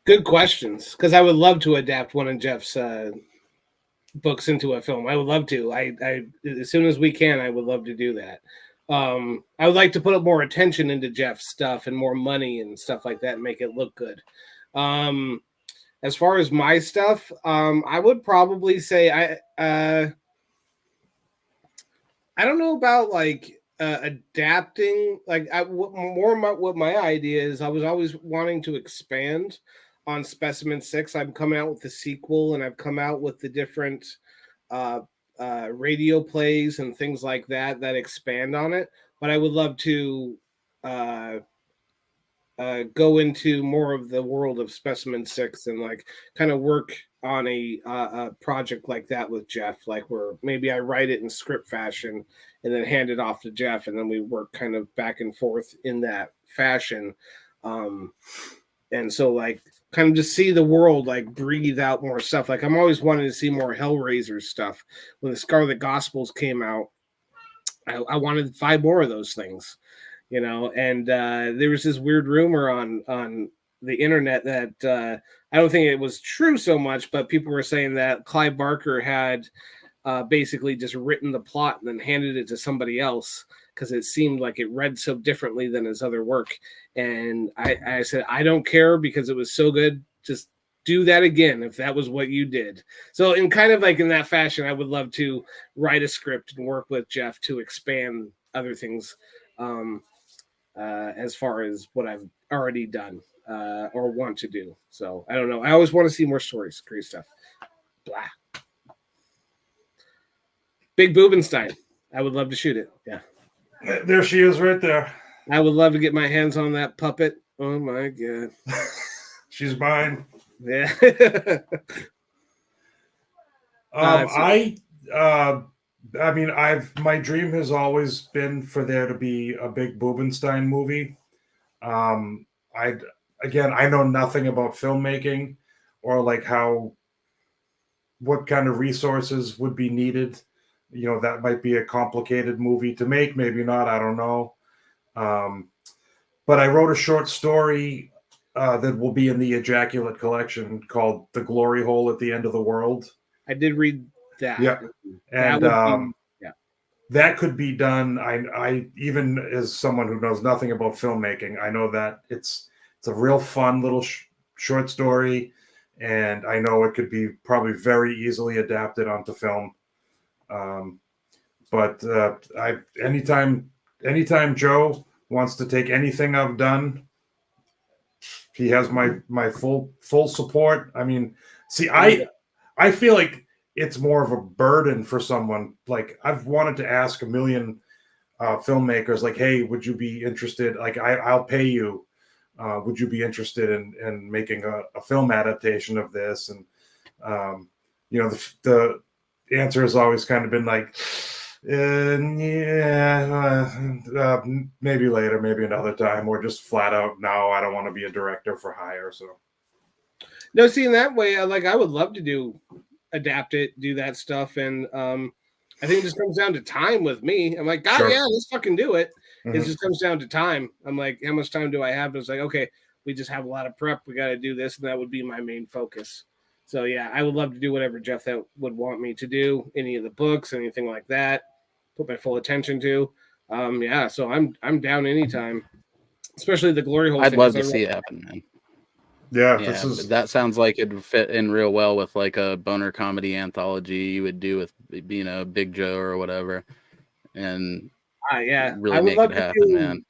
Good questions, because I would love to adapt one of Jeff's books into a film. I would love to. I as soon as we can, I would love to do that. I would like to put up more attention into Jeff's stuff and more money and stuff like that and make it look good. As far as my stuff, I would probably say I don't know about like adapting. Like what my idea is, I was always wanting to expand on Specimen 6. I'm coming out with the sequel, and I've come out with the different uh, radio plays and things like that that expand on it. But I would love to uh, go into more of the world of Specimen 6 and like kind of work on a project like that with Jeff, like where maybe I write it in script fashion and then hand it off to Jeff, and then we work kind of back and forth in that fashion. And so like kind of just see the world like breathe out more stuff. Like I'm always wanting to see more Hellraiser stuff. When the Scarlet Gospels came out, I wanted 5 more of those things, you know. And there was this weird rumor on the internet that I don't think it was true so much, but people were saying that Clive Barker had basically just written the plot and then handed it to somebody else because it seemed like it read so differently than his other work. And I said, I don't care, because it was so good. Just do that again if that was what you did. So in kind of like in that fashion, I would love to write a script and work with Jeff to expand other things as far as what I've already done or want to do. So I don't know. I always want to see more stories, great stuff. Blah. Big Boobenstein. I would love to shoot it. Yeah. There she is right there. I would love to get my hands on that puppet. Oh my God. She's mine. Yeah. I mean, my dream has always been for there to be a big Boobenstein movie. I know nothing about filmmaking or like what kind of resources would be needed. You know, that might be a complicated movie to make, maybe not, I don't know. But I wrote a short story that will be in the Ejaculate collection called The Glory Hole at the End of the World. I did read that. Yeah. And that could be done. I even as someone who knows nothing about filmmaking, I know that it's a real fun little short story, and I know it could be probably very easily adapted onto film. But anytime Joe wants to take anything I've done, he has my full support. I mean, see, I feel like it's more of a burden for someone. Like I've wanted to ask a million filmmakers, like, hey, would you be interested? Like I'll pay you. Would you be interested in making a film adaptation of this? And you know, the answer has always kind of been like, maybe later, maybe another time, or just flat out, no, I don't want to be a director for hire. So no, see, in that way, I would love to adapt it, do that stuff, and I think it just comes down to time with me. I'm like, God, Sure. yeah, let's fucking do it. Mm-hmm. It just comes down to time. I'm like, how much time do I have? It's like, okay, we just have a lot of prep. We got to do this, and that would be my main focus. So yeah, I would love to do whatever Jeff that would want me to do, any of the books, anything like that. Put my full attention to. Yeah, so I'm down anytime, especially the Glory Hole. I'd love to see it happen, man. Yeah, that sounds like it would fit in real well with like a boner comedy anthology you would do with being a Big Joe or whatever, and yeah, really I would make love it to happen, do man.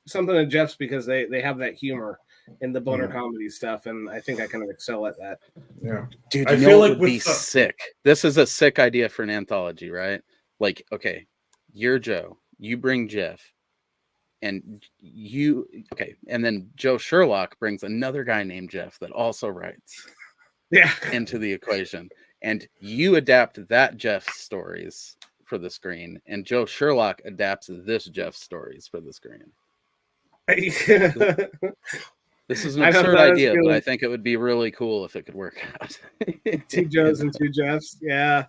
Something to Jeff's because they have that humor in the boner comedy stuff, and I think I kind of excel at that. Yeah, dude, I you know feel what like would be sick. This is a sick idea for an anthology, right? Like, okay, you're Joe, you bring Jeff, and and then Joe Sherlock brings another guy named Jeff that also writes Yeah into the equation, and you adapt that Jeff's stories for the screen, and Joe Sherlock adapts this Jeff's stories for the screen. This is an I don't absurd know, that's idea, but really- I think it would be really cool if it could work out. 2 Joes and 2 Jeffs. Yeah.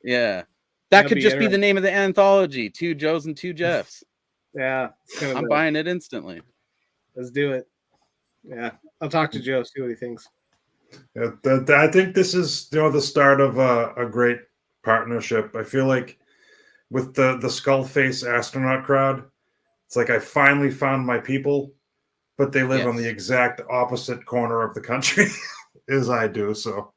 Yeah. That That'd could be just be the interesting. name of the anthology, 2 Joes and 2 Jeffs. Yeah. It's kind of I'm buying it instantly. Let's do it. Yeah. I'll talk to Joe, see what he thinks. Yeah, I think this is the start of a great partnership. I feel like with the skull face astronaut crowd, it's like I finally found my people, but they live on the Yes. exact opposite corner of the country as I do. So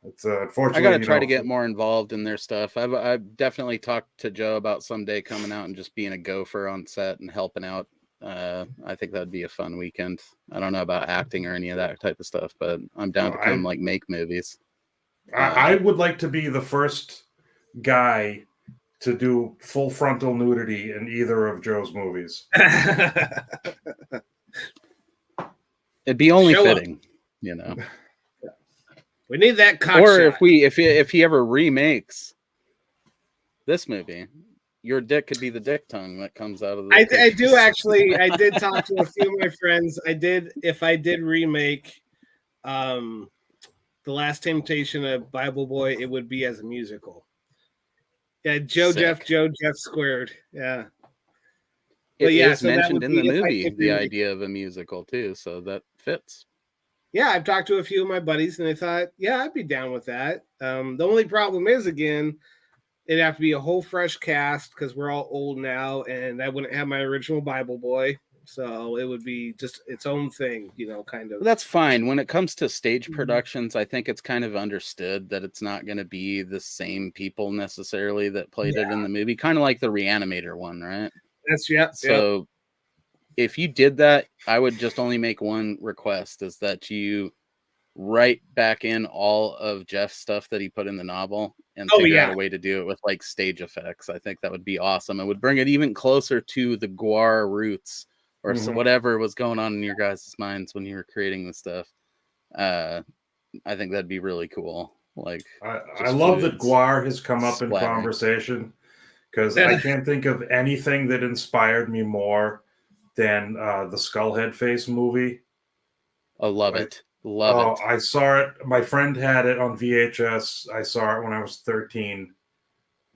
it's unfortunately. I got to try to get more involved in their stuff. I've definitely talked to Joe about someday coming out and just being a gopher on set and helping out. I think that'd be a fun weekend. I don't know about acting or any of that type of stuff, but I'm down to come like make movies. I would like to be the first guy to do full frontal nudity in either of Joe's movies. It'd be only Show up. fitting, you know. We need that cock Or shot. if he ever remakes this movie, your dick could be the dick tongue that comes out of the. I do actually. I did talk to a few of my friends. If I did remake The Last Temptation of Bible Boy, it would be as a musical. Yeah, Joe Sick. Jeff squared. Yeah. It But yeah, is so that mentioned would in the be if I movie, did the remake. idea of a musical too, so that fits. Yeah, I've talked to a few of my buddies, and they thought, yeah, I'd be down with that. The only problem is, again, it'd have to be a whole fresh cast because we're all old now, and I wouldn't have my original Bible Boy, so it would be just its own thing, kind of. Well, that's fine. When it comes to stage productions, I think it's kind of understood that it's not going to be the same people necessarily that played it in the movie, kind of like the Reanimator one, right? That's yeah. So if you did that, I would just only make one request, is that you write back in all of Jeff's stuff that he put in the novel and figure out a way to do it with like stage effects. I think that would be awesome. It would bring it even closer to the Guar roots or so whatever was going on in your guys' minds when you were creating this stuff. I think that'd be really cool. Like, I love that Guar has come up in splattering. conversation, because I can't think of anything that inspired me more than the Skullhead Face movie. I love it. Love it. I saw it. My friend had it on VHS. I saw it when I was 13.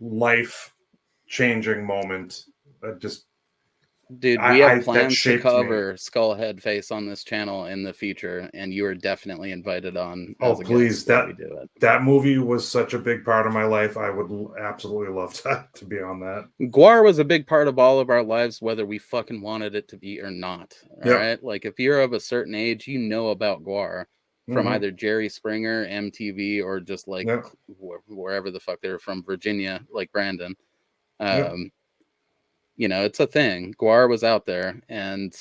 Life-changing moment. Dude, we have that plans to shaped cover Skullhead Face on this channel in the future, and you are definitely invited on. Oh, as a please. guest while we do it. That movie was such a big part of my life. I would absolutely love to be on that. Guar was a big part of all of our lives, whether we fucking wanted it to be or not. All right. Like, if you're of a certain age, you know about Guar from either Jerry Springer, MTV, or just like wherever the fuck they're from, Virginia, like Brandon. It's a thing. Guar was out there, and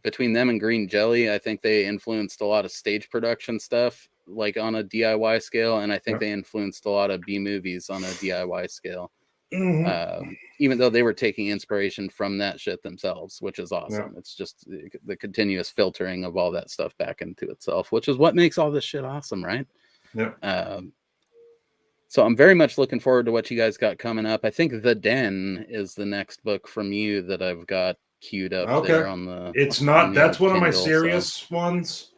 between them and Green Jelly, I think they influenced a lot of stage production stuff, like on a DIY scale, and I think they influenced a lot of B movies on a DIY scale. Even though they were taking inspiration from that shit themselves, which is awesome. It's just the continuous filtering of all that stuff back into itself, which is what makes all this shit awesome, right? So I'm very much looking forward to what you guys got coming up. I think The Den is the next book from you that I've got queued up there on the. It's not. That's one of my Kindle, serious ones.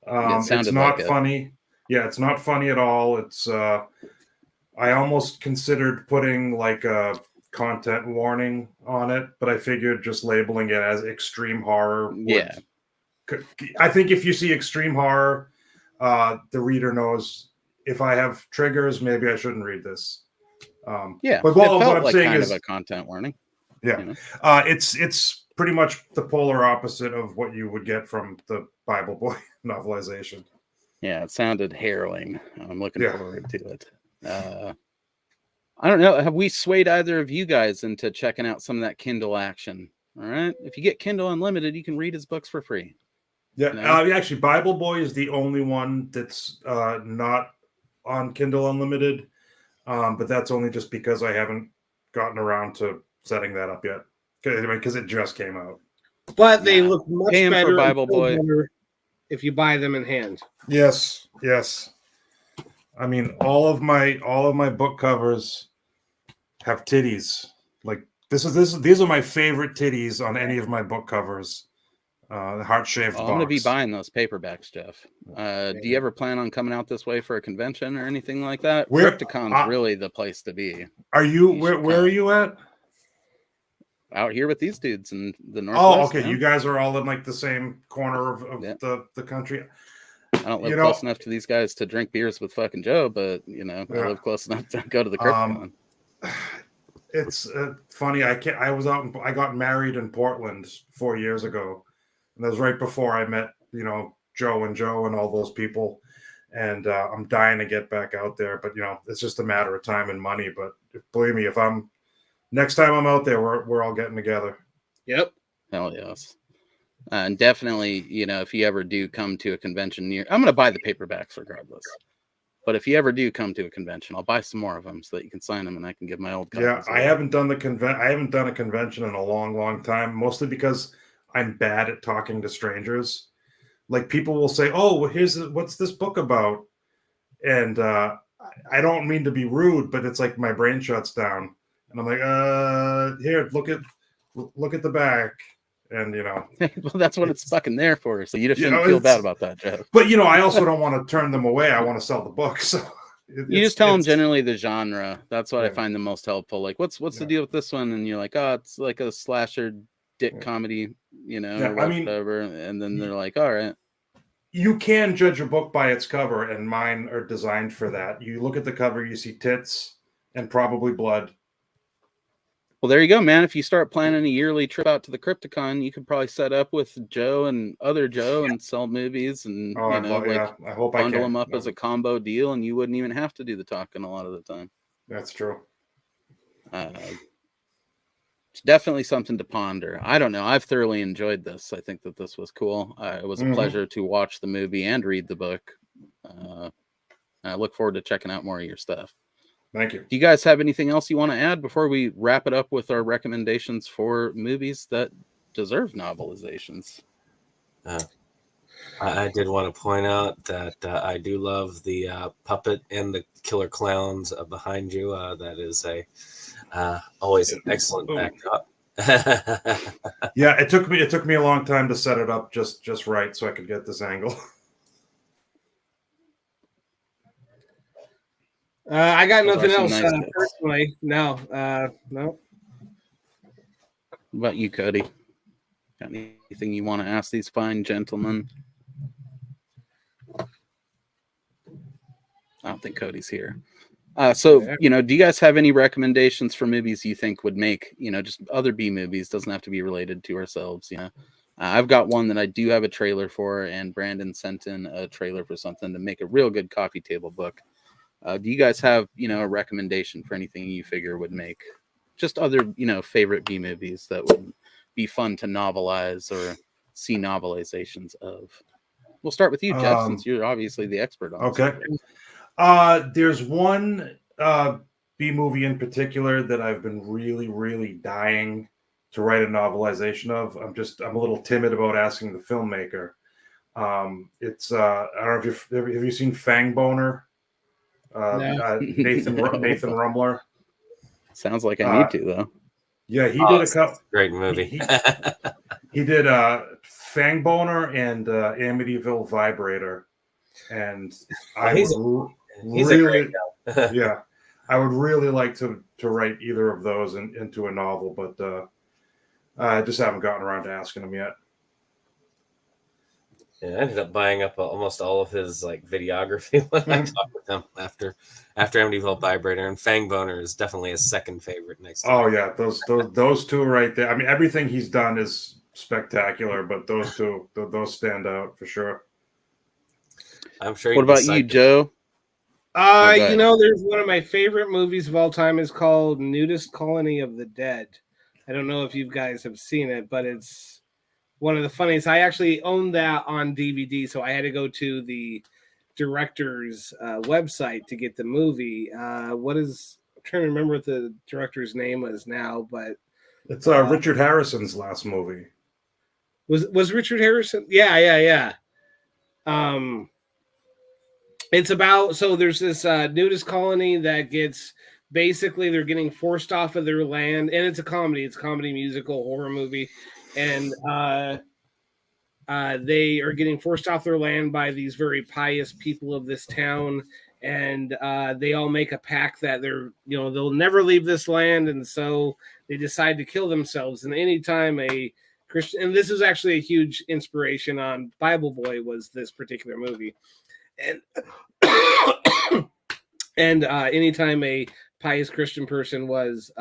It's not funny. Yeah, it's not funny at all. It's. I almost considered putting like a content warning on it, but I figured just labeling it as extreme horror. I think if you see extreme horror, the reader knows. If I have triggers, maybe I shouldn't read this. But what I'm saying kind is of a content warning. It's pretty much the polar opposite of what you would get from the Bible Boy novelization. Yeah, it sounded harrowing. I'm looking forward to it. I don't know. Have we swayed either of you guys into checking out some of that Kindle action? All right. If you get Kindle Unlimited, you can read his books for free. Actually, Bible Boy is the only one that's not on Kindle Unlimited, but that's only just because I haven't gotten around to setting that up yet, because it just came out. But they look much better for Bible Boy if you buy them in hand. Yes. I mean, all of my book covers have titties. Like these are my favorite titties on any of my book covers. The heart-shaped Oh, box. I'm gonna be buying those paperbacks, Jeff. Do you ever plan on coming out this way for a convention or anything like that? Crypticon's really the place to be. Are you? Where are you at? Out here with these dudes in the Northwest. Oh, okay. Man. You guys are all in like the same corner of the country. I don't live close enough to these guys to drink beers with fucking Joe, but I live close enough to go to the Crypticon. It's funny. I got married in Portland 4 years ago, and that was right before I met Joe and all those people. And I'm dying to get back out there, but it's just a matter of time and money. But believe me, next time I'm out there, we're all getting together. Yep. Hell yes. And definitely, if you ever do come to a convention I'm going to buy the paperbacks regardless. But if you ever do come to a convention, I'll buy some more of them so that you can sign them and I can give my old copies. Yeah, I haven't done a convention in a long, long time, mostly because I'm bad at talking to strangers. Like people will say, "Oh, well, what's this book about?" And I don't mean to be rude, but it's like my brain shuts down. And I'm like, here, look at the back. And well, that's what it's fucking there for. So you shouldn't feel bad about that, Jeff. But I also don't want to turn them away. I want to sell the book. So you just tell them generally the genre. That's what I find the most helpful. Like, what's the deal with this one? And you're like, oh, it's like a slasher dick comedy, or whatever. And then they're like, all right. You can judge a book by its cover, and mine are designed for that. You look at the cover, you see tits and probably blood. Well, there you go, man. If you start planning a yearly trip out to the Crypticon, you could probably set up with Joe and other Joe and sell movies and I hope bundle them up as a combo deal, and you wouldn't even have to do the talking a lot of the time. That's true. It's definitely something to ponder. I don't know. I've thoroughly enjoyed this. I think that this was cool. It was a pleasure to watch the movie and read the book. I look forward to checking out more of your stuff. Thank you. Do you guys have anything else you want to add before we wrap it up with our recommendations for movies that deserve novelizations? I did want to point out that I do love the puppet and the killer clowns behind you. That is always an excellent backdrop. Yeah, it took me a long time to set it up just right so I could get this angle. I got nothing else personally. No. What about you, Cody? Got anything you want to ask these fine gentlemen? I don't think Cody's here. Do you guys have any recommendations for movies you think would make, just other B movies? Doesn't have to be related to ourselves. I've got one that I do have a trailer for, and Brandon sent in a trailer for something to make a real good coffee table book. Do you guys have, a recommendation for anything you figure would make just other, favorite B movies that would be fun to novelize or see novelizations of? We'll start with you, Jeff, since you're obviously the expert on Okay. There's one B movie in particular that I've been really, really dying to write a novelization of. I'm a little timid about asking the filmmaker. It's I don't know if have you seen Fang Boner? No. Nathan Rumler. Sounds like I need to, though. Yeah, he did a couple. Great movie. He did Fang Boner and Amityville Vibrator, and he's a great guy. Yeah, I would really like to write either of those into a novel, but I just haven't gotten around to asking him yet. Yeah, I ended up buying up almost all of his videography when I talked with him after Amityville Vibrator, and Fang Boner is definitely his second favorite next to Oh yeah, those two right there. I mean, everything he's done is spectacular, but those two those stand out for sure. I'm sure. What about you, Joe? There's one of my favorite movies of all time is called Nudist Colony of the Dead. I don't know if you guys have seen it, but it's one of the funniest. I actually owned that on DVD, so I had to go to the director's website to get the movie. I'm trying to remember what the director's name was now, but it's Richard Harrison's last movie. Was Richard Harrison? Yeah. It's about, so there's this nudist colony that gets, basically they're getting forced off of their land, and it's a comedy musical horror movie, and they are getting forced off their land by these very pious people of this town, and they all make a pact that they'll never leave this land, and so they decide to kill themselves. And anytime a Christian, and this is actually a huge inspiration on Bible Boy, was this particular movie, and and anytime a pious Christian person was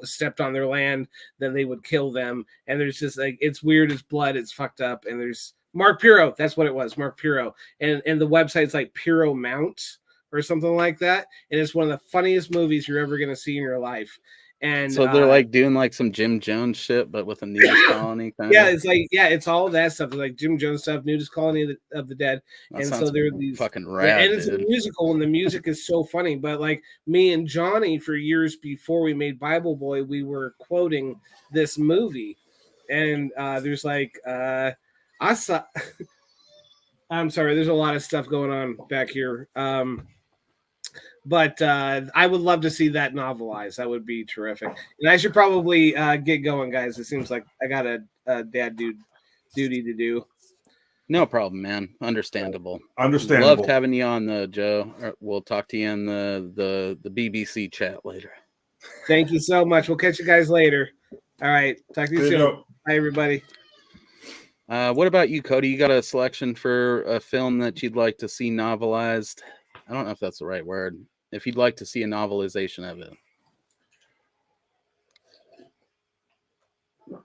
stepped on their land, then they would kill them. And there's just like, it's weird, it's blood, it's fucked up. And there's Mark Piro, that's what it was, Mark Piro. And the website's like Piro Mount or something like that. And it's one of the funniest movies you're ever going to see in your life. And so they're like doing like some Jim Jones shit, but with a nudist colony kind yeah, of. it's like, yeah, it's all that stuff. It's like Jim Jones stuff, Nudist Colony of the Dead. That And so they're these fucking rad, and it's a musical, and the music is so funny. But like me and Johnny, for years before we made Bible Boy, we were quoting this movie. And there's like I saw I'm sorry, there's a lot of stuff going on back here. But I would love to see that novelized. That would be terrific. And I should probably get going, guys. It seems like I got a dad duty to do. No problem, man. Understandable. Understandable. Loved having you on, Joe. We'll talk to you in the BBC chat later. Thank you so much. We'll catch you guys later. All right. Talk to you soon. Go. Bye, everybody. What about you, Cody? You got a selection for a film that you'd like to see novelized? I don't know if that's the right word. If you'd like to see a novelization of it. I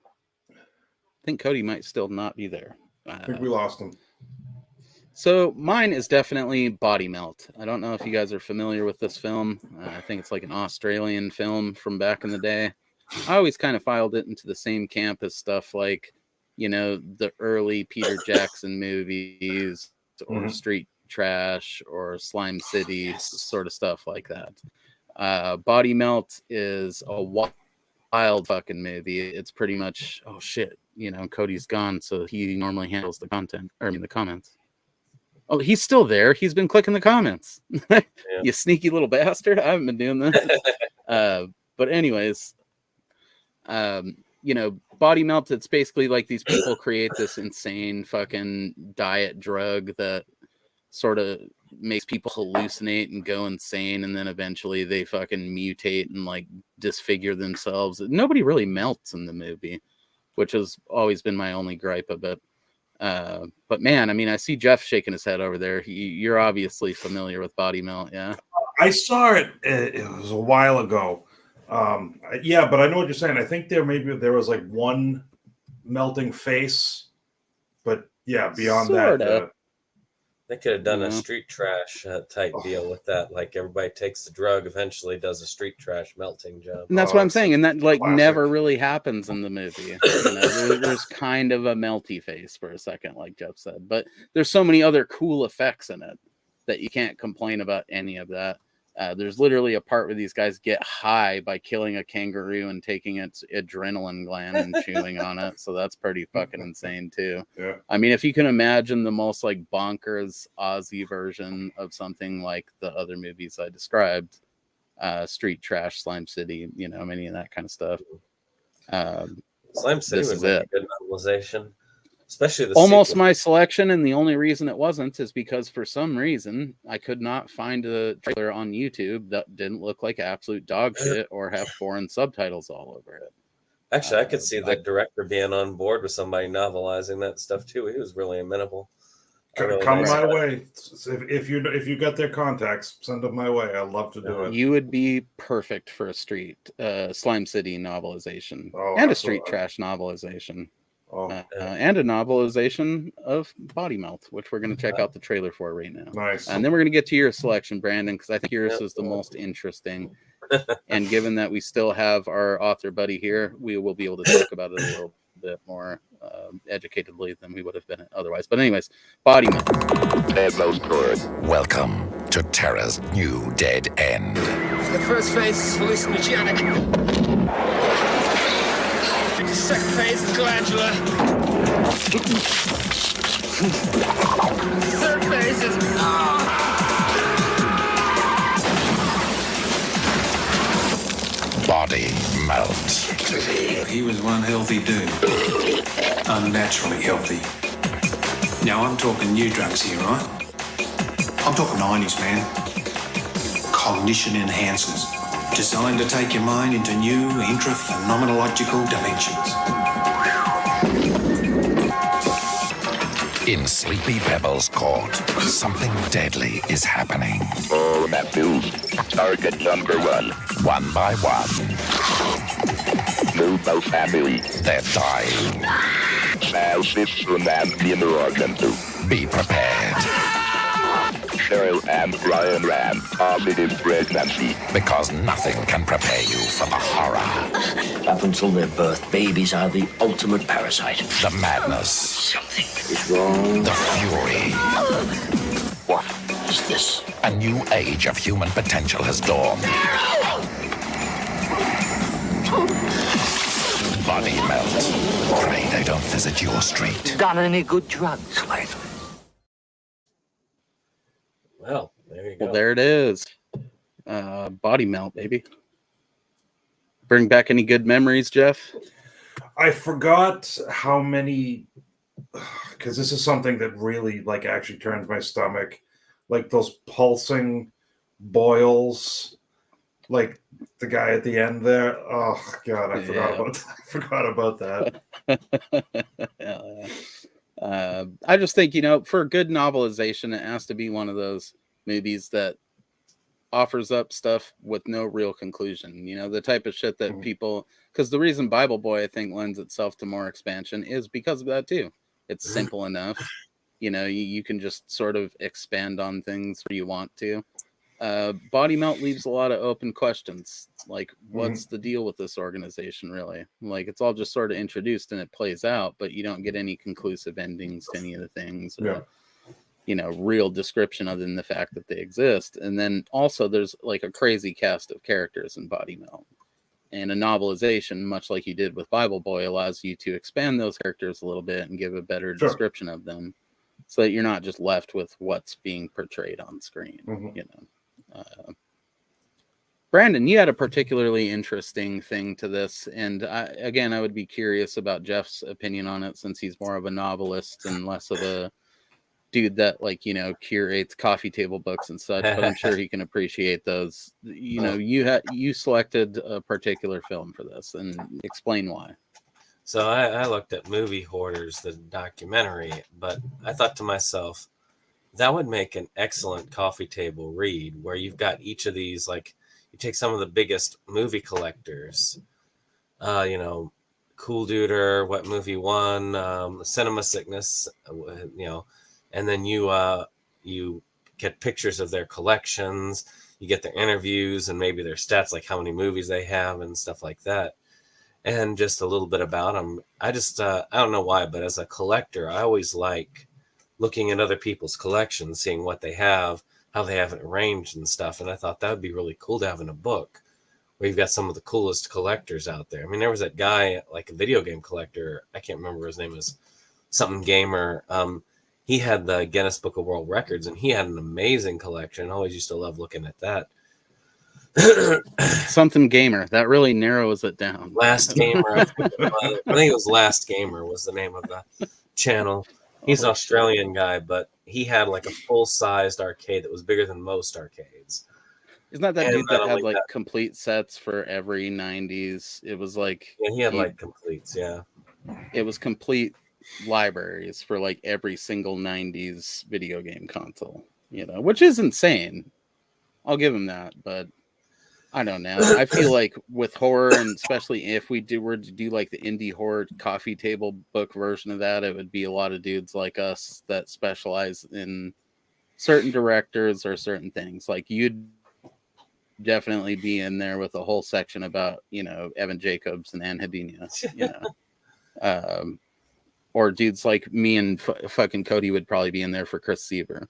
think Cody might still not be there. I think we lost him. So mine is definitely Body Melt. I don't know if you guys are familiar with this film. I think it's like an Australian film from back in the day. I always kind of filed it into the same camp as stuff like, the early Peter Jackson movies or Street Trash or Slime City, sort of stuff like that. Body Melt is a wild fucking movie. It's pretty much, oh shit, Cody's gone, so he normally handles the content, or the comments. Oh, he's still there. He's been clicking the comments. Yeah. You sneaky little bastard. I haven't been doing that. But anyways, Body Melt, it's basically like these people create this insane fucking diet drug that sort of makes people hallucinate and go insane, and then eventually they fucking mutate and like disfigure themselves. Nobody really melts in the movie, which has always been my only gripe of it. But man, I mean, I see Jeff shaking his head over there. You're obviously familiar with Body Melt, yeah? I saw it. It was a while ago. Yeah, but I know what you're saying. I think there was like one melting face, but yeah, beyond that. They could have done a Street Trash type deal with that. Like everybody takes the drug, eventually does a Street Trash melting job. And that's what I'm saying. And that like never really happens in the movie. There's kind of a melty face for a second, like Jeff said. But there's so many other cool effects in it that you can't complain about any of that. There's literally a part where these guys get high by killing a kangaroo and taking its adrenaline gland and chewing on it. So that's pretty fucking insane too. Yeah. I mean, if you can imagine the most like bonkers Aussie version of something like the other movies I described, Street Trash, Slime City, any of that kind of stuff. Slime City was like a good novelization. Especially the almost sequel. My selection, and the only reason it wasn't is because for some reason I could not find a trailer on YouTube that didn't look like absolute dog shit or have foreign subtitles all over it. Actually, I could see the director being on board with somebody novelizing that stuff too. He was really amenable. Come my way. If you got their contacts, send them my way. I'd love to do it. You would be perfect for a Slime City novelization absolutely. and a Street Trash novelization. And a novelization of Body Melt, which we're going to check out the trailer for right now. Nice. And then we're going to get to your selection, Brandon, because I think yours is the most interesting. And given that we still have our author buddy here, we will be able to talk about it a little bit more educatedly than we would have been otherwise. But anyways, Body Melt. Welcome to Terra's new dead end. The first phase is hallucinogenic. The second phase is glandular. The third phase is... Body melt. He was one healthy dude. Unnaturally healthy. Now I'm talking new drugs here, right? I'm talking 90s, man. Cognition enhancers. Designed to take your mind into new intra-phenomenological dimensions. In Sleepy Pebbles Court, something deadly is happening. All Matthews, target number 1. One by one, Noble family. they're dying. Sal Simpson and Gina Organ too. Be prepared, Cheryl and Brian ran positive pregnancy. because nothing can prepare you for the horror, Up until their birth, babies are the ultimate parasite. the madness, Something is wrong. the fury. What is this? A new age of human potential has dawned. Body melt. Pray they don't visit your street. Done any good drugs lately? Well, there you go. Well, there it is. Body melt, baby. Bring back any good memories, Jeff? I forgot how many, because this is something that really like actually turns my stomach. Like those pulsing boils, like the guy at the end there. Oh God, I forgot about that. I just think, for a good novelization, it has to be one of those movies that offers up stuff with no real conclusion. The type of shit that people, because the reason Bible Boy, I think, lends itself to more expansion is because of that too. It's simple enough. You can just sort of expand on things where you want to. Body Melt leaves a lot of open questions. Like, what's the deal with this organization, really? Like, it's all just sort of introduced and it plays out, but you don't get any conclusive endings to any of the things. Or, real description other than the fact that they exist. And then also there's like a crazy cast of characters in Body Melt. And a novelization, much like you did with Bible Boy, allows you to expand those characters a little bit and give a better description of them, so that you're not just left with what's being portrayed on screen. Brandon, you had a particularly interesting thing to this, and I would be curious about Jeff's opinion on it, since he's more of a novelist and less of a dude that curates coffee table books and such. But I'm sure he can appreciate those. You selected a particular film for this, and explain why. So I looked at Movie Hoarders, the documentary, but I thought to myself, that would make an excellent coffee table read, where you've got each of these, like, you take some of the biggest movie collectors, Cool Duder, What Movie Won, Cinema Sickness, and then you get pictures of their collections, you get their interviews and maybe their stats, like how many movies they have and stuff like that. And just a little bit about them. I don't know why, but as a collector, I always like looking at other people's collections, seeing what they have, how they have it arranged and stuff. And I thought that would be really cool to have in a book, where you've got some of the coolest collectors out there. I mean, there was that guy, like a video game collector. I can't remember his name, is something gamer. He had the Guinness Book of World Records, and he had an amazing collection. I always used to love looking at that. Something Gamer, that really narrows it down. Last Gamer, I think it was Last Gamer was the name of the channel. He's an Australian guy, but he had like a full-sized arcade that was bigger than most arcades. Isn't that dude that had like complete sets for every 90s? It was like, he had like completes, yeah. It was complete libraries for like every single 90s video game console, which is insane. I'll give him that, but I don't know. I feel like with horror, and especially if we were to do like the indie horror coffee table book version of that, it would be a lot of dudes like us that specialize in certain directors or certain things. Like, you'd definitely be in there with a whole section about, Evan Jacobs and Anne Hedenia, or dudes like me and fucking Cody would probably be in there for Chris Siever,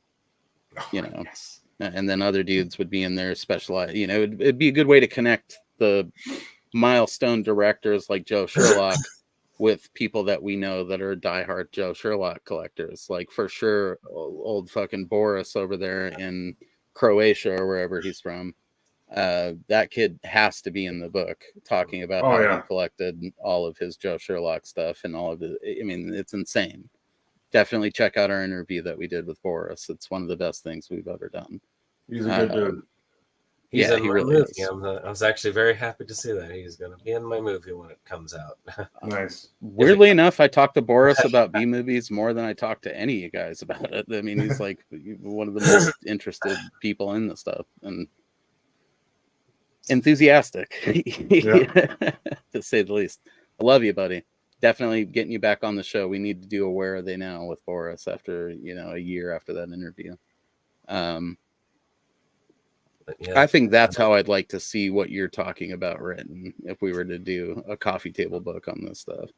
Yes. And then other dudes would be in there specialized. It'd be a good way to connect the milestone directors like Joe Sherlock with people that we know that are diehard Joe Sherlock collectors. Like, for sure, old fucking Boris over there in Croatia or wherever he's from. That kid has to be in the book talking about Oh, how yeah. he collected all of his Joe Sherlock stuff and all of it. I mean, it's insane. Definitely check out our interview that we did with Boris. It's one of the best things we've ever done. He's a good dude. He's Yeah, in he my really movie. is. I was actually very happy to see that he's going to be in my movie when it comes out. Nice. Weirdly enough, I talked to Boris about B movies more than I talked to any of you guys about it. I mean, he's like one of the most interested people in the stuff and enthusiastic, to say the least. I love you, buddy. Definitely getting you back on the show. We need to do a Where Are They Now with Boris after, a year after that interview. I think that's how I'd like to see what you're talking about written if we were to do a coffee table book on this stuff.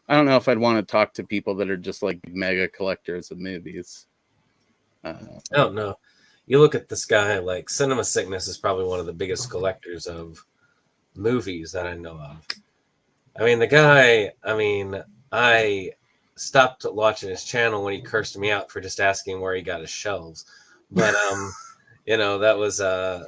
I don't know if I'd want to talk to people that are just like mega collectors of movies. I don't know. You look at this guy, like Cinema Sickness is probably one of the biggest collectors of movies that I know of. I mean, the guy, I stopped watching his channel when he cursed me out for just asking where he got his shelves. But, that was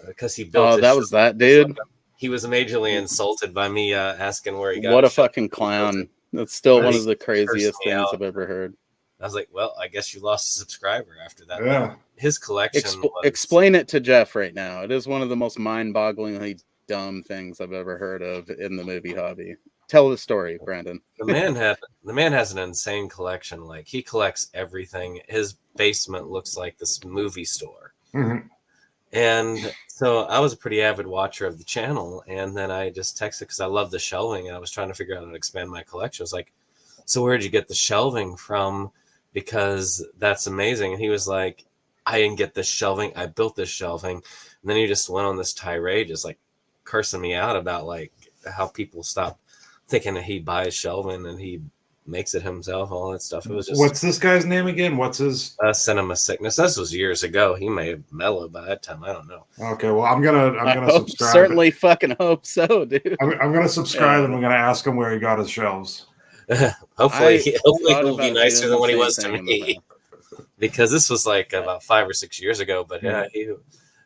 because he built his that was that dude. He was majorly insulted by me asking where he got What a his shelves. fucking clown. That's still one of the Cursed craziest me things out. I've ever heard. I was like, well, I guess you lost a subscriber after that. Yeah. His collection was... Explain it to Jeff right now. It is one of the most mind-bogglingly dumb things I've ever heard of in the movie hobby. Tell the story, Brandon. The man has an insane collection. Like, he collects everything. His basement looks like this movie store. Mm-hmm. And so I was a pretty avid watcher of the channel, and then I just texted because I love the shelving, and I was trying to figure out how to expand my collection. I was like, so where'd you get the shelving from? Because that's amazing. And he was like, I didn't get this shelving. I built this shelving. And then he just went on this tirade, just like cursing me out about like how people stop thinking that he buys shelving and he makes it himself, all that stuff. It was just... What's this guy's name again? What's his... Cinema Sickness. This was years ago. He may have mellowed by that time. I don't know. Okay, well, I'm gonna subscribe. Certainly fucking hope so, dude. I'm gonna subscribe and I'm gonna ask him where he got his shelves. Hopefully he'll be nicer than what he was to me. Because this was like about 5 or 6 years ago. But yeah,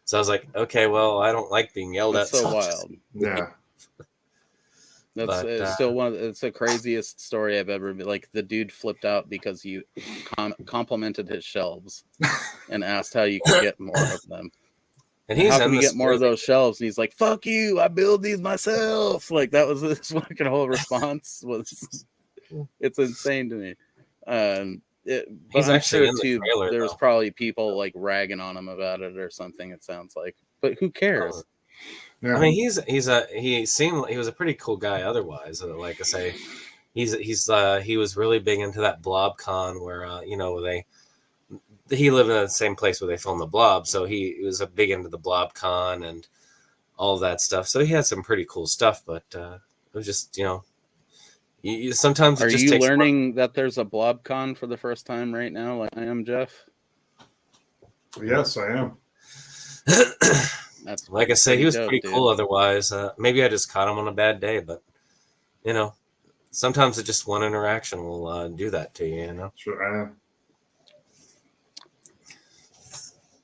so I was like, okay, well, I don't like being yelled at. So wild. Yeah. That's still it's the craziest story I've ever been. Like, the dude flipped out because you complimented his shelves and asked how you could get more of them. And how can we get more of those shelves? And he's like, "Fuck you! I build these myself." Like, that was his fucking whole response. It's insane to me. But I'm sure too. There's probably people like ragging on him about it or something. It sounds like, but who cares? Yeah. I mean, he was a pretty cool guy. Otherwise, like I say, he was really big into that BlobCon where he lived in the same place where they filmed the Blob, so he was a big into the BlobCon and all of that stuff. So he had some pretty cool stuff, but it was just sometimes. Are you learning that there's a BlobCon for the first time right now, like I am, Jeff? Yes, I am. That's like I say, he was pretty cool. Otherwise, maybe I just caught him on a bad day, but sometimes it just one interaction will do that to you. Sure.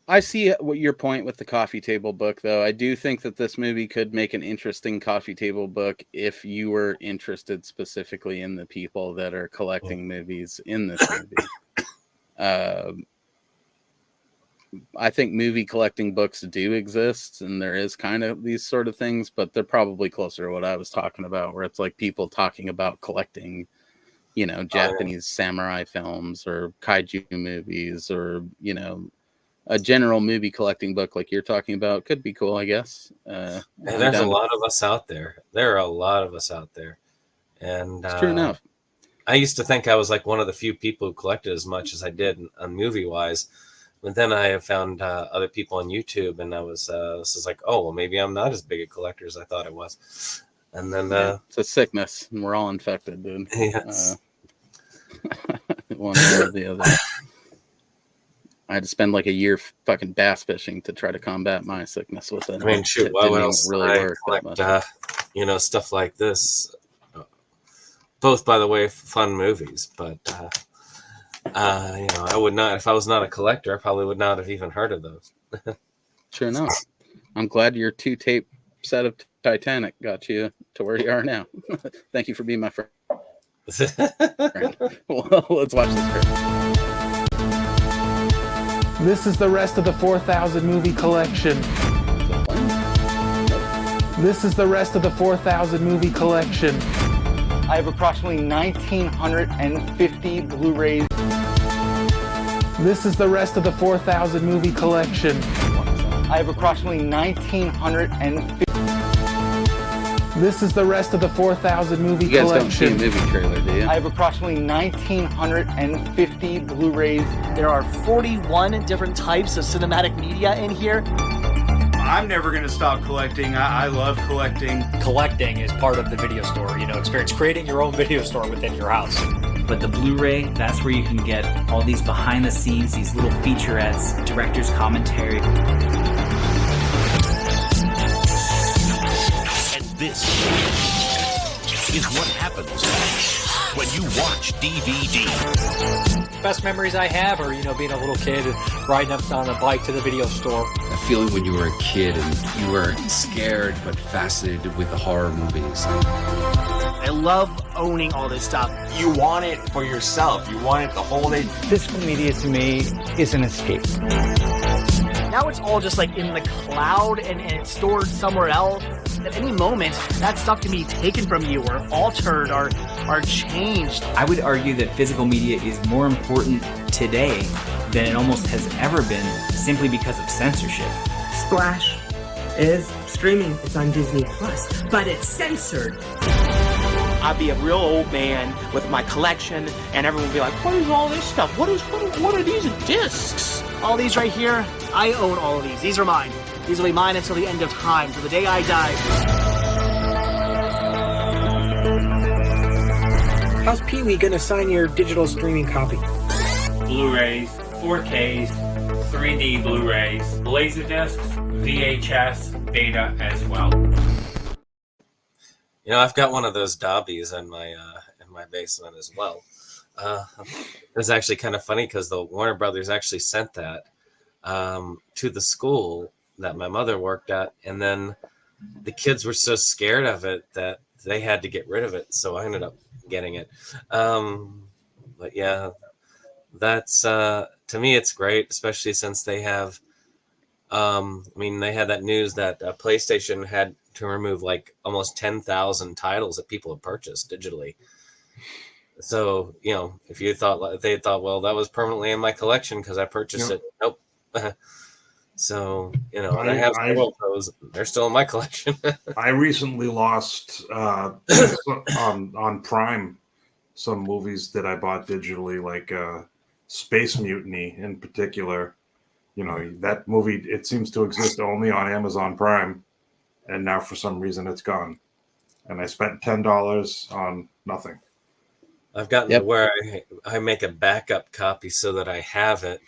I see what your point with the coffee table book, though. I do think that this movie could make an interesting coffee table book if you were interested specifically in the people that are collecting movies in this movie. I think movie collecting books do exist, and there is kind of these sort of things, but they're probably closer to what I was talking about, where it's like people talking about collecting, Japanese samurai films or kaiju movies, or, a general movie collecting book like you're talking about could be cool, I guess. And there's a lot of us out there. There are a lot of us out there. And it's true enough. I used to think I was like one of the few people who collected as much as I did on movie wise. But then I have found other people on YouTube, and I was like, oh, well, maybe I'm not as big a collector as I thought I was. And then it's a sickness, and we're all infected, dude. Yes. One or the other. I had to spend like a year fucking bass fishing to try to combat my sickness with it. I mean, shoot, why else really I work collect, stuff like this? Both, by the way, fun movies, but I would not, if I was not a collector, I probably would not have even heard of those. Sure enough. I'm glad your 2-tape set of Titanic got you to where you are now. Thank you for being my friend. Well, let's watch this trailer. This is the rest of the 4,000 movie collection. This is the rest of the 4,000 movie collection. I have approximately 1,950 Blu-rays. This is the rest of the 4,000 movie collection. I have approximately 1,950. This is the rest of the 4,000 movie You guys collection. don't see a movie trailer, do you? I have approximately 1,950 Blu-rays. There are 41 different types of cinematic media in here. I'm never going to stop collecting. I love collecting. Collecting is part of the video store, experience. Creating your own video store within your house. But the Blu-ray, that's where you can get all these behind the scenes, these little featurettes, director's commentary. And this is what happens when you watch DVD. Best memories I have are, being a little kid and riding up on a bike to the video store. A feeling when you were a kid and you were scared but fascinated with the horror movies. I love owning all this stuff. You want it for yourself. You want it the whole day. Physical media to me is an escape. Now it's all just like in the cloud and it's stored somewhere else. At any moment, that stuff can be taken from you or altered or changed. I would argue that physical media is more important today than it almost has ever been, simply because of censorship. Splash is streaming. It's on Disney Plus, but it's censored. I'd be a real old man with my collection, and everyone would be like, what is all this stuff? What are these discs? All these right here, I own all of these. These are mine. These will be mine until the end of time, till the day I die. How's Pee-wee gonna sign your digital streaming copy? Blu-rays, 4Ks, 3D Blu-rays, Laserdiscs, VHS, beta as well. I've got one of those Dobbies in my basement as well. It's actually kind of funny because the Warner Brothers actually sent that to the school that my mother worked at, and then the kids were so scared of it that they had to get rid of it, so I ended up getting it. But yeah, that's to me it's great, especially since they have they had that news that PlayStation had to remove like almost 10,000 titles that people have purchased digitally. So, if they thought, well, that was permanently in my collection because I purchased it. Nope. So, I have several of those. They're still in my collection. I recently lost on Prime some movies that I bought digitally, like Space Mutiny in particular. That movie, it seems to exist only on Amazon Prime, and now for some reason it's gone. And I spent $10 on nothing. I've gotten to where I make a backup copy so that I have it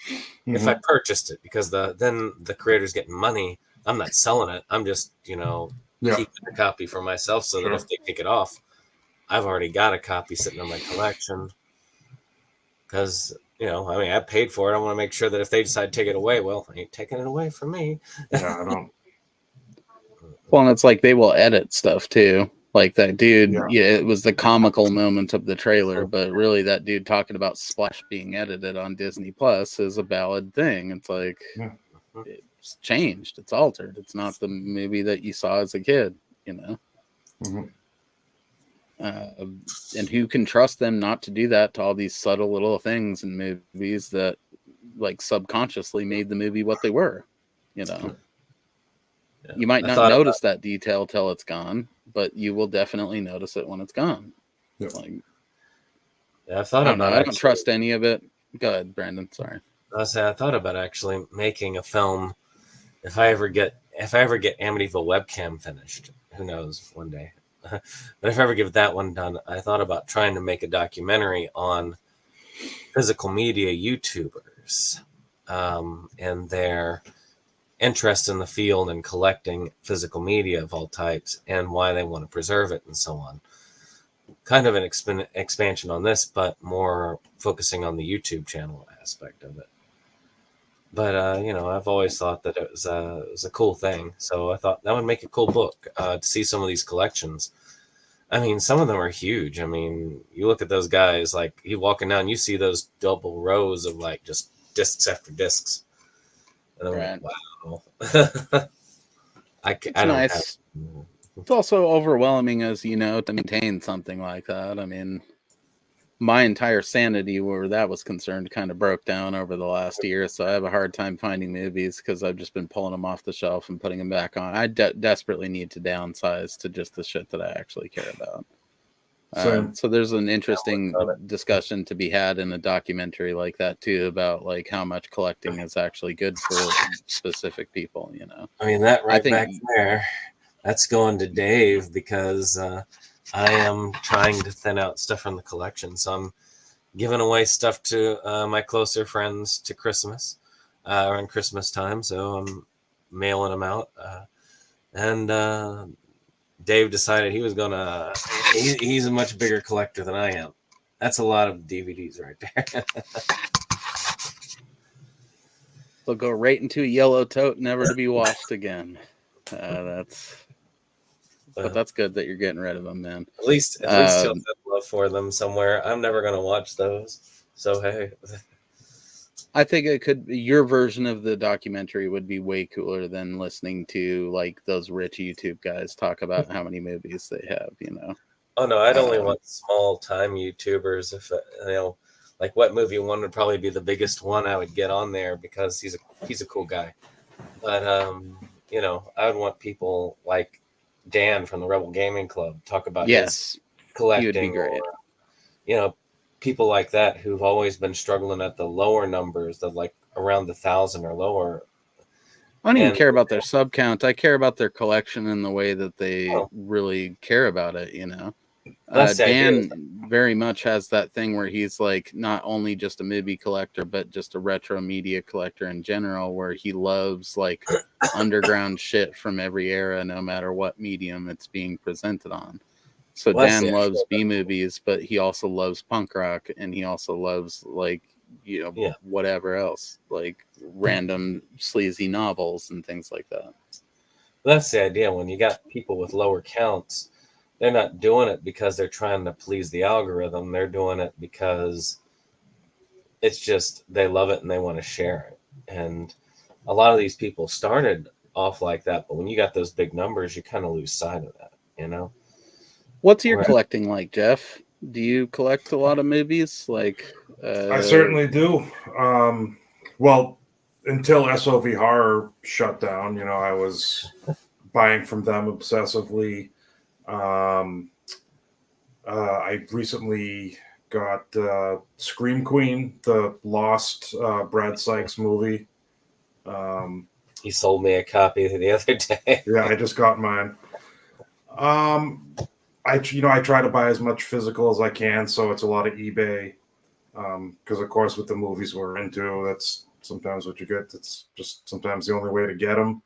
if I purchased it, because then the creator's getting money. I'm not selling it. I'm just, keeping a copy for myself so that if they take it off, I've already got a copy sitting in my collection. Because, I paid for it. I want to make sure that if they decide to take it away, well, I ain't taking it away from me. Yeah, I don't. Well, and it's like they will edit stuff too. Like that dude, it was the comical moment of the trailer, but really that dude talking about Splash being edited on Disney Plus is a valid thing. It's like it's changed, it's altered. It's not the movie that you saw as a kid, And who can trust them not to do that to all these subtle little things in movies that like subconsciously made the movie what they were, You might not notice that detail till it's gone, but you will definitely notice it when it's gone. Like, I thought about it. I don't trust any of it. Go ahead, Brandon. Sorry. I thought about actually making a film if I ever get Amityville webcam finished. Who knows, one day. But if I ever get that one done, I thought about trying to make a documentary on physical media YouTubers and their interest in the field and collecting physical media of all types and why they want to preserve it and so on. Kind of an expansion on this, but more focusing on the YouTube channel aspect of it. But I've always thought that it was a cool thing. So I thought that would make a cool book to see some of these collections. I mean, some of them are huge. I mean, you look at those guys, like you walking down, you see those double rows of like just discs after discs. And I'm like, wow. I don't nice. It's also overwhelming, as you know, to maintain something like that. I mean, my entire sanity where that was concerned kind of broke down over the last year, so I have a hard time finding movies because I've just been pulling them off the shelf and putting them back on. I desperately need to downsize to just the shit that I actually care about. So there's an interesting discussion to be had in a documentary like that too, about like how much collecting is actually good for specific people, you know. I mean, that right back there, that's going to Dave, because I am trying to thin out stuff from the collection. So I'm giving away stuff to my closer friends to Christmas, around Christmas time. So I'm mailing them out. And Dave decided he was going to, he's a much bigger collector than I am. That's a lot of DVDs right there. They'll go right into a yellow tote, never to be washed again. But that's good that you're getting rid of them, man. At least he'll have love for them somewhere. I'm never going to watch those. So, hey. I think it could be, your version of the documentary would be way cooler than listening to like those rich YouTube guys talk about how many movies they have, you know. Oh no, I'd only want small time YouTubers. If like What Movie One would probably be the biggest one I would get on there, because he's a cool guy. But I would want people like Dan from the Rebel Gaming Club talk about his collecting. He would be great. Or, people like that who've always been struggling at the lower numbers, that like around 1,000 or lower. I don't even care about their sub count. I care about their collection and the way that they really care about it, you know. Dan very much has that thing where he's like not only just a movie collector, but just a retro media collector in general, where he loves like underground shit from every era, no matter what medium it's being presented on. So Dan loves B movies, but he also loves punk rock, and he also loves like, whatever else, like random sleazy novels and things like that. That's the idea. When you got people with lower counts, they're not doing it because they're trying to please the algorithm. They're doing it because it's just they love it and they want to share it. And a lot of these people started off like that, but when you got those big numbers, you kind of lose sight of that, you know? What's your collecting like, Jeff? Do you collect a lot of movies? Like, I certainly do. Well, until SOV Horror shut down, I was buying from them obsessively. I recently got Scream Queen, the lost Brad Sykes movie. He sold me a copy the other day. Yeah, I just got mine. I try to buy as much physical as I can, so it's a lot of eBay. Because of course, with the movies we're into, that's sometimes what you get. It's just sometimes the only way to get them.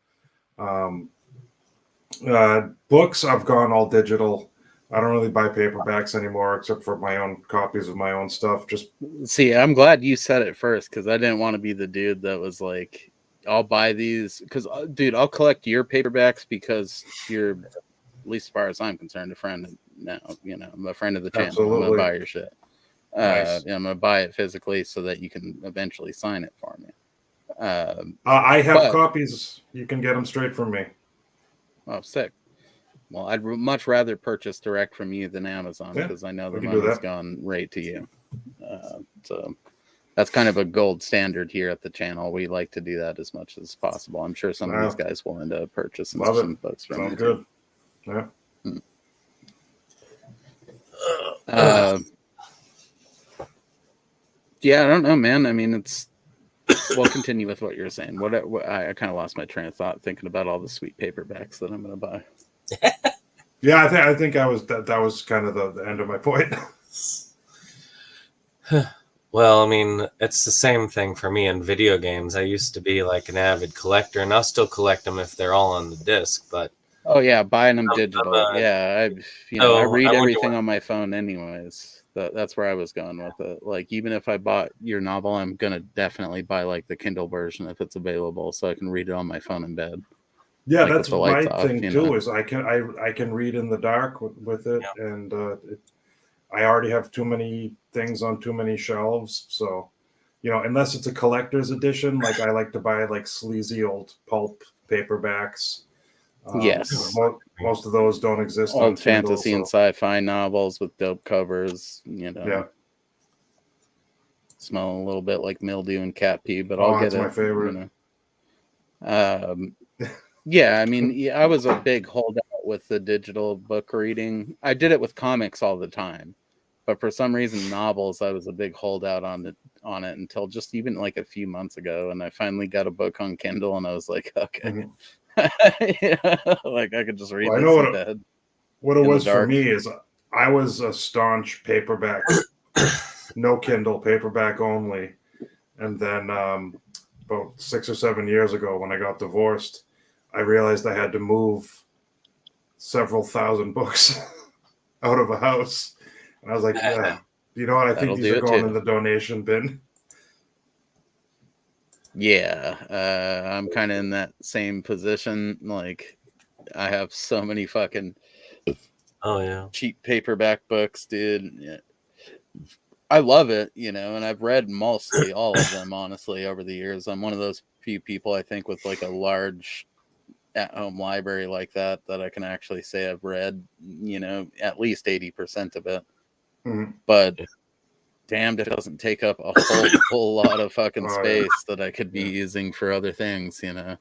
Books, I've gone all digital. I don't really buy paperbacks anymore, except for my own copies of my own stuff. Just see, I'm glad you said it first, because I didn't want to be the dude that was like, I'll buy these because, dude, I'll collect your paperbacks because you're, at least as far as I'm concerned, a friend now. I'm a friend of the channel. Absolutely. I'm gonna buy your shit. Nice. I'm gonna buy it physically so that you can eventually sign it for me. I have copies. You can get them straight from me. Oh, sick. Well, I'd much rather purchase direct from you than Amazon, because I know the money's gone right to you. So that's kind of a gold standard here at the channel. We like to do that as much as possible. I'm sure some of these guys will end up purchasing some books from you. Good. Yeah. Yeah, I don't know, man. I mean, we'll continue with what you're saying. I kind of lost my train of thought thinking about all the sweet paperbacks that I'm going to buy. Yeah, I think that was kind of the end of my point. Well, I mean, it's the same thing for me in video games. I used to be like an avid collector, and I'll still collect them if they're all on the disc, but Oh yeah, buying them I'm, digital. I'm, Yeah, I so read I wonder everything on my phone anyways. That's where I was going with it. Like even if I bought your novel, I'm gonna definitely buy like the Kindle version if it's available, so I can read it on my phone in bed. Yeah, like, that's with the lights my off, thing you too. know. Is I can read in the dark with it, and I already have too many things on too many shelves. So, unless it's a collector's edition, like I like to buy like sleazy old pulp paperbacks. Yes. Most of those don't exist on Old Kindle. fantasy and So sci-fi novels with dope covers, yeah. Smell a little bit like mildew and cat pee, but I'll Oh, get that's my it. favorite. Yeah, I mean, yeah, I was a big holdout with the digital book reading. I did it with comics all the time, but for some reason, novels, I was a big holdout on it until just even like a few months ago, and I finally got a book on Kindle, and I was like, okay, like I could just read Well, I this know in bed. what it in the was for dark. me is I was a staunch paperback, no Kindle, paperback only. And then about 6 or 7 years ago, when I got divorced, I realized I had to move several thousand books out of a house. And I was like, you know what? I think That'll these do are it going too. in the donation bin. Yeah, I'm kind of in that same position. Like, I have so many fucking cheap paperback books, dude. Yeah. I love it, and I've read mostly all of them, honestly, over the years. I'm one of those few people, I think, with like a large at-home library like that I can actually say I've read, at least 80% of it. Mhm. But damned if it doesn't take up a whole lot of fucking space that I could be using for other things, Yeah.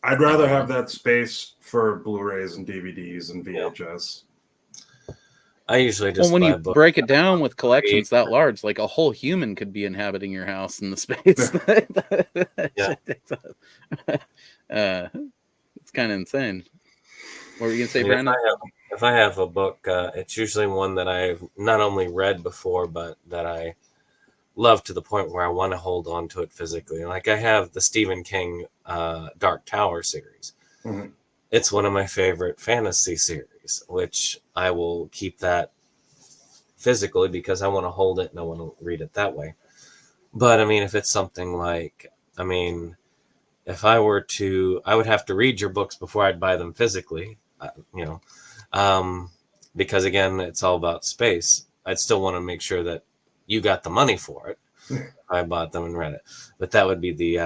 I'd rather have that space for Blu-rays and DVDs and VHS. I usually Well, just when buy you books. break it down with collections that large, like a whole human could be inhabiting your house in the space. It's kind of insane. What were you gonna say, Brandon? If I have a book, it's usually one that I've not only read before, but that I love to the point where I want to hold on to it physically. Like I have the Stephen King Dark Tower series. Mhm. It's one of my favorite fantasy series, which I will keep that physically because I want to hold it and I want to read it that way. But I mean, if it's something like, if I were to, I would have to read your books before I'd buy them physically, because again, it's all about space. I'd still want to make sure that you got the money for it. I bought them and read it, but that would be the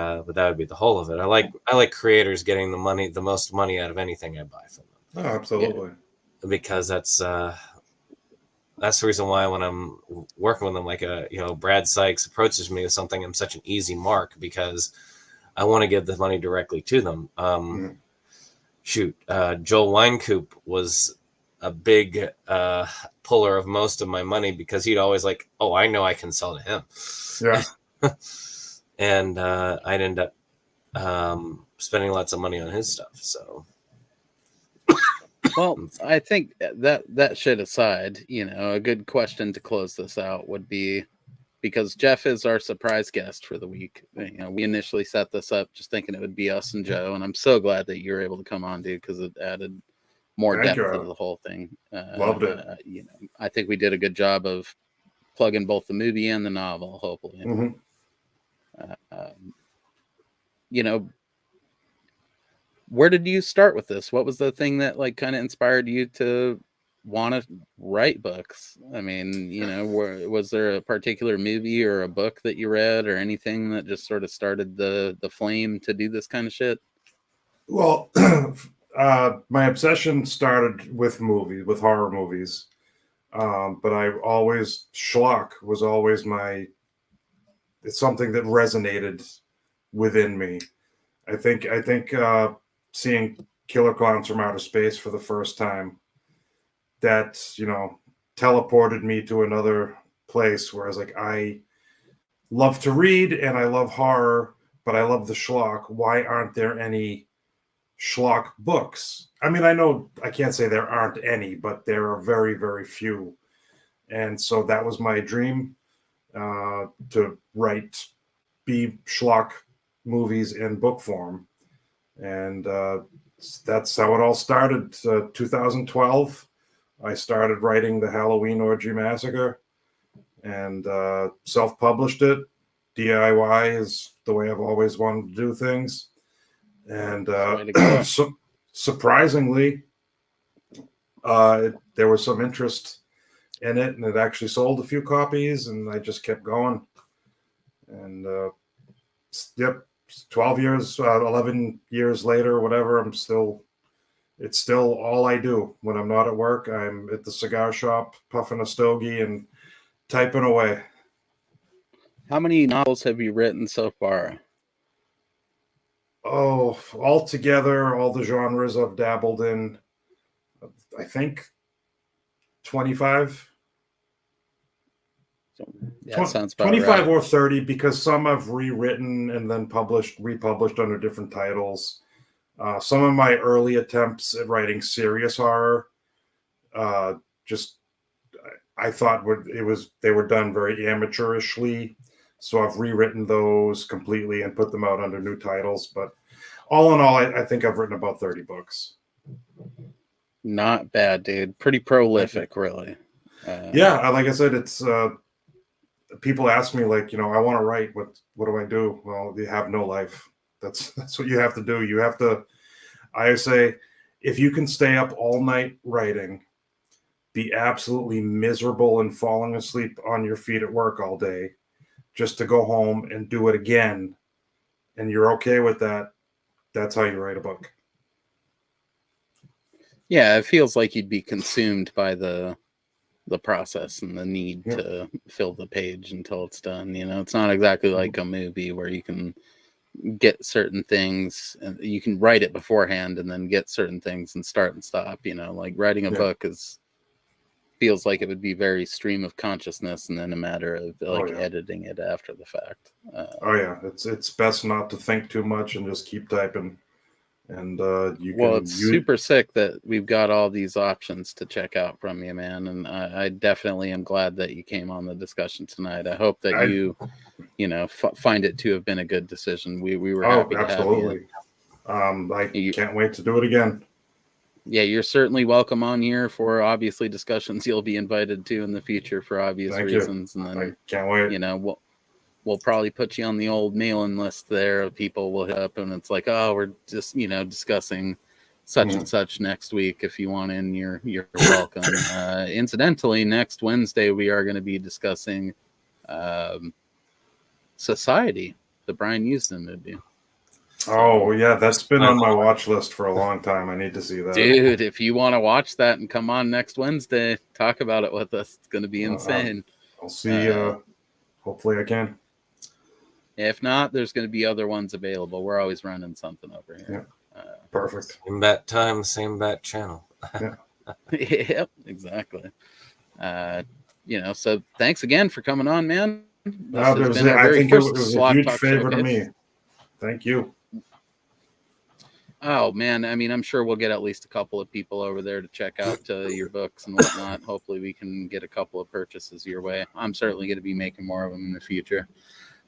whole of it. I like creators getting the most money out of anything I buy from them. Oh, absolutely. Because that's the reason why when I'm working with them, like Brad Sykes approaches me with something, I'm such an easy mark because I want to give the money directly to them. Joel Wynkoop was a big puller of most of my money because he'd always like, oh, I know I can sell to him. Yeah. And I'd end up spending lots of money on his stuff. So, well, I think that shit aside, a good question to close this out would be, because Jeff is our surprise guest for the week. We initially set this up just thinking it would be us and Joe, and I'm so glad that you were able to come on, dude, because it added more depth to the whole thing. Loved it. I think we did a good job of plugging both the movie and the novel, hopefully. Mm-hmm. Where did you start with this? What was the thing that like kind of inspired you to want to write books? I mean, was there a particular movie or a book that you read or anything that just sort of started the flame to do this kind of shit? Well, my obsession started with horror movies. But Schlock was always it's something that resonated within me. I think seeing Killer Clowns from Outer Space for the first time, that, teleported me to another place where I was like, I love to read and I love horror, but I love the schlock. Why aren't there any schlock books? I mean, I know I can't say there aren't any, but there are very, very few. And so that was my dream, to write schlock movies in book form. And that's how it all started. 2012, I started writing the Halloween Orgy Massacre, and self-published it. DIY is the way I've always wanted to do things. And surprisingly, there was some interest in it, and it actually sold a few copies, and I just kept going. And 12 years, 11 years later, whatever, it's still all I do. When I'm not at work, I'm at the cigar shop, puffing a stogie and typing away. How many novels have you written so far? Oh, altogether, all the genres I've dabbled in, I think 25. Yeah, sounds about 25 right. or 30, because some I've rewritten and then republished under different titles. Some of my early attempts at writing serious horror, I thought they were done very amateurishly. So I've rewritten those completely and put them out under new titles. But all in all, I think I've written about 30 books. Not bad, dude. Pretty prolific, really. Yeah, like I said, it's people ask me, like, I want to write. What do I do? Well, you have no life. That's what you have to do. You have to. I say, if you can stay up all night writing, be absolutely miserable and falling asleep on your feet at work all day, just to go home and do it again, and you're okay with that, that's how you write a book. Yeah, it feels like you'd be consumed by the process and the need to fill the page until it's done. It's not exactly like a movie where you can get certain things and you can write it beforehand and then get certain things and start and stop. Like writing a book feels like it would be very stream of consciousness and then a matter of editing it after the fact. It's best not to think too much and just keep typing. And it's super sick that we've got all these options to check out from you, man. And I definitely am glad that you came on the discussion tonight. I hope that you find it to have been a good decision. We were happy to have you. I can't wait to do it again. Yeah, you're certainly welcome on here for obviously discussions you'll be invited to in the future for obvious reasons. And then I can't wait. We'll probably put you on the old mailing list there of people will hit up and it's like, oh, we're just, discussing such and such next week. If you want in, you're welcome. Incidentally, next Wednesday, we are going to be discussing Society, the Brian Houston movie. Oh, yeah, that's been on my watch list for a long time. I need to see that. Dude, if you want to watch that and come on next Wednesday, talk about it with us. It's going to be insane. I'll see. Hopefully I can. If not, there's going to be other ones available. We're always running something over here. Yeah. Perfect. Same bat time, same bat channel. Yep, exactly. So thanks again for coming on, man. I think it was a huge favor to me. Thank you. Oh, man. I mean, I'm sure we'll get at least a couple of people over there to check out your books and whatnot. Hopefully we can get a couple of purchases your way. I'm certainly going to be making more of them in the future.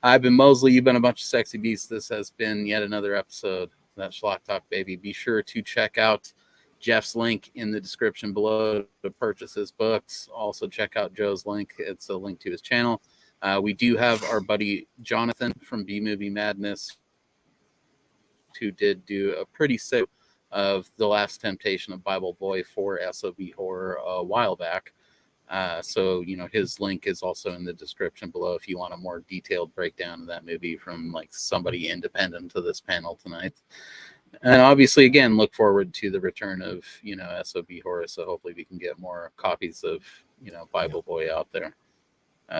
I've been Mosley. You've been a bunch of sexy beasts. This has been yet another episode of that Schlock-Talk, baby. Be sure to check out Jeff's link in the description below to purchase his books. Also check out Joe's link. It's a link to his channel. We do have our buddy Jonathan from B-Movie Madness, who did do a pretty sick of The Last Temptation of Bible Boy for SOB Horror a while back. So his link is also in the description below if you want a more detailed breakdown of that movie from like somebody independent to this panel tonight. And obviously, again, look forward to the return of, SOB Horror. So hopefully we can get more copies of, Bible Boy out there.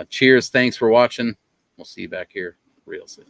Cheers. Thanks for watching. We'll see you back here real soon.